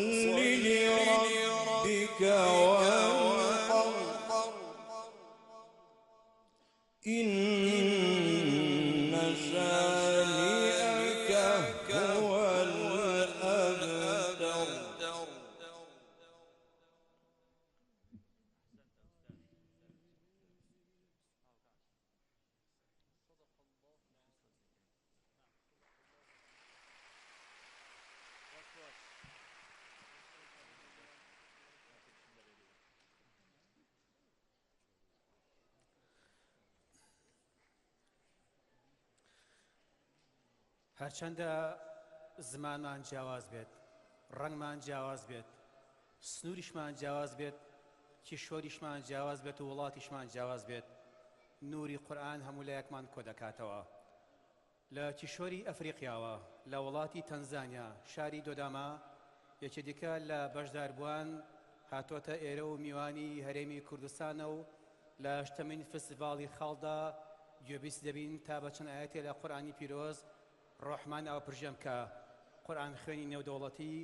لربك وانحر إن شانئك هو الأبتر هەرچەندە زمانمان جیاواز بێت، ڕەنگمان جیاواز بێت، سنووریشمان جیاواز بێت، کیشۆریشمان جیاواز بێت و وڵاتیشمان جیاواز بێت، نوری قورئان هەموو لایەکمان کۆ دەکاتەوە. لە چیشۆری ئەفریقیاوە لە وڵاتی تەنزانیا شاری دۆداما یەکێ دیکە لە بەشداربووان هاتوۆتە ئێرە و میوانی هەرێمی کوردستانە و لە شتەمین فستیڤاڵی خاڵدا گوێبیست دەبین تا بە چەند ئاەتێ لە قورئانی پیرۆز ڕۆحمان ئەوە پرژەم کە قورئان خوێنی نێودەوڵەتی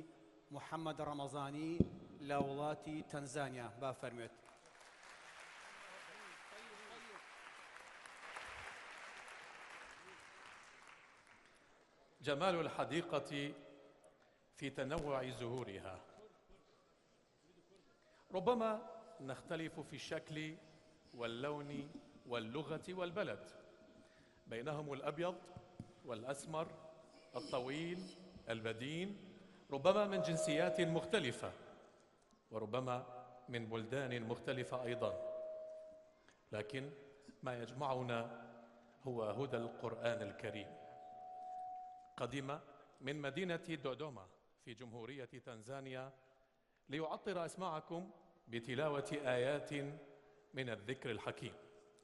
محەممەد ڕەمەزانی لە وڵاتی تەنزانیا با فەرموێت. جمال الحديقة في تنوع زهورها. ربما نختلف في الشكل واللون واللغة والبلد، بينهم الأبيض والأسمر، الطويل، البدين، ربما من جنسيات مختلفة وربما من بلدان مختلفة أيضا، لكن ما يجمعنا هو هدى القرآن الكريم. قدم من مدينة دودوما في جمهورية تنزانيا ليعطر أسماعكم بتلاوة آيات من الذكر الحكيم.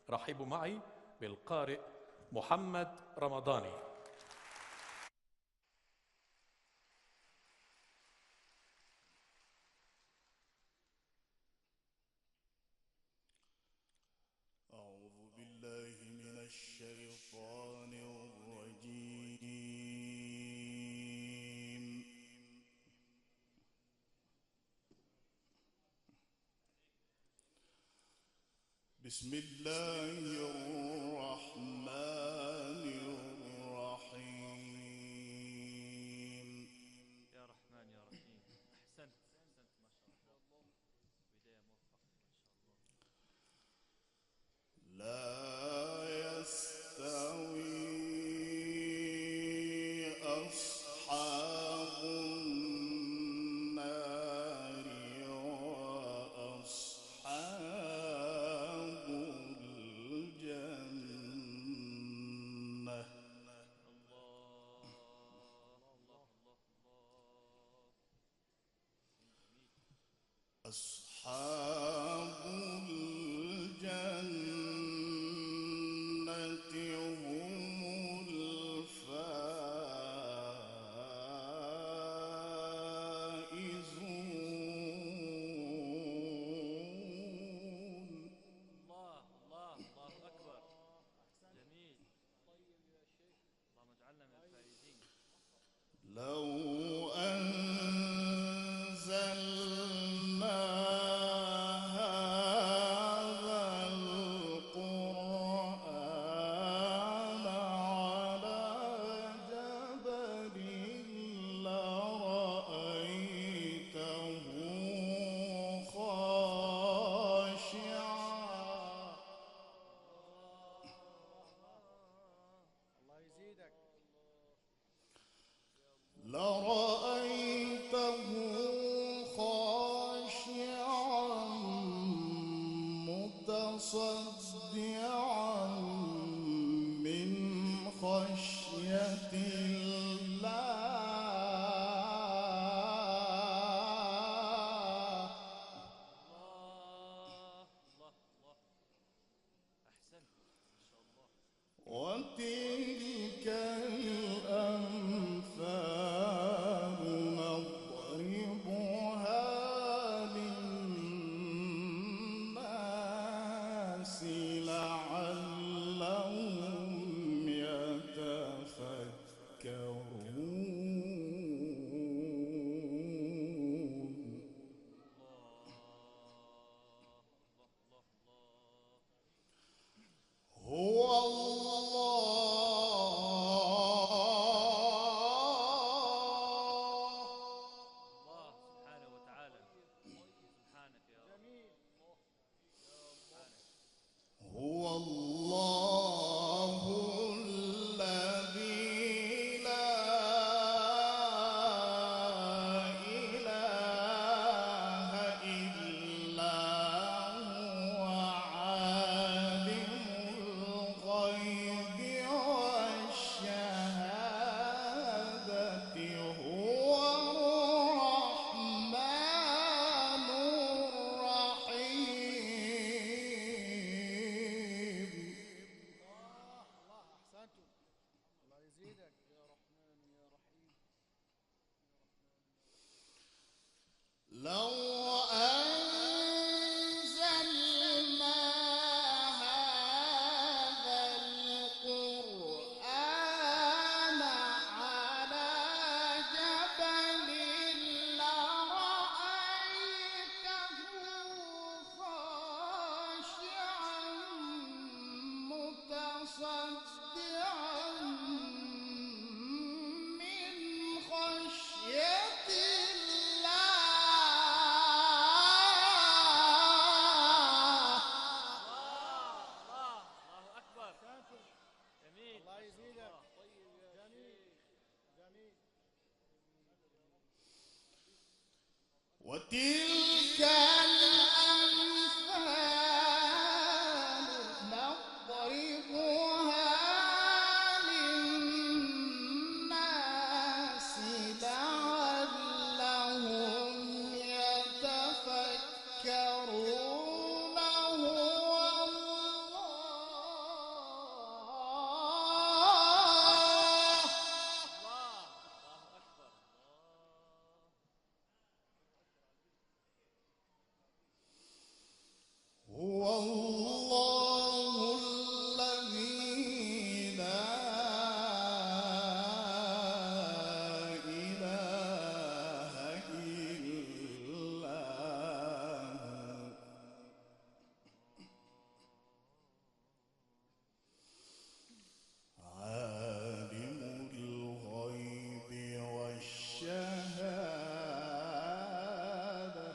رحبوا معي بالقارئ محمد رمضاني. أعوذ بالله من الشيطان الرجيم. بسم الله الرحمن الرحيم. يا رحمن يا رحيم. أحسنت ما شاء الله، بداية موفقة ما شاء الله. لا يستوي أصحاب النار وأصحاب الجنة. أصحاب الجنة هم الفائزون. الله أكبر. جميل. اللهم اجعلنا من الفائزين. لو أنزلنا وتلك الأمثال نضربها للناس لعلهم يتفكرون هو الله الذي لا إله إلا هو عالم الغيب والشهادة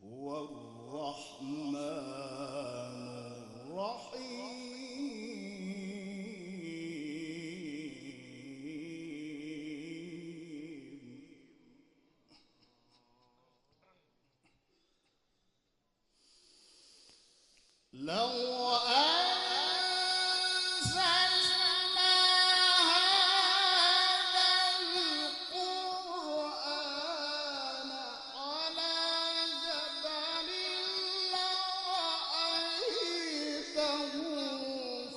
هو الرحمن الرحيم لو أنزلنا هذا القرآن على جبل لرأيته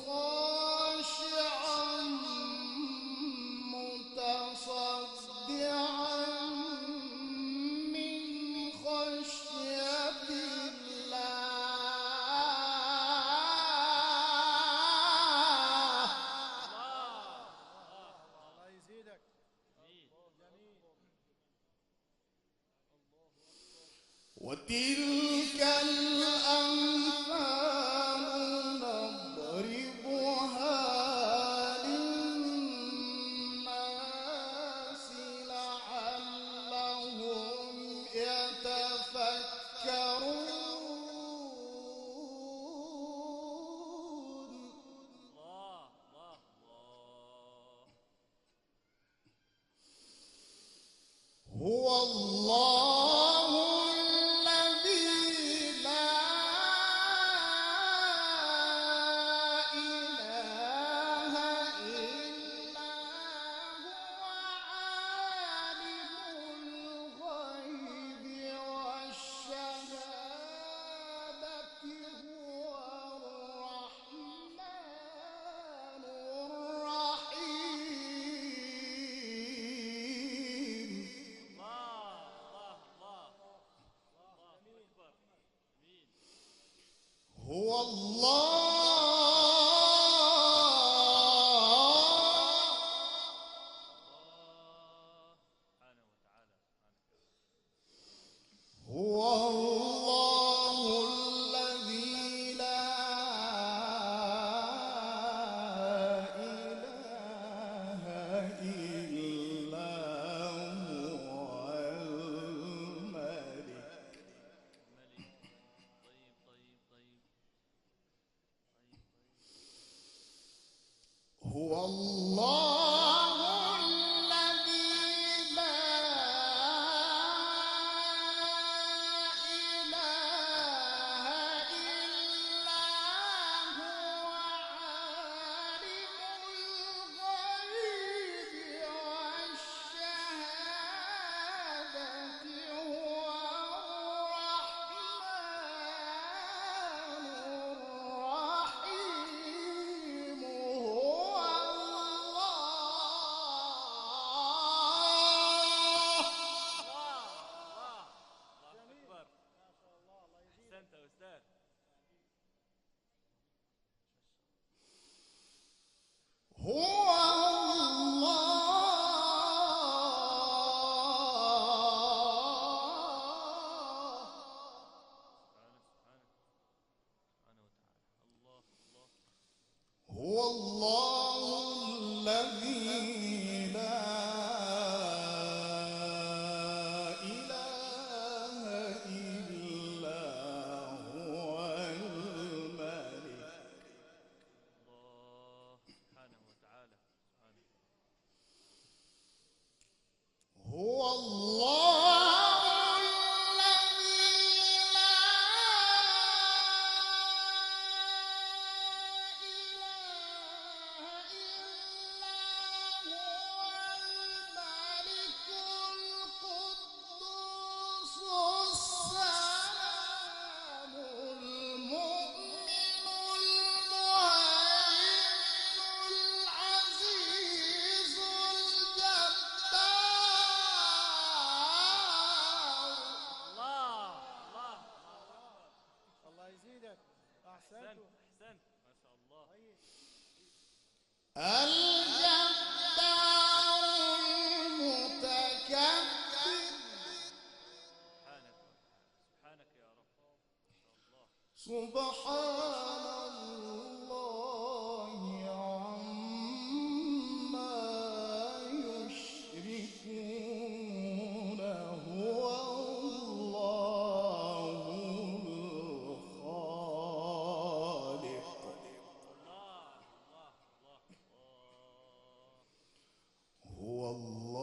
خاشعا متصدعا من خشية الله يزيدك جميل وتلك الأمثال نضربها للناس لعلهم يتفكرون هو الله الذي لا إله إلا هو عالم الغيب والشهادة هو الرحمن الرحيم أحسنت أحسنت ما شاء الله. الجبار المتكبر سبحانك يا رب ما شاء الله. سبحان الله عما يشركون هو الله الخالق هو الله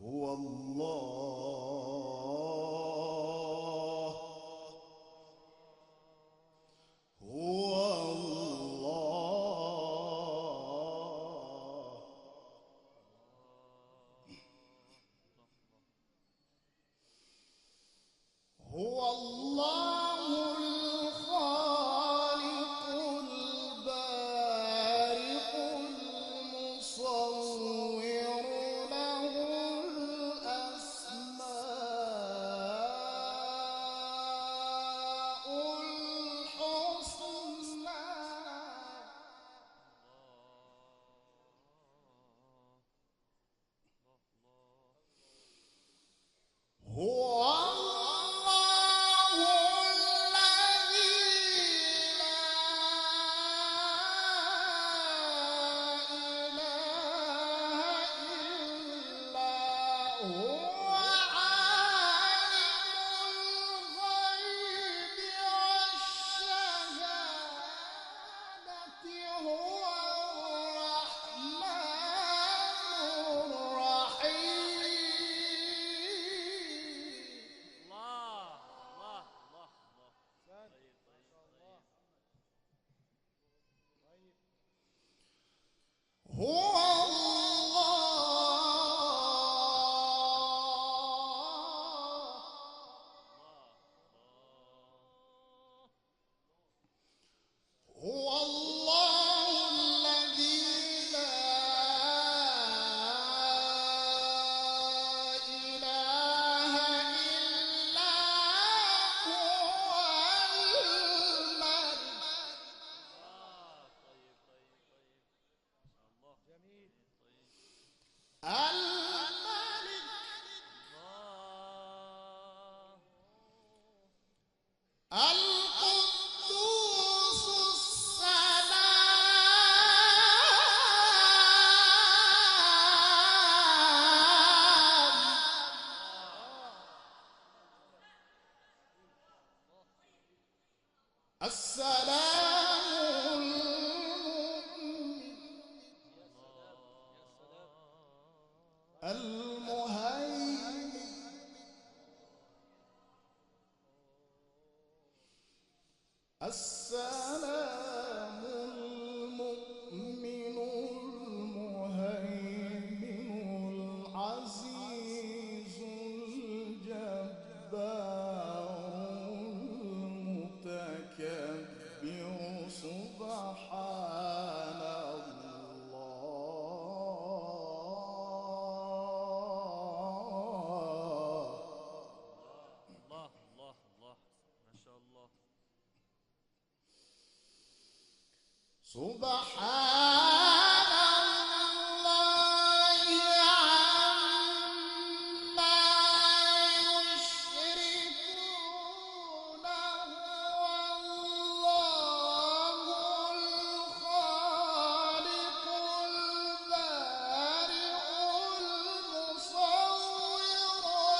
هو الله هو الله هو الله الخالق البارئ المصور له الأسماء الحسنى هو الله الذي لا إله إلا هو عالم الغيب والشهادة هو الرحمن الرحيم الله الله الله الله. طيب طيب طيب. هو هو الله الذي لا إله إلا هو الملك جميل. الملك القدوس السلام المهيمن السلام المؤمن المهيمن العزيز الجبار المتكبر سبحان الله الله الله ما شاء الله. سبحان الله عما يشركون هو الله الخالق البارئ المصور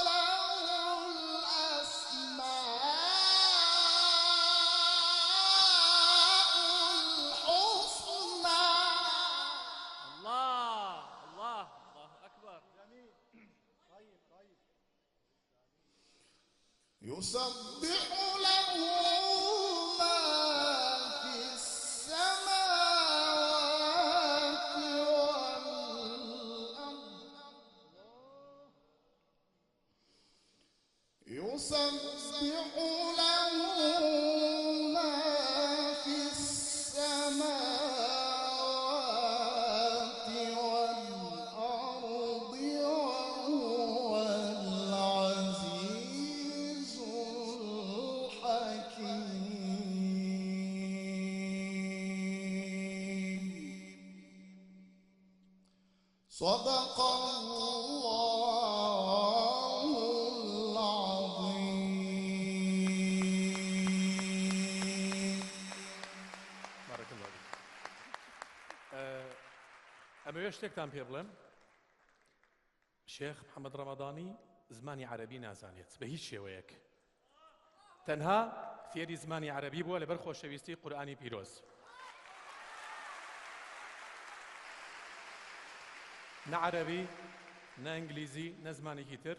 له الأسماء الحسنى الله الله الله أكبر. جميل. طيب طيب. يسبح له ما في السماوات والأرض يسبح له ما في السماوات والأرض وهو العزيز صدق الله العظيم. بارك الله فيك. ئەمەوێ شتێکتان پێ بڵێم شێخ محەممەد ڕەمەدانی زمانی عەرەبی نازانێت بە هیچ شێوەیەک تەنها فێری زمانی عەرەبی بووە لەبەر خۆشەویستی قورئانی پیرۆز نە عەرەبی نە ئینگلیزی نە زمانێکی تر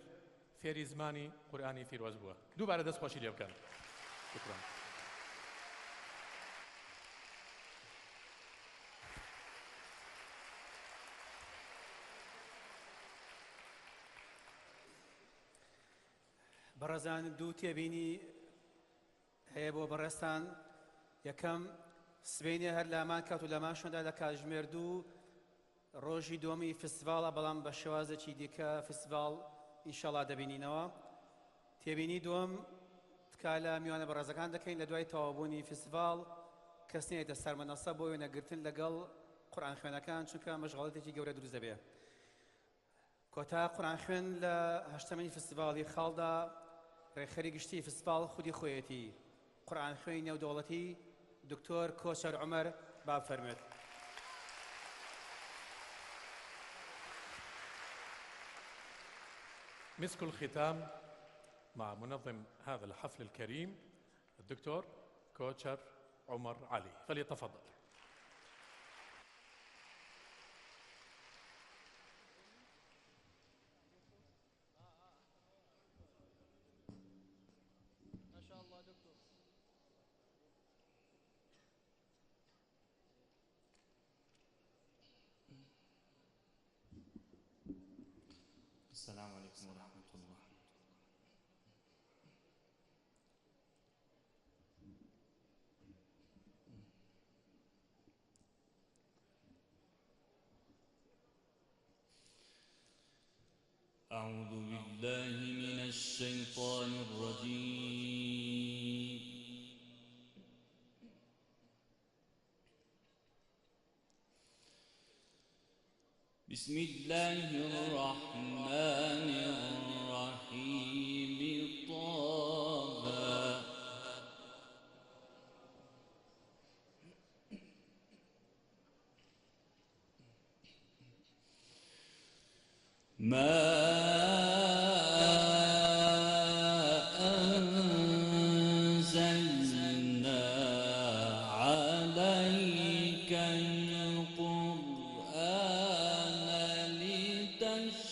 فێری زمانی قورئانی پیرۆز بووە دووبارە دەستخۆشی لێ بکەن شکرا بەڕێزان دوو تێبینی هەیە بۆ بەڕێستان یەکەم سبەینێ هەر لامان کات و لەمان شۆندا لە کاتژمێر دوو ڕۆژی دووەمی فستیڤاڵە بەڵام بە شێوازێکی دیکە فستیڤاڵ ئینشەڵا دەبینینەوە تێبینی دووەم تکا لە میوانە بەڕێزەکان دەکەین لە دوای تەواوبوونی فستیڤاڵ کەس نێتە سەرمەنەسە بۆ وێنەگرتن لەگەڵ قورئان خوێنەکان چونکە مەشغەڵەتێکی گەورە دروست دەبێت کۆتا قورئان خوێن لە هەشتەمەنی فستیڤاڵی خاڵدا ڕێخەری گشتی فستیڤاڵ خودی خۆیەتی قورئان خوێنی نێودەوڵەتی دکتۆر کۆچەر عومەر با بفەرمێت. مسك الختام مع منظم هذا الحفل الكريم الدكتور كوتشر عمر علي فليتفضل. ما شاء الله دكتور. السلام عليكم ورحمة الله. أعوذ بالله من الشيطان الرجيم. بسم الله الرحمن الرحيم. طه ما أنزلنا عليك القرآن لتشقى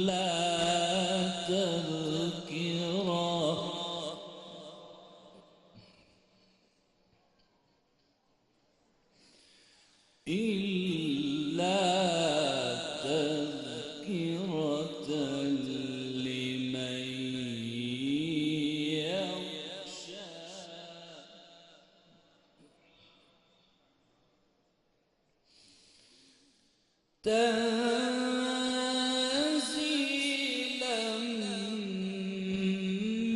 إلا تذكرة لمن يخشى. تنزيلا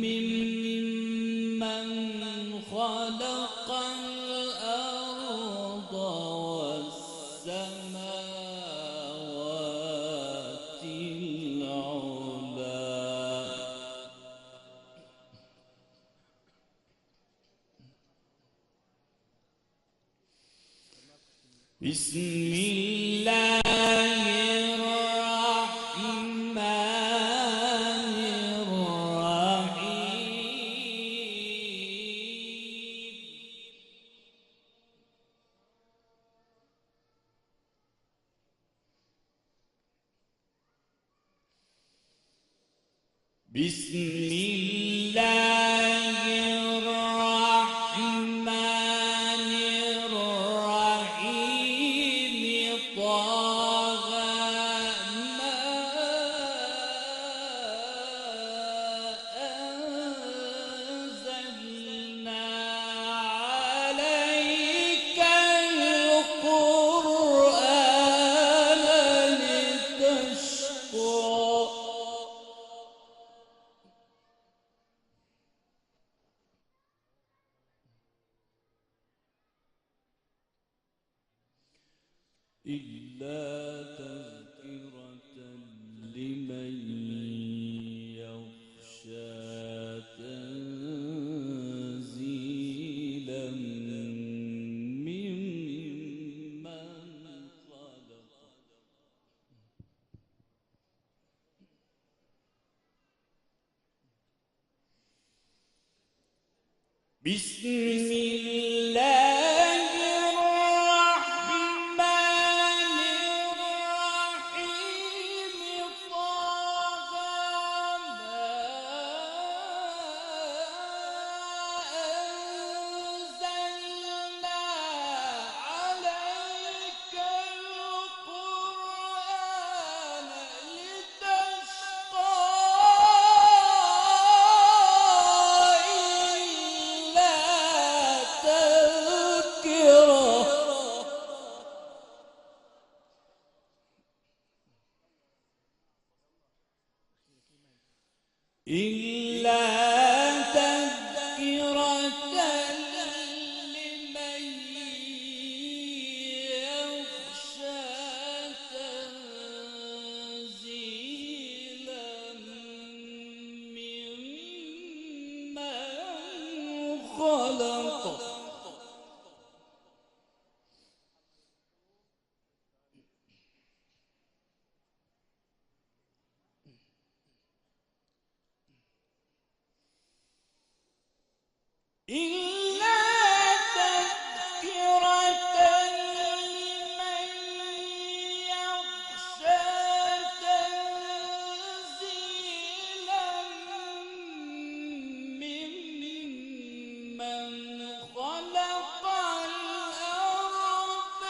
ممن خلق الأرض والسماوات العلى. بسم الله الرحمن الرحيم. بسم الله الرحمن الرحيم. طه ما أنزلنا عليك القرآن لتشقى إلا تذكرة لمن يخشى تنزيلا ممن خلق بسم الله الرحمن الرحيم طه ما أنزلنا عليك القرآن لتشقى إلا تذكرة إلا تذكرة لمن يخشى تنزيلا ممن خلق إلا تذكرة لمن يخشى تنزيلا ممن خلق الأرض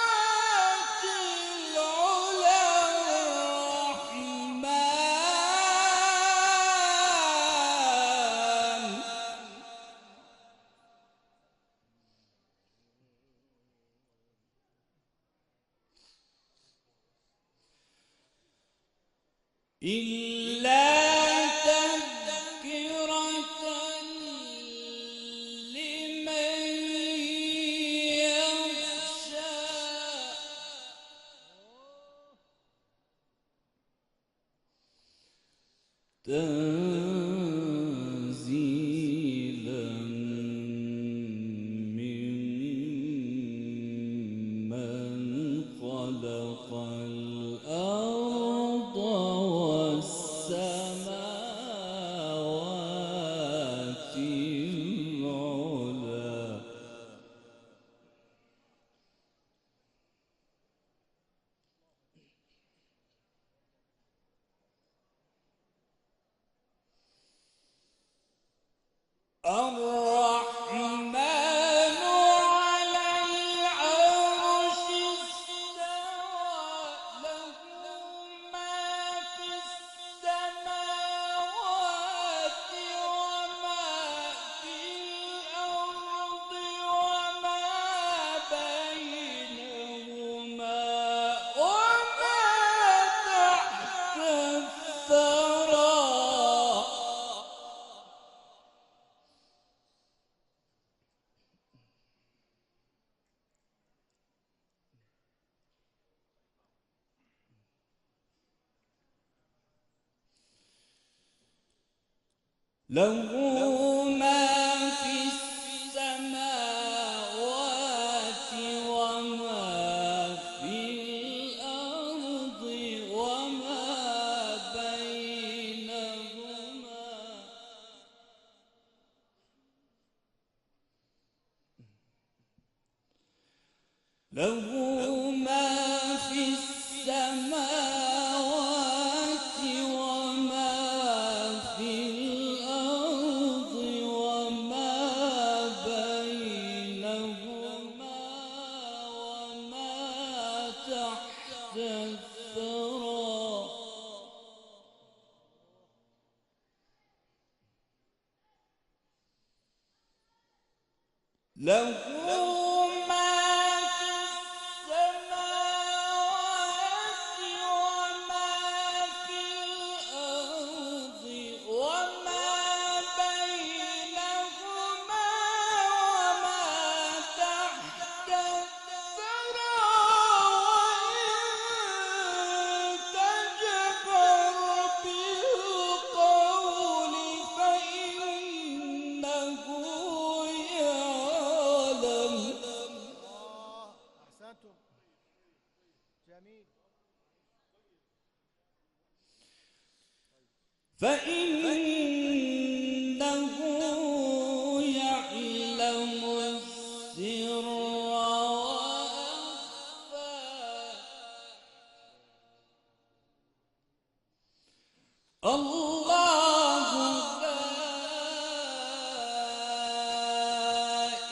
والسماوات العلى الرحمن إلا تذكرة لمن يخشى تنزيلا ممن خلق الأرض والسماوات العلى الرحمن على العرش استوى له ما في السماوات وما في الأرض وما بينهما وما تحت الثرى له ما في السماوات وما في الأرض وما بينهما له ما في السماوات وما في الأرض وما بينهما وما تحت الثرى له ما في السماوات وما في الأرض وما بينهما وما تحت فإنه يعلم السر وأخفى الله لا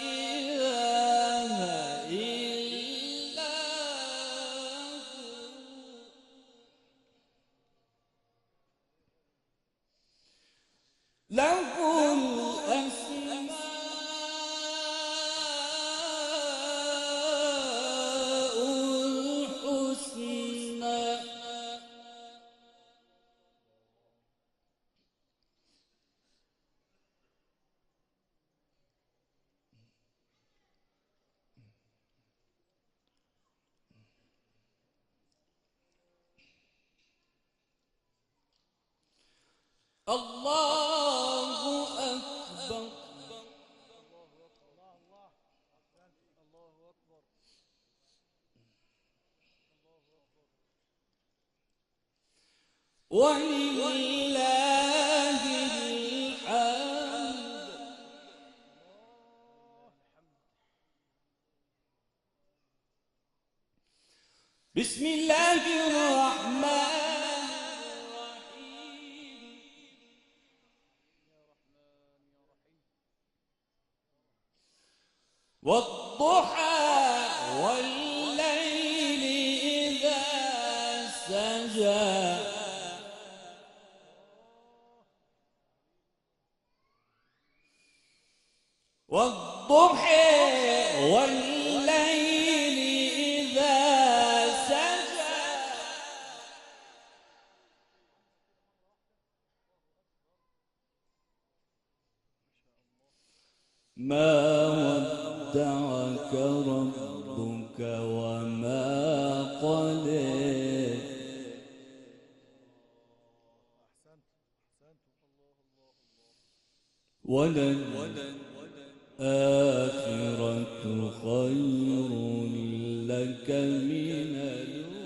إله إلا هو له الأسماء الحسنى الله أكبر ولله الحمد بسم الله الرحمن الرحيم والضحى والليل إذا سجى والضحى والليل إذا سجى ما ودعك ربك وما قلى وللآخرة خير لك من الأولى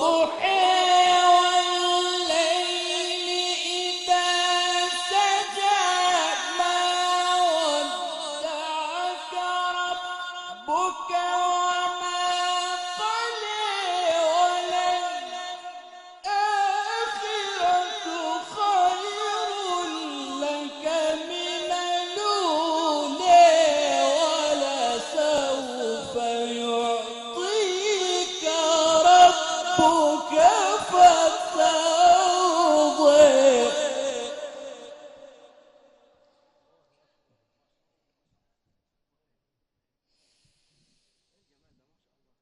والضحى والليل إذا سجى ما ودعك ربك وما قلى وللآخرة خير لك من الأولى ولسوف يعطيك ربك فترضى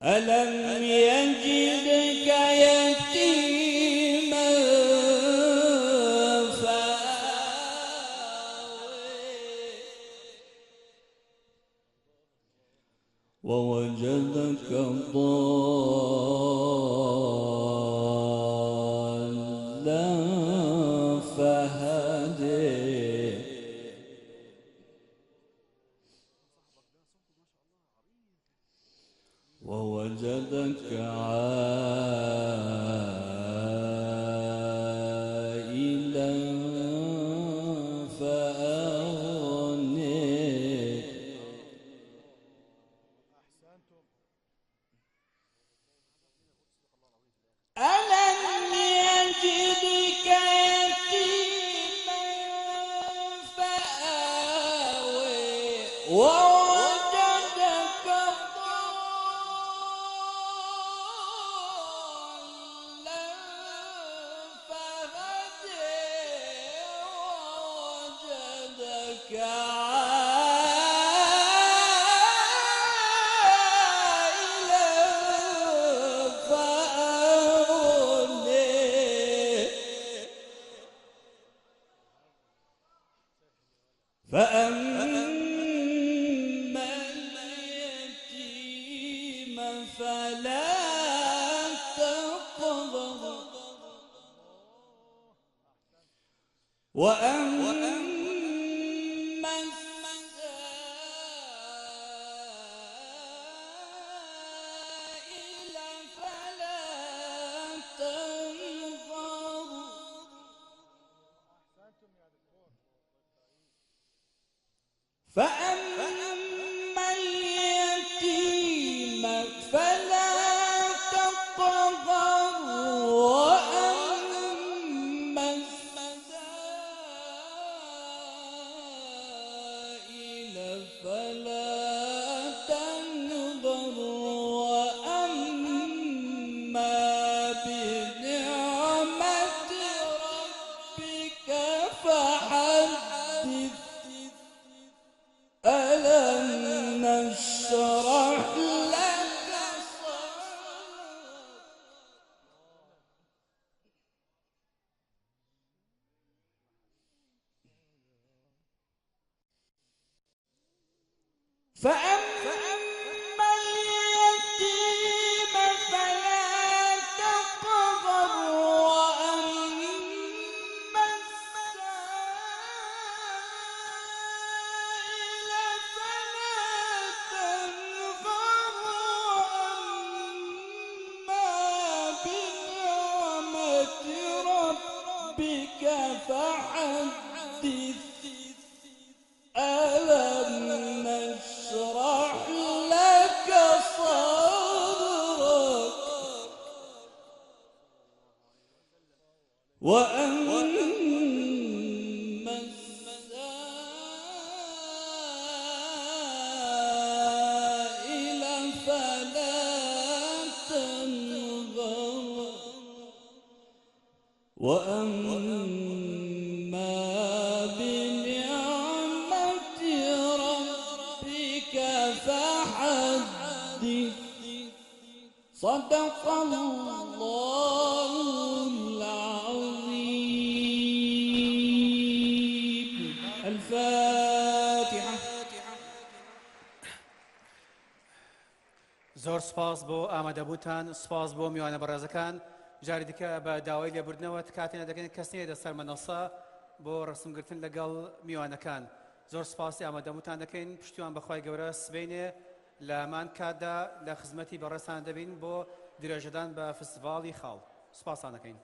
ألم يجدك يتيما فآوى ووجدك ضالا فهدى ووجدك عائلا فأغنى ألم يجدك يتيما فآوى ووجدك ضالا فهدى ووجدك عائلا فأغنى فأما اليتيم فلا تقهر وأما وأما السائل فلا تنهر وأما بنعمة ربك فحدث صدق الله العظيم. الفاتحة. زۆر سپاس بۆ ئامادەبووتان، سپاس بۆ میوانە بەڕێزەکان. جاری دیکە بە داوای لێبوردنەوە کاتێنە دەکەن کەس نیە دەسەر مەنەسە بۆ ڕسمگرتن لەگەڵ میوانەکان. زۆر سپاسی ئامادەبووتان دەکەین، پشتیوان بەخوای گەورە سبەینێ لە هەمان کاتدا لە خزمەتی بەڕێستان دەبین بۆ درێژەدان بە فستیڤاڵی خاڵ. سپاسان دەکەین.